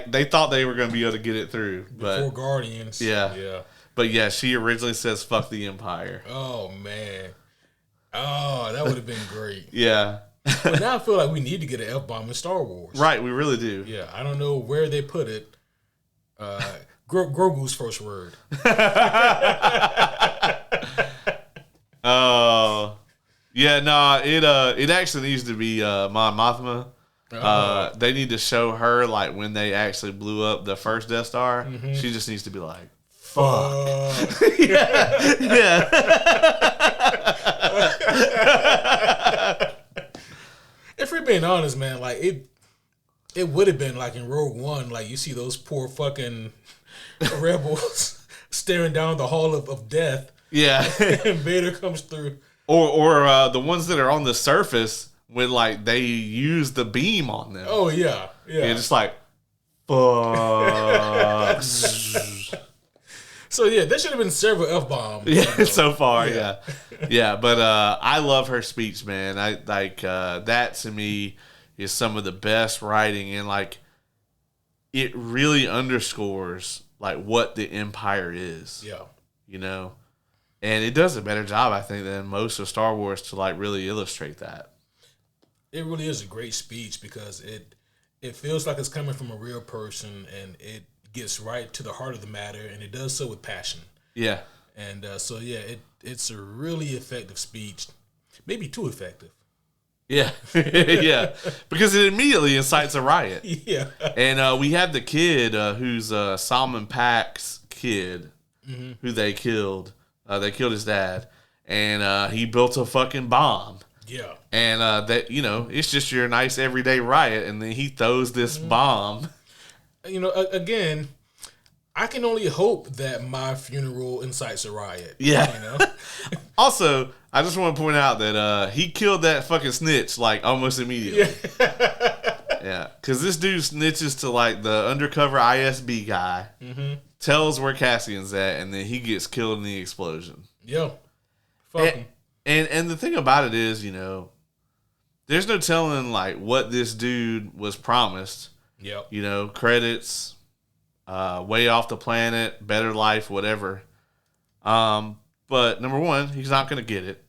they thought they were going to be able to get it through. Before Guardians. Yeah. But yeah, she originally says, fuck the Empire. Oh, man. Oh, that would have been great. Yeah. But now I feel like we need to get an F-bomb in Star Wars. Right, we really do. Yeah, I don't know where they put it. Grogu's first word. Oh. Yeah, no, it actually needs to be Mon Mothma. They need to show her like when they actually blew up the first Death Star. Mm-hmm. She just needs to be like, fuck. Yeah. If we're being honest, man, like it would have been like in Rogue One, like you see those poor fucking rebels staring down the hall of death. Yeah. And Vader comes through. Or the ones that are on the surface when like they use the beam on them. Oh yeah. Yeah, just like fuck. So yeah, there should have been several F-bombs. Yeah, so far, yeah. But I love her speech, man. I like that to me is some of the best writing, and like it really underscores like what the Empire is. Yeah. You know? And it does a better job, I think, than most of Star Wars to like really illustrate that. It really is a great speech because it feels like it's coming from a real person, and it gets right to the heart of the matter, and it does so with passion. Yeah. And so yeah, it's a really effective speech, maybe too effective. Yeah, yeah, because it immediately incites a riot. Yeah, and we have the kid who's Salman Pack's kid, mm-hmm. who they killed. They killed his dad, and he built a fucking bomb. Yeah, and that it's just your nice everyday riot, and then he throws this mm-hmm. bomb. Again, I can only hope that my funeral incites a riot. Yeah. Also, I just want to point out that he killed that fucking snitch like almost immediately. Yeah, because this dude snitches to like the undercover ISB guy, mm-hmm. tells where Cassian's at, and then he gets killed in the explosion. Yeah. Fuck him. And the thing about it is, there's no telling like what this dude was promised. Yep. Credits, way off the planet, better life, whatever. But number one, he's not going to get it.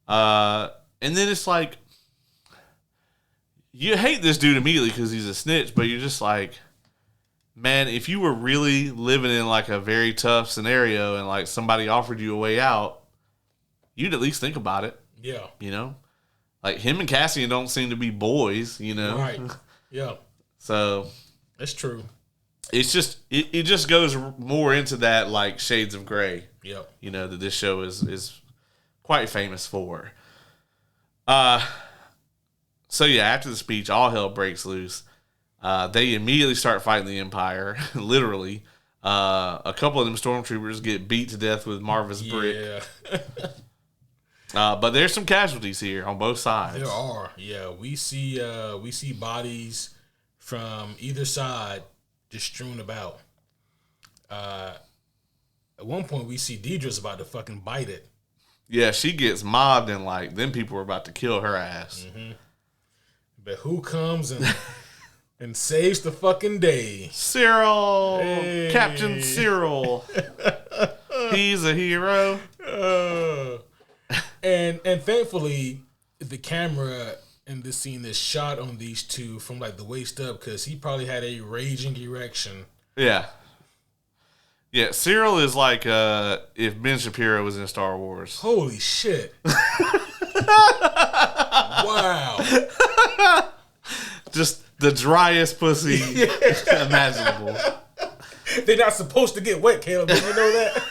And then it's like, you hate this dude immediately because he's a snitch, but you're just like, man, if you were really living in like a very tough scenario and like somebody offered you a way out, you'd at least think about it. Yeah. Like him and Cassian don't seem to be boys, Right. Yeah. So that's true. It's just it just goes more into that like shades of gray. Yep. That this show is quite famous for. So yeah, after the speech, all hell breaks loose. They immediately start fighting the Empire, literally. A couple of them stormtroopers get beat to death with Marva's brick. Yeah. But there's some casualties here on both sides. There are. Yeah, we see bodies from either side just strewn about. At one point, we see Deidre's about to fucking bite it. Yeah, she gets mobbed, and like then people are about to kill her ass. Mm-hmm. But who comes and saves the fucking day? Syril, hey. Captain Syril. He's a hero. And thankfully, the camera in this scene is shot on these two from like the waist up because he probably had a raging erection. Yeah. Yeah, Syril is like if Ben Shapiro was in Star Wars. Holy shit. Wow. Just the driest pussy imaginable. They're not supposed to get wet, Caleb. Did you know that?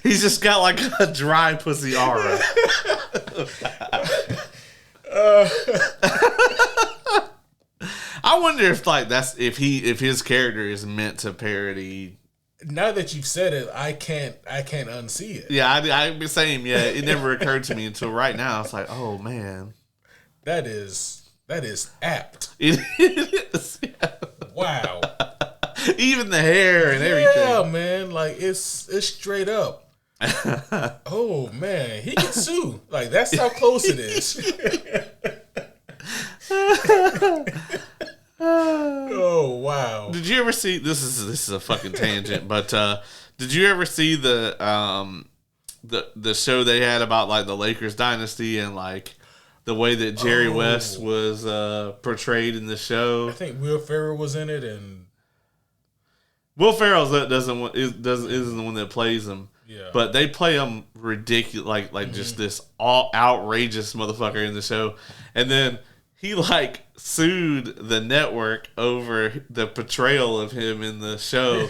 He's just got like a dry pussy aura. I wonder if like if his character is meant to parody. Now that you've said it, I can't unsee it. Yeah, I'm saying it never occurred to me until right now. It's like, oh man, that is apt. It is. Yeah. Wow. Even the hair and everything. Yeah, man, like it's straight up. Oh man, he can sue. Like that's how close it is. Oh wow! Did you ever see this? Is a fucking tangent, but did you ever see the show they had about like the Lakers dynasty and like the way that Jerry West was portrayed in the show? I think Will Ferrell was in it, and Will Ferrell isn't the one that plays him. Yeah. But they play him ridiculous, like just this all outrageous motherfucker in the show, and then he like sued the network over the portrayal of him in the show,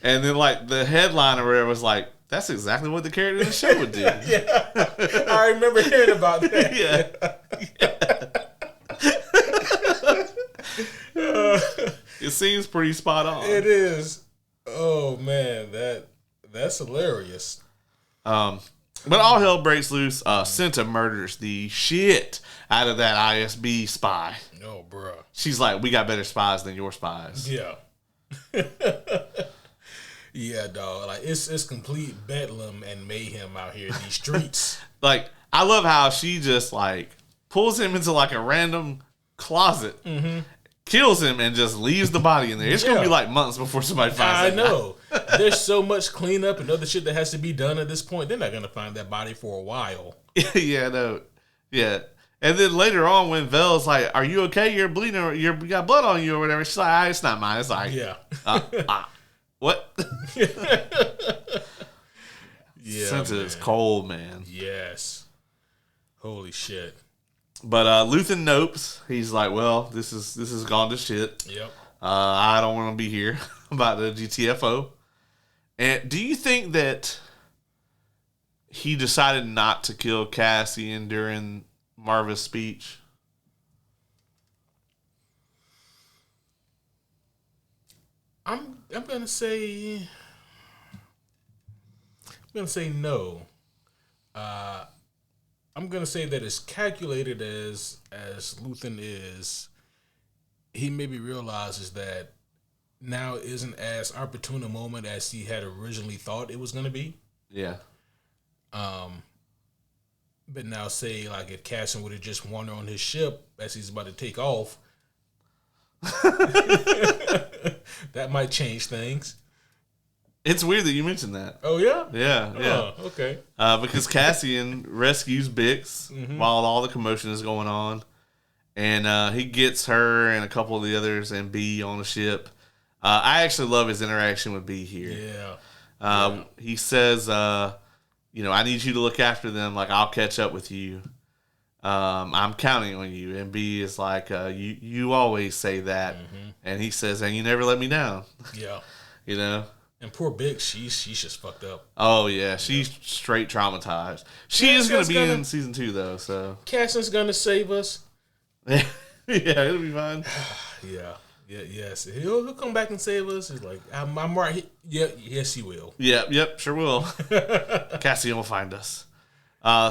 and then like the headline or whatever was like, "That's exactly what the character in the show would do." Yeah, I remember hearing about that. Yeah. It seems pretty spot on. It is. Oh man, that's hilarious. But all hell breaks loose. Cinta murders the shit out of that ISB spy. Oh, bro. She's like, we got better spies than your spies. Yeah. Yeah, dog. Like it's complete bedlam and mayhem out here in these streets. Like, I love how she just like pulls him into like a random closet, kills him, and just leaves the body in there. It's gonna be like months before somebody finds it. I know. There's so much cleanup and other shit that has to be done at this point. They're not gonna find that body for a while. Yeah, no. Yeah. And then later on, when Vel's like, "Are you okay? You're bleeding, or you got blood on you, or whatever." She's like, "It's not mine." It's like, yeah. What? Yeah. Cinta is cold, man. Yes. Holy shit. But Luthen nopes. He's like, "Well, this is gone to shit. Yep. I don't want to be here about the GTFO." And do you think that he decided not to kill Cassian during Marva's speech? I'm gonna say no. I'm gonna say that as calculated as Luthen is, he maybe realizes that now isn't as opportune a moment as he had originally thought it was gonna be. Yeah. But now say like if Cassian would have just wandered on his ship as he's about to take off, that might change things. It's weird that you mentioned that. Oh yeah? Yeah. Oh, okay. Because Cassian rescues Bix while all the commotion is going on. And he gets her and a couple of the others and B on the ship. I actually love his interaction with B here. Yeah. He says, I need you to look after them. Like, I'll catch up with you. I'm counting on you. And B is like, you always say that. And he says, and you never let me down. Yeah. You know? And poor Bix, she's just fucked up. Oh, yeah. She's straight traumatized. She is going to be in season 2, though, so. Cassian's going to save us. Yeah, it'll be fine. Yeah. Yes. He'll come back and save us. He's like, I'm right. Yes, he will. Yep, sure will. Cassian will find us.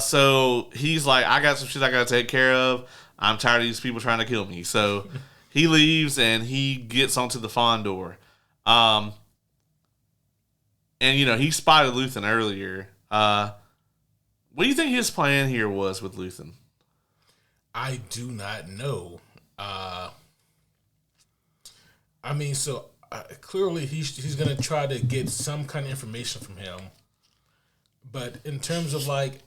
So he's like, I got some shit I got to take care of. I'm tired of these people trying to kill me. So he leaves and he gets onto the Fondor. And, he spotted Luthen earlier. What do you think his plan here was with Luthen? I do not know. Clearly he's going to try to get some kind of information from him. But in terms of like,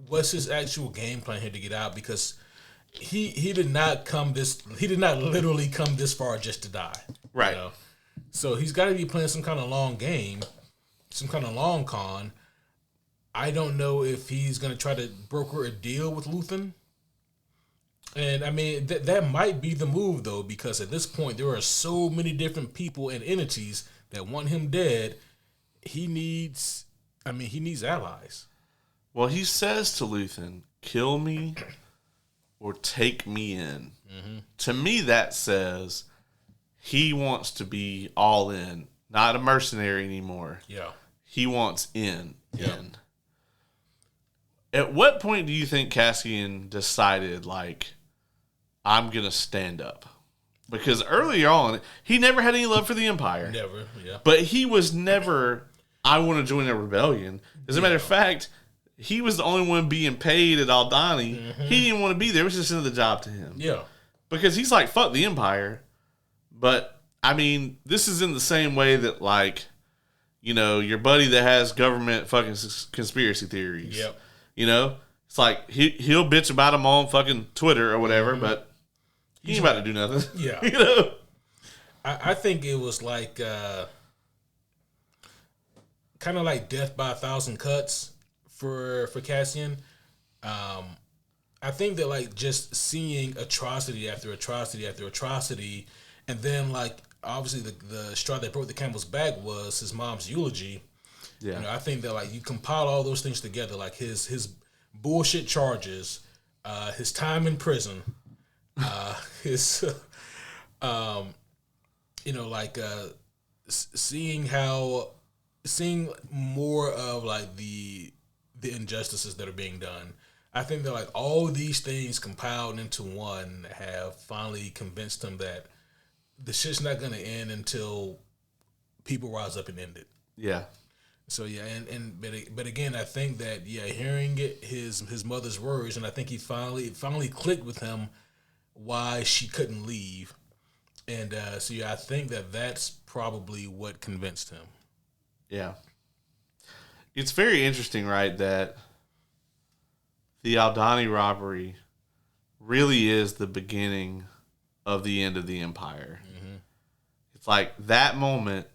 what's his actual game plan here to get out? Because he did not literally come this far just to die. Right. So he's got to be playing some kind of long game, some kind of long con. I don't know if he's going to try to broker a deal with Luthen. And I mean, that might be the move though, because at this point there are so many different people and entities that want him dead. He needs allies. Well, he says to Luthen, kill me or take me in. To me, that says he wants to be all in, not a mercenary anymore. Yeah. He wants in. Yeah. In. At what point do you think Cassian decided, like, I'm going to stand up? Because early on, he never had any love for the Empire. Never, yeah. But he was never I want to join a rebellion. As a matter of fact, he was the only one being paid at Aldhani. Mm-hmm. He didn't want to be there. It was just another job to him. Yeah. Because he's like, fuck the Empire. But, I mean, this is in the same way that, like, you know, your buddy that has government fucking conspiracy theories. Yep. You know? It's like, he'll bitch about them on fucking Twitter or whatever, but he ain't about to do nothing. Yeah. You know? I think it was like, kind of like Death by a Thousand Cuts for Cassian. I think that, like, just seeing atrocity after atrocity after atrocity, and then, like, obviously the straw that broke the camel's back was his mom's eulogy. Yeah. You know, I think that, like, you compile all those things together, like his bullshit charges, his time in prison, his, you know, like, seeing more of, like, the injustices that are being done. I think that, like, all these things compiled into one have finally convinced him that the shit's not going to end until people rise up and end it. Yeah. So yeah, but again, I think that hearing his mother's words, and I think he finally clicked with him why she couldn't leave, and so yeah, I think that's probably what convinced him. Yeah, it's very interesting, right? That the Aldhani robbery really is the beginning of the end of the Empire. Mm-hmm. It's like that moment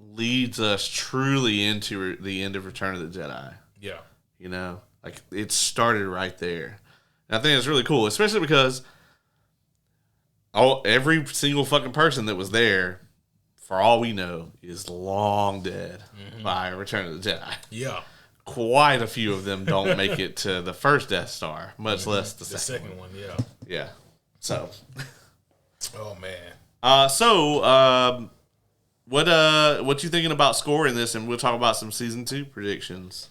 leads us truly into the end of Return of the Jedi. Yeah. You know, like it started right there. And I think it's really cool, especially because every single fucking person that was there, for all we know, is long dead by Return of the Jedi. Yeah. Quite a few of them don't make it to the first Death Star, much less the second one. Yeah. Yeah. So. Oh man. What you thinking about scoring this, and we'll talk about some season 2 predictions.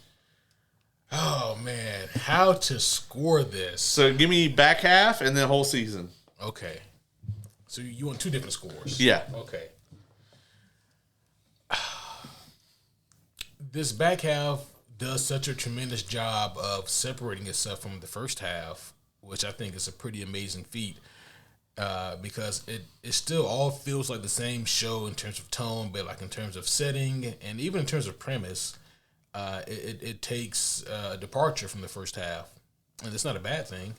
Oh man, how to score this? So give me back half and then whole season. Okay. So you want 2 different scores? Yeah. Okay. This back half does such a tremendous job of separating itself from the first half, which I think is a pretty amazing feat. Because it still all feels like the same show in terms of tone, but like in terms of setting and even in terms of premise, it takes a departure from the first half, and it's not a bad thing.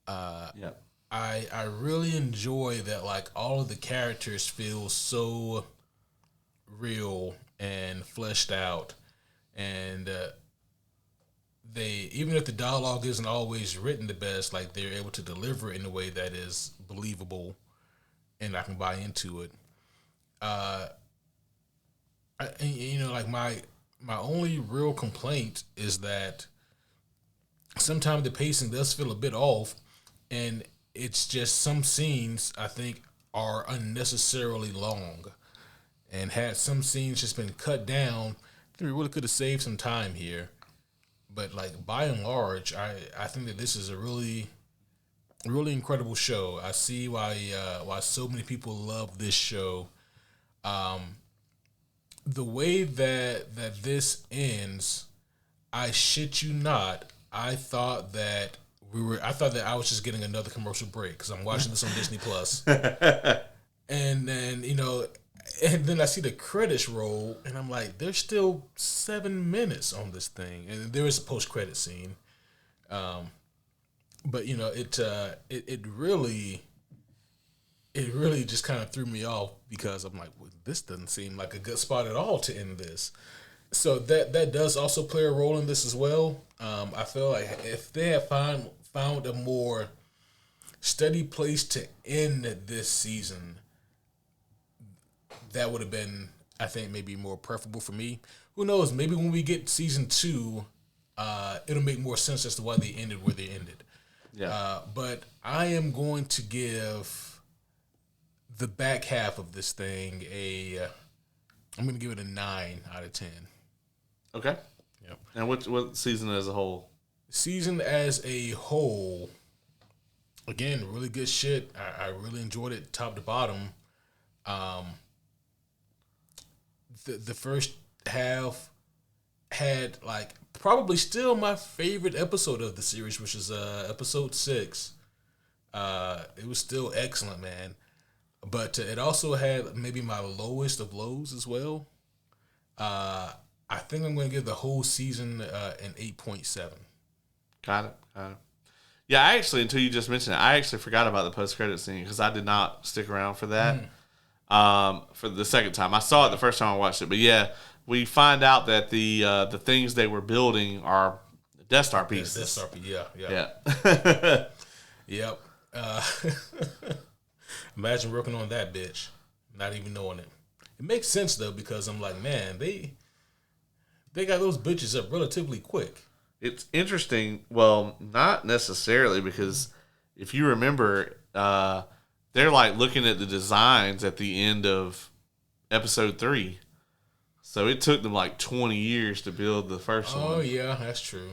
Yeah, I really enjoy that, like, all of the characters feel so real and fleshed out, and they, even if the dialogue isn't always written the best, like, they're able to deliver it in a way that is believable and I can buy into it. You know, like, my only real complaint is that sometimes the pacing does feel a bit off, and it's just some scenes I think are unnecessarily long, and had some scenes just been cut down, I think we really could have saved some time here. But, like, by and large, I think that this is a really, really incredible show. I see why so many people love this show. The way that this ends, I shit you not, I thought that I was just getting another commercial break because I'm watching this on Disney Plus. And then, you know, and then I see the credits roll, and I'm like, there's still 7 minutes on this thing, and there is a post-credit scene. But you know, it really just kind of threw me off because I'm like, well, this doesn't seem like a good spot at all to end this. So that does also play a role in this as well. I feel like if they had found a more steady place to end this season, that would have been, I think, maybe more preferable for me. Who knows? Maybe when we get season 2, it'll make more sense as to why they ended where they ended. Yeah. But I am going to give the back half of this thing I'm going to give it a 9 out of 10. Okay. Yep. And what season as a whole? Season as a whole, again, really good shit. I really enjoyed it top to bottom. The first half had like probably still my favorite episode of the series, which is episode 6. It was still excellent, man. But it also had maybe my lowest of lows as well. I think I'm going to give the whole season an 8.7. Got it. Yeah, I actually, until you just mentioned it, I actually forgot about the post-credit scene because I did not stick around for that for the second time. I saw it the first time I watched it. But yeah, we find out that the things they were building are Death Star pieces. Death Star pieces, yeah. Yep. Imagine working on that bitch, not even knowing it. It makes sense, though, because I'm like, man, they got those bitches up relatively quick. It's interesting. Well, not necessarily, because if you remember, they're like looking at the designs at the end of episode 3. So it took them like 20 years to build the first one. Oh, yeah, that's true.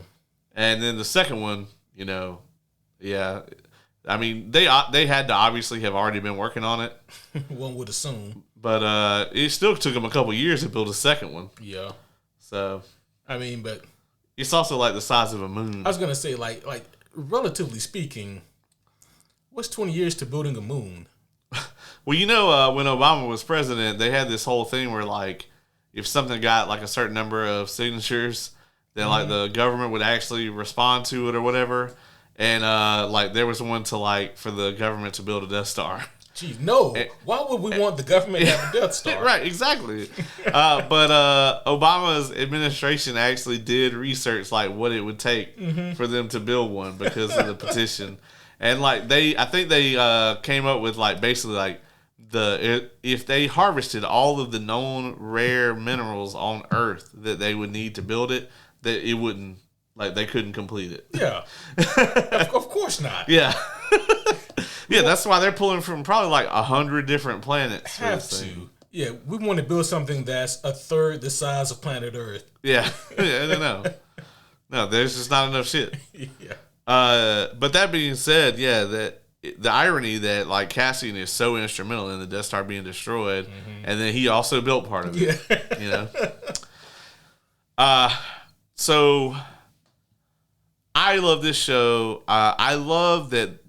And then the second one, yeah. I mean, they had to obviously have already been working on it. One would assume. But it still took them a couple years to build a second one. Yeah. So, I mean, but it's also like the size of a moon. I was gonna say, like relatively speaking, what's 20 years to building a moon? Well, when Obama was president, they had this whole thing where like if something got like a certain number of signatures, then like the government would actually respond to it or whatever. And like there was one to like for the government to build a Death Star. Gee, no. Why would we want the government to have a Death Star? Right, exactly. But Obama's administration actually did research like what it would take for them to build one because of the petition. And like I think they came up with like basically like if they harvested all of the known rare minerals on Earth that they would need to build it, that it wouldn't, like they couldn't complete it. Yeah. Of course not. Yeah. Yeah, that's why they're pulling from probably like 100 different planets. Have to. Yeah, we want to build something that's a third the size of planet Earth. Yeah. No, there's just not enough shit. Yeah. But that being said, yeah, that the irony that like Cassian is so instrumental in the Death Star being destroyed, and then he also built part of it. Yeah. So I love this show. I love that.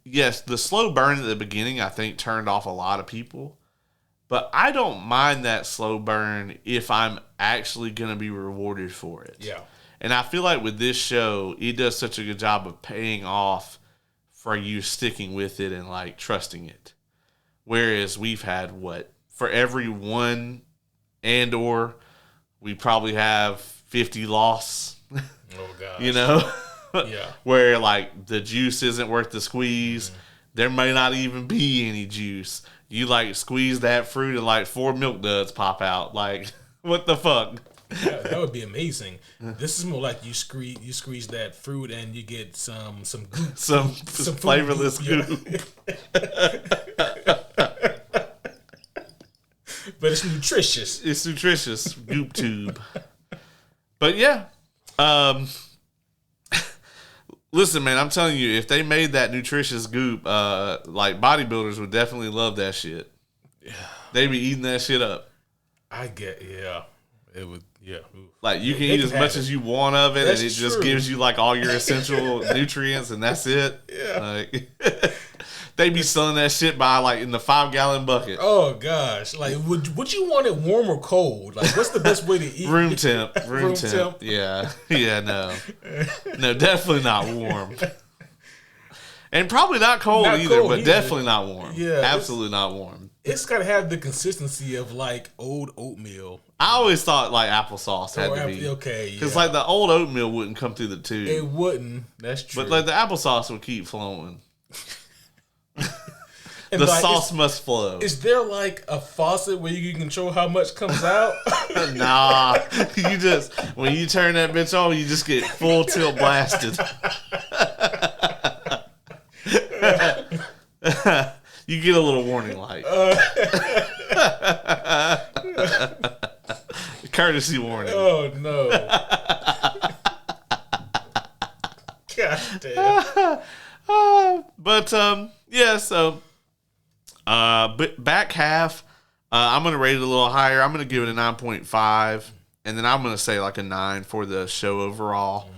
Yes, the slow burn at the beginning, I think, turned off a lot of people. But I don't mind that slow burn if I'm actually going to be rewarded for it. Yeah. And I feel like with this show, it does such a good job of paying off for you sticking with it and, like, trusting it. Whereas we've had, for every one Andor, we probably have 50 loss. Oh, gosh. Yeah. Where like the juice isn't worth the squeeze. There may not even be any juice. You like squeeze that fruit and like 4 milk duds pop out. Like, what the fuck? Yeah, that would be amazing. This is more like you squeeze that fruit and you get some goop. Some flavorless goop. But it's nutritious. It's nutritious. Goop tube. But yeah. Listen, man, I'm telling you, if they made that nutritious goop, like bodybuilders would definitely love that shit. Yeah. They'd be eating that shit up. It would, yeah. Like you can eat as much as you want of it, and it just gives you like all your essential nutrients, and that's it. Yeah. Like, they'd be selling that shit by like in the 5-gallon bucket. Oh gosh, like would you want it warm or cold? Like, what's the best way to eat? Room temp. Room temp. Yeah. No, definitely not warm. And probably not cold either, but definitely not warm. Yeah, absolutely not warm. It's gotta have the consistency of like old oatmeal. I always thought like applesauce had to be okay, because like the old oatmeal wouldn't come through the tube. It wouldn't. That's true. But like the applesauce would keep flowing. The like, sauce must flow. Is there like a faucet where you can control how much comes out? Nah, you just when you turn that bitch on, you just get full tilt blasted. You get a little warning light. Courtesy warning. Oh no! God damn. But yeah, so back half, I'm going to rate it a little higher. I'm going to give it a 9.5, and then I'm going to say like a 9 for the show overall.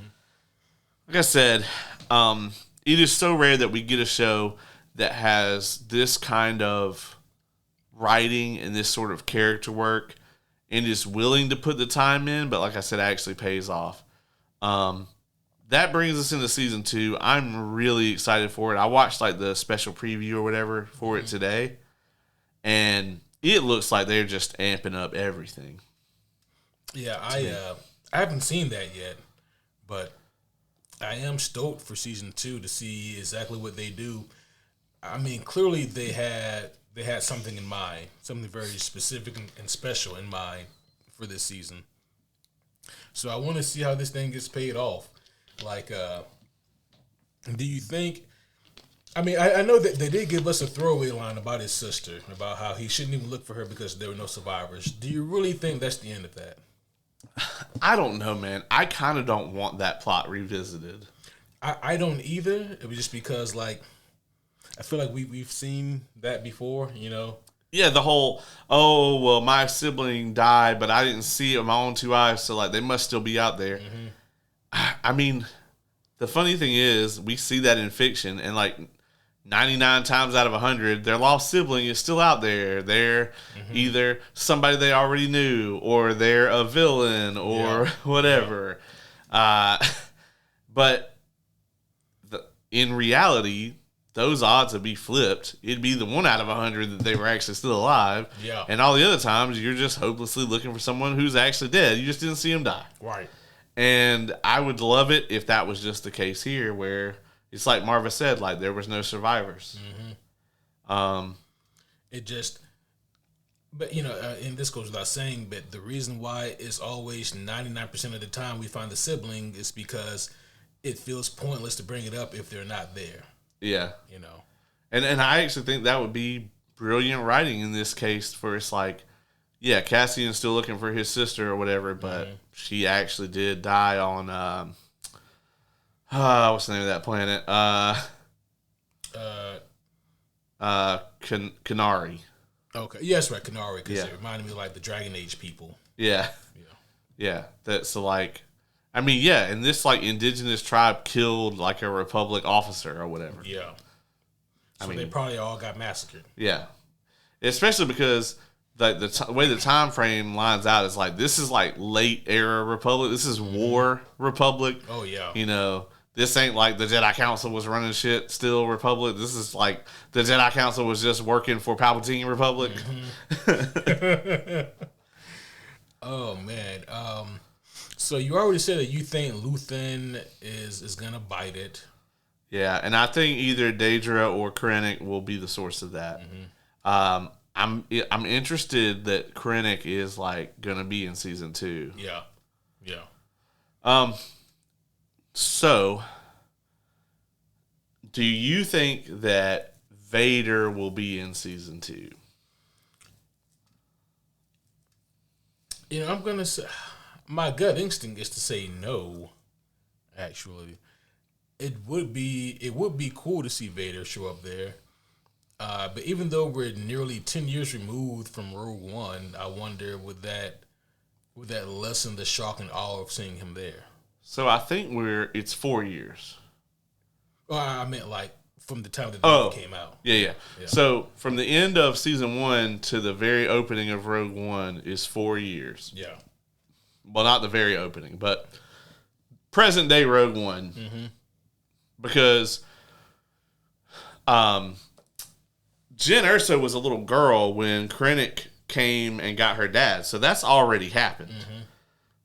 Like I said, it is so rare that we get a show that has this kind of writing and this sort of character work and is willing to put the time in, but like I said, actually pays off. That brings us into season 2. I'm really excited for it. I watched like the special preview or whatever for it today, and it looks like they're just amping up everything. Yeah, I haven't seen that yet, but I am stoked for season 2 to see exactly what they do. I mean, clearly they had something in mind, something very specific and special in mind for this season. So I want to see how this thing gets paid off. Like, do you think? I mean, I know that they did give us a throwaway line about his sister, about how he shouldn't even look for her because there were no survivors. Do you really think that's the end of that? I don't know, man. I kind of don't want that plot revisited. I don't either. It was just because, like, I feel like we've seen that before, you know? Yeah, the whole, oh, well, my sibling died, but I didn't see it with my own 2 eyes, so, like, they must still be out there. Mm-hmm. I mean, the funny thing is, we see that in fiction, and, like, 99 times out of 100, their lost sibling is still out there. They're either somebody they already knew, or they're a villain, or whatever. Yeah. But in reality, those odds would be flipped. It'd be the 1 out of 100 that they were actually still alive. Yeah. And all the other times, you're just hopelessly looking for someone who's actually dead. You just didn't see him die. Right. And I would love it if that was just the case here, where it's like Marva said, like, there was no survivors. It just, but, you know, and this goes without saying, but the reason why it's always 99% of the time we find the sibling is because it feels pointless to bring it up if they're not there. Yeah. You know. And I actually think that would be brilliant writing in this case, for it's like, yeah, Cassian's still looking for his sister or whatever, but she actually did die on, what's the name of that planet? Canary. Okay. Yeah, that's right, Canary, because it reminded me of, like, the Dragon Age people. Yeah. Yeah. That's so, like, I mean, yeah, and this, like, indigenous tribe killed, like, a Republic officer or whatever. Yeah. So I mean, they probably all got massacred. Yeah. Especially because the way the time frame lines out is, like, this is, like, late era Republic. This is war Republic. Oh, yeah. You know, this ain't like the Jedi Council was running shit still Republic. This is like the Jedi Council was just working for Palpatine Republic. Oh, man. So you already said that you think Luthen is gonna bite it. Yeah, and I think either Daedra or Krennic will be the source of that. I'm interested that Krennic is, like, gonna be in season 2. Yeah. So, do you think that Vader will be in season 2? You know, I'm gonna say, my gut instinct is to say no. Actually, it would be cool to see Vader show up there. But even though we're nearly 10 years removed from Rogue One, I wonder would that lessen the shock and awe of seeing him there? So I think it's 4 years. Well, I meant, like, from the time that the movie came out. Yeah. So from the end of season 1 to the very opening of Rogue One is 4 years. Yeah. Well, not the very opening, but present day Rogue One. Because Jyn Erso was a little girl when Krennic came and got her dad. So that's already happened.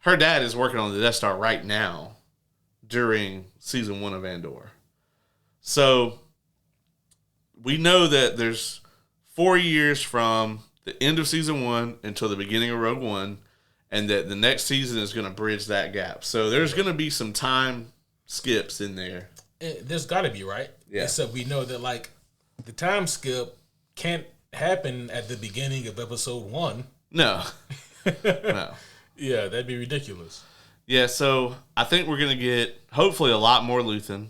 Her dad is working on the Death Star right now during season 1 of Andor. So we know that there's 4 years from the end of season 1 until the beginning of Rogue One, and that the next season is going to bridge that gap. So there's going to be some time skips in there. There's got to be, right? Yeah. Except we know that, like, the time skip can't happen at the beginning of episode 1. No. No. Yeah, that'd be ridiculous. Yeah, so I think we're going to get, hopefully, a lot more Luthen.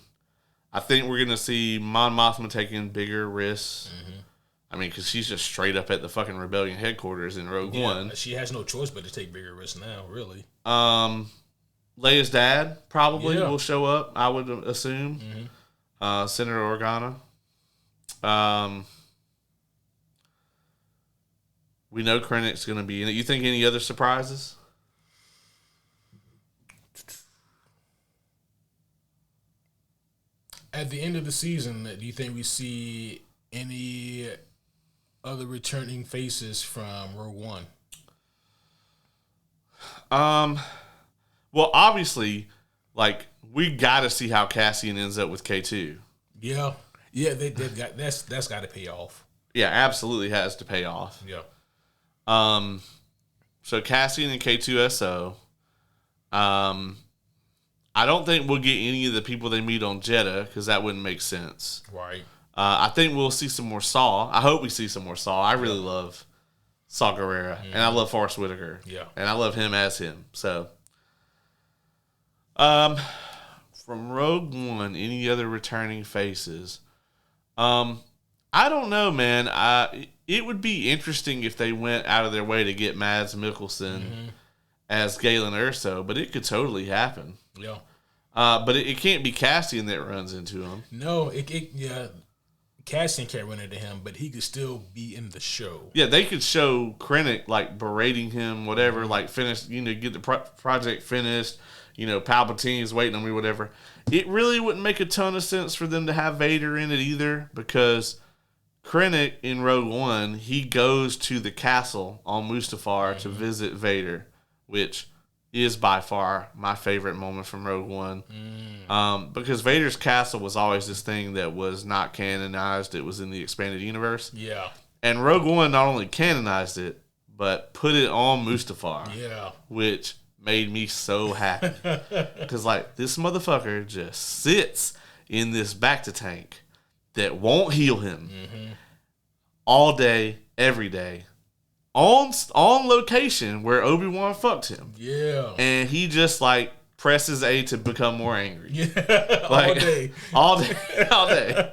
I think we're going to see Mon Mothma taking bigger risks. I mean, because she's just straight up at the fucking rebellion headquarters in Rogue One. She has no choice but to take bigger risks now, really. Leia's dad probably will show up, I would assume. Senator Organa. We know Krennic's going to be in it. You think any other surprises? At the end of the season, do you think we see any other returning faces from Rogue One? Well, obviously, like, we got to see how Cassian ends up with K2. Yeah, they've got that's got to pay off. Yeah, absolutely has to pay off. Yeah. So Cassian and K2SO. I don't think we'll get any of the people they meet on Jeddah because that wouldn't make sense. Right. I think we'll see some more Saw. I hope we see some more Saw. I really love Saw Gerrera, and I love Forrest Whitaker. Yeah. And I love him as him. So, from Rogue One, any other returning faces? I don't know, man. It would be interesting if they went out of their way to get Mads Mikkelsen as Galen Erso, but it could totally happen. Yeah. But it can't be Cassian that runs into him. No, Cassian can't run into him, but he could still be in the show. Yeah, they could show Krennic, like, berating him, whatever, like, finish, get the project finished, Palpatine's waiting on me, whatever. It really wouldn't make a ton of sense for them to have Vader in it either, because Krennic in Rogue One, he goes to the castle on Mustafar to visit Vader, which is by far my favorite moment from Rogue One. Because Vader's castle was always this thing that was not canonized. It was in the expanded universe. Yeah. And Rogue One not only canonized it, but put it on Mustafar. Yeah. Which made me so happy. Because, like, this motherfucker just sits in this Bacta tank that won't heal him all day, every day. On location where Obi-Wan fucked him. Yeah. And he just, like, presses A to become more angry. Yeah. Like, all day. All day. All day.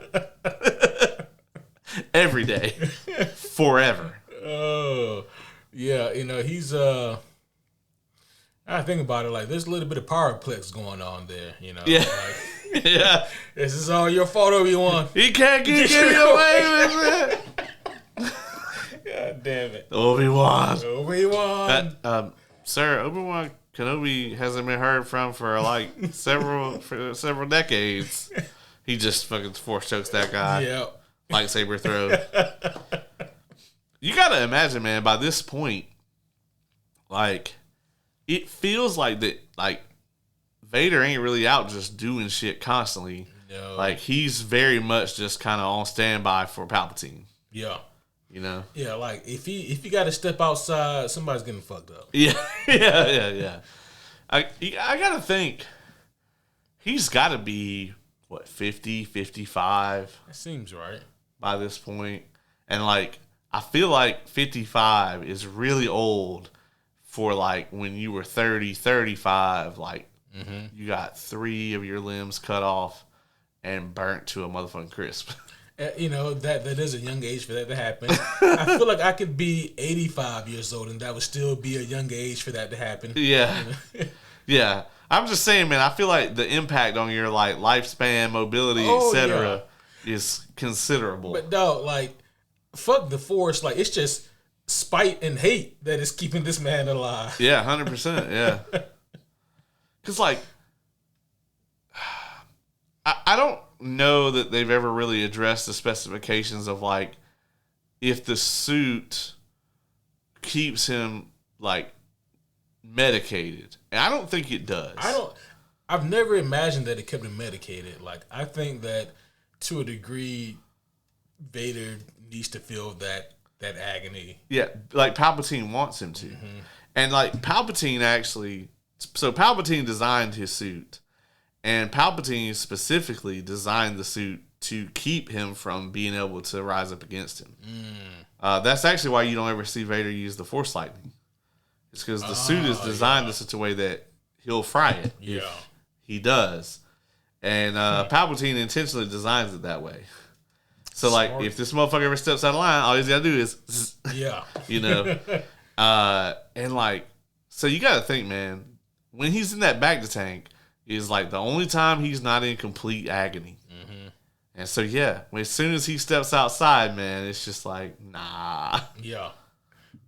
Every day. Forever. Oh. Yeah, he's I think about it, like, there's a little bit of power plex going on there, Yeah. Like, Yeah. This is all your fault, Obi-Wan. He can't get away with it. God damn it. Obi-Wan. Obi-Wan. Obi-Wan Kenobi hasn't been heard from for like several decades. He just fucking force chokes that guy. Yeah. Lightsaber throw. You gotta imagine, man, by this point, like, it feels like that, like, Vader ain't really out just doing shit constantly. No. Like, he's very much just kind of on standby for Palpatine. Yeah. Yeah, like, if he got to step outside, somebody's getting fucked up. Yeah. I gotta think, he's got to be, 50, 55? That seems right. By this point. And, like, I feel like 55 is really old for, like, when you were 30, 35, like, you got 3 of your limbs cut off and burnt to a motherfucking crisp. That is a young age for that to happen. I feel like I could be 85 years old and that would still be a young age for that to happen. Yeah. Yeah. I'm just saying, man, I feel like the impact on your, like, lifespan, mobility, etc. is considerable. But, dog, like, fuck the Force. Like, it's just spite and hate that is keeping this man alive. Yeah, 100%. Yeah. Because, like, I don't know that they've ever really addressed the specifications of, like, if the suit keeps him, like, medicated. And I don't think it does. I've never imagined that it kept him medicated. Like, I think that to a degree, Vader needs to feel that agony. Yeah, like Palpatine wants him to. And, like, Palpatine actually... So Palpatine designed his suit. And Palpatine specifically designed the suit to keep him from being able to rise up against him. That's actually why you don't ever see Vader use the Force lightning. It's because the suit is designed in such a way that he'll fry it. Yeah. If he does. And Palpatine intentionally designs it that way. So, like, if this motherfucker ever steps out of line, all he's got to do is, you know. And, like, so you got to think, man, when he's in that back to tank is, like, the only time he's not in complete agony. Mm-hmm. And so, yeah, as soon as he steps outside, man, it's just like, nah. Yeah.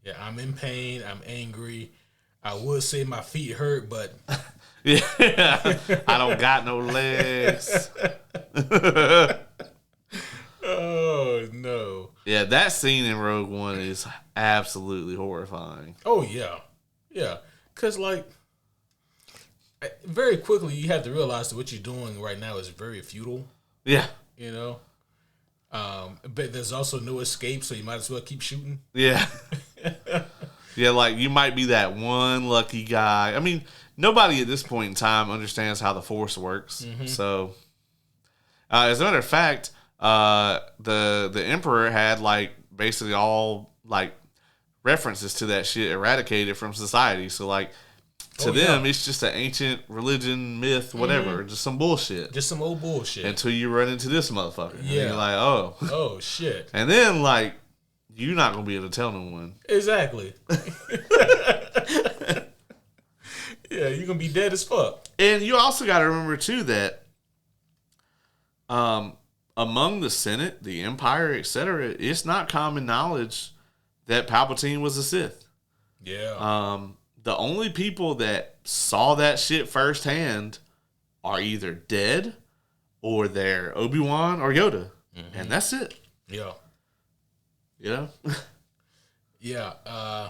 Yeah, I'm in pain. I'm angry. I would say my feet hurt, but... yeah, I don't got no legs. Oh, no. Yeah, that scene in Rogue One is absolutely horrifying. Oh, yeah. Yeah. Because, like, very quickly you have to realize that what you're doing right now is very futile. Yeah. You know? But there's also no escape, so you might as well keep shooting. Yeah. Yeah, like, you might be that one lucky guy. I mean, nobody at this point in time understands how the Force works. Mm-hmm. So, as a matter of fact... the Emperor had like basically all like references to that shit eradicated from society. So like to them, it's just an ancient religion, myth, whatever, just some bullshit, just some old bullshit. Until you run into this motherfucker, and you're like, oh shit, and then like you're not gonna be able to tell no one. Exactly. Yeah, you're gonna be dead as fuck. And you also got to remember too that, among the Senate, the Empire, etc., it's not common knowledge that Palpatine was a Sith. Yeah. The only people that saw that shit firsthand are either dead or they're Obi-Wan or Yoda. Mm-hmm. And that's it. Yeah. You know? Yeah.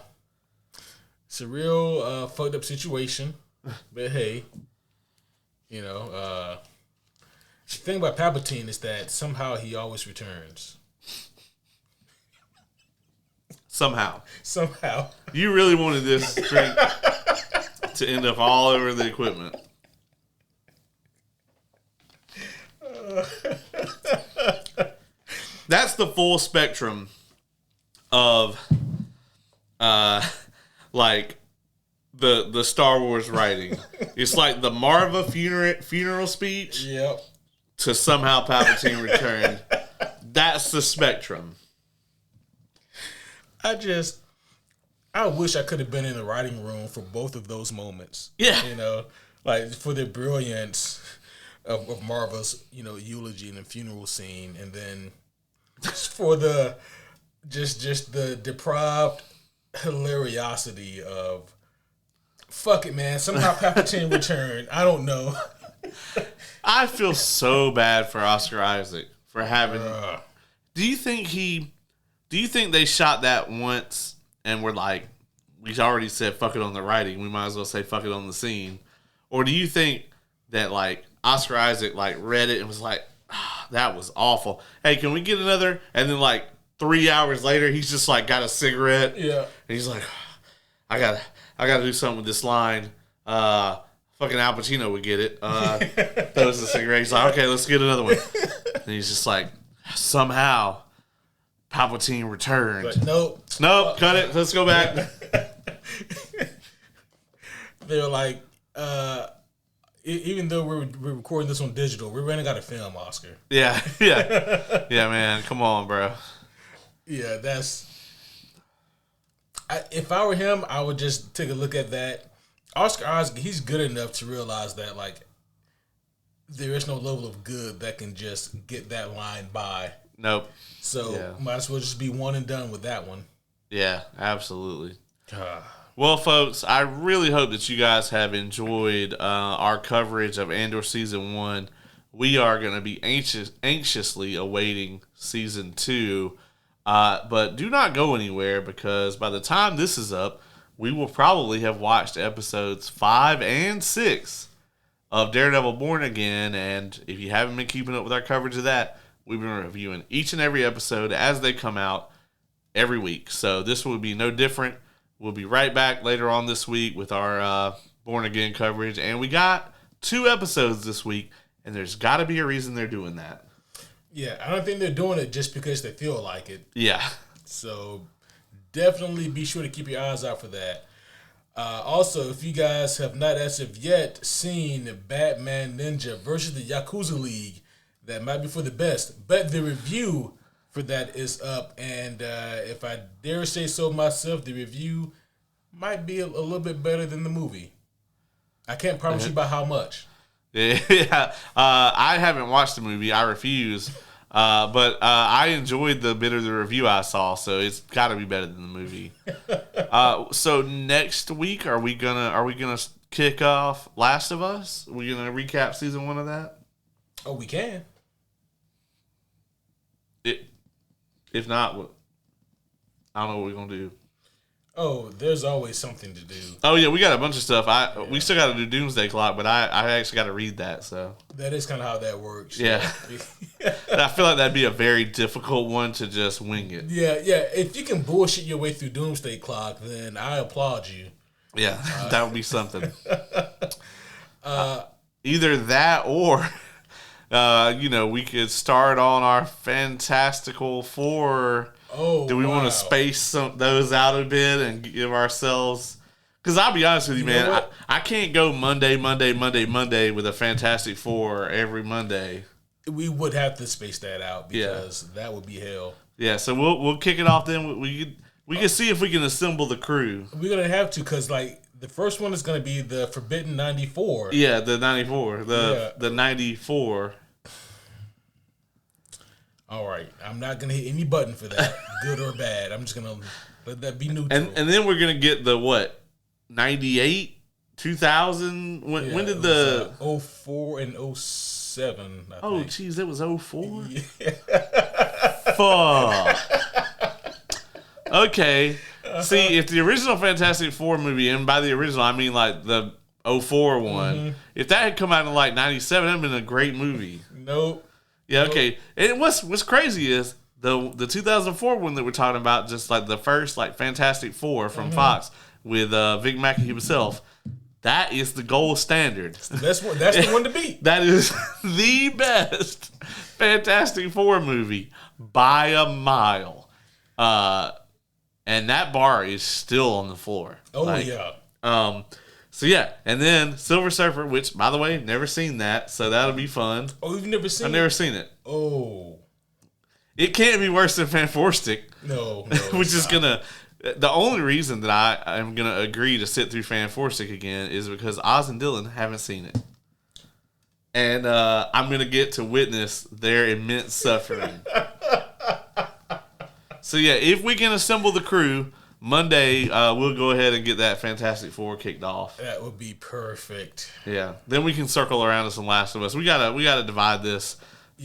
It's a real fucked up situation. But hey, you know, the thing about Palpatine is that somehow he always returns. Somehow. You really wanted this drink to end up all over the equipment. That's the full spectrum of, like, the Star Wars writing. It's like the Marva funeral speech. Yep. To somehow Palpatine return. That's the spectrum. I wish I could have been in the writing room for both of those moments. Yeah. You know, like for the brilliance of Marva's, you know, eulogy and the funeral scene, and then for the just the deprived hilariosity of fuck it, man. Somehow Palpatine returned. I don't know. I feel so bad for Oscar Isaac for having. Do you think they shot that once and were like, we already said fuck it on the writing, we might as well say fuck it on the scene? Or do you think that like Oscar Isaac like read it and was like, that was awful. Hey, can we get another? And then like 3 hours later, he's just like got a cigarette. Yeah. And he's like, I gotta do something with this line. Fucking Al Pacino would get it. Throws the cigarette. He's like, okay, let's get another one. And he's just like, somehow, Palpatine returned. But nope, cut it. Let's go back. They're like, even though we're recording this on digital, we're running out of film, Oscar. Yeah, man. Come on, bro. Yeah, if I were him, I would just take a look at that. Oscar Isaac, he's good enough to realize that, like, there is no level of good that can just get that line by. Nope. So, might as well just be one and done with that one. Yeah, absolutely. Well, folks, I really hope that you guys have enjoyed our coverage of Andor Season 1. We are going to be anxiously awaiting Season 2. But do not go anywhere, because by the time this is up, we will probably have watched episodes 5 and 6 of Daredevil Born Again. And if you haven't been keeping up with our coverage of that, we've been reviewing each and every episode as they come out every week. So this will be no different. We'll be right back later on this week with our Born Again coverage. And we got 2 episodes this week, and there's got to be a reason they're doing that. Yeah, I don't think they're doing it just because they feel like it. Yeah. So definitely be sure to keep your eyes out for that. Also, if you guys have not as of yet seen Batman Ninja versus the Yakuza League, that might be for the best. But the review for that is up, and if I dare say so myself, the review might be a little bit better than the movie. I can't promise you by how much. Yeah, I haven't watched the movie. I refuse. But I enjoyed the bit of the review I saw, so it's got to be better than the movie. So next week, are we gonna kick off Last of Us? Are we gonna recap season 1 of that? Oh, we can. If not, I don't know what we're gonna do. Oh, there's always something to do. Oh yeah, we got a bunch of stuff. We still got to do Doomsday Clock, but I actually got to read that. So that is kind of how that works. Yeah, I feel like that'd be a very difficult one to just wing it. Yeah. If you can bullshit your way through Doomsday Clock, then I applaud you. Yeah, that would be something. Either that or, we could start on our Fantastical Four. Oh, do we want to space those out a bit and give ourselves? Because I'll be honest with you, man, I can't go Monday with a Fantastic Four every Monday. We would have to space that out because that would be hell. Yeah, so we'll kick it off then. We can see if we can assemble the crew. We're gonna have to because the first one is gonna be the Forbidden 94. Yeah, the 94. The 94. All right, I'm not gonna hit any button for that, good or bad. I'm just gonna let that be neutral. And then we're gonna get the what? 98, 2000. When did the 04 and 07? Oh, geez, it was 04. Yeah. Fuck. Okay. See, if the original Fantastic Four movie, and by the original I mean like the 04 one, if that had come out in like 97, that'd have been a great movie. Nope. Yeah, okay. And what's crazy is the 2004 one that we're talking about, just like the first like Fantastic Four from Fox with Vic Mackey himself. That is the gold standard. That's the one to beat. That is the best Fantastic Four movie by a mile. And that bar is still on the floor. Oh, yeah. So yeah, and then Silver Surfer, which by the way, never seen that, so that'll be fun. Oh, you've never seen it? I've never seen it. Oh. It can't be worse than Fanforstic. No. Which is the only reason that I am gonna agree to sit through Fanforstic again is because Oz and Dylan haven't seen it. And I'm gonna get to witness their immense suffering. So yeah, if we can assemble the crew, Monday, we'll go ahead and get that Fantastic Four kicked off. That would be perfect. Yeah. Then we can circle around to some Last of Us. We gotta divide this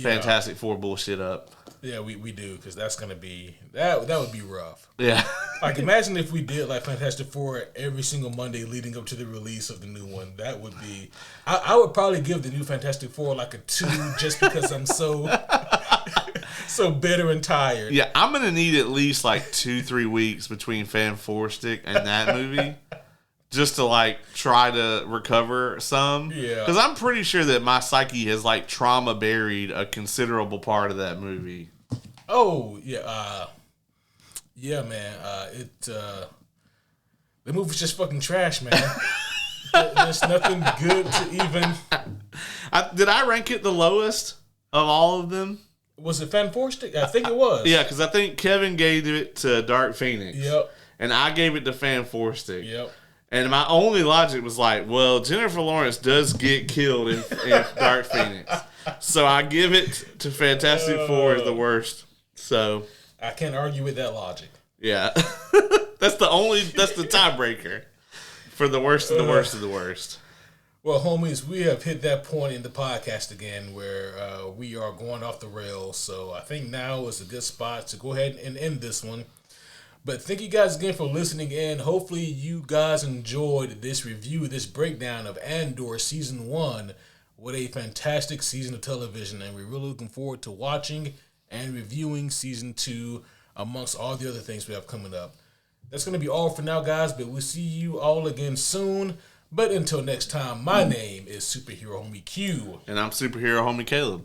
Fantastic Four bullshit up. Yeah, we do, because that's gonna be that would be rough. Yeah. Like, imagine if we did like Fantastic Four every single Monday leading up to the release of the new one. That would be. I would probably give the new Fantastic Four like a 2 just because I'm so bitter and tired. Yeah, I'm gonna need at least like 2-3 weeks between Fanforstic and that movie, just to like try to recover some. Yeah, because I'm pretty sure that my psyche has like trauma buried a considerable part of that movie. Oh yeah, man. The movie's just fucking trash, man. There's nothing good to even. Did I rank it the lowest of all of them? Was it Fanforstic? I think it was. Yeah, because I think Kevin gave it to Dark Phoenix. Yep. And I gave it to Fanforstic. Yep. And my only logic was like, well, Jennifer Lawrence does get killed in Dark Phoenix. So I give it to Fantastic Four as the worst. So I can't argue with that logic. Yeah. That's the tiebreaker for the worst of the worst of the worst. Well, homies, we have hit that point in the podcast again where we are going off the rails. So I think now is a good spot to go ahead and end this one. But thank you guys again for listening in. Hopefully you guys enjoyed this review, this breakdown of Andor Season 1. What a fantastic season of television. And we're really looking forward to watching and reviewing Season 2 amongst all the other things we have coming up. That's going to be all for now, guys. But we'll see you all again soon. But until next time, my name is Superhero Homie Q. And I'm Superhero Homie Caleb.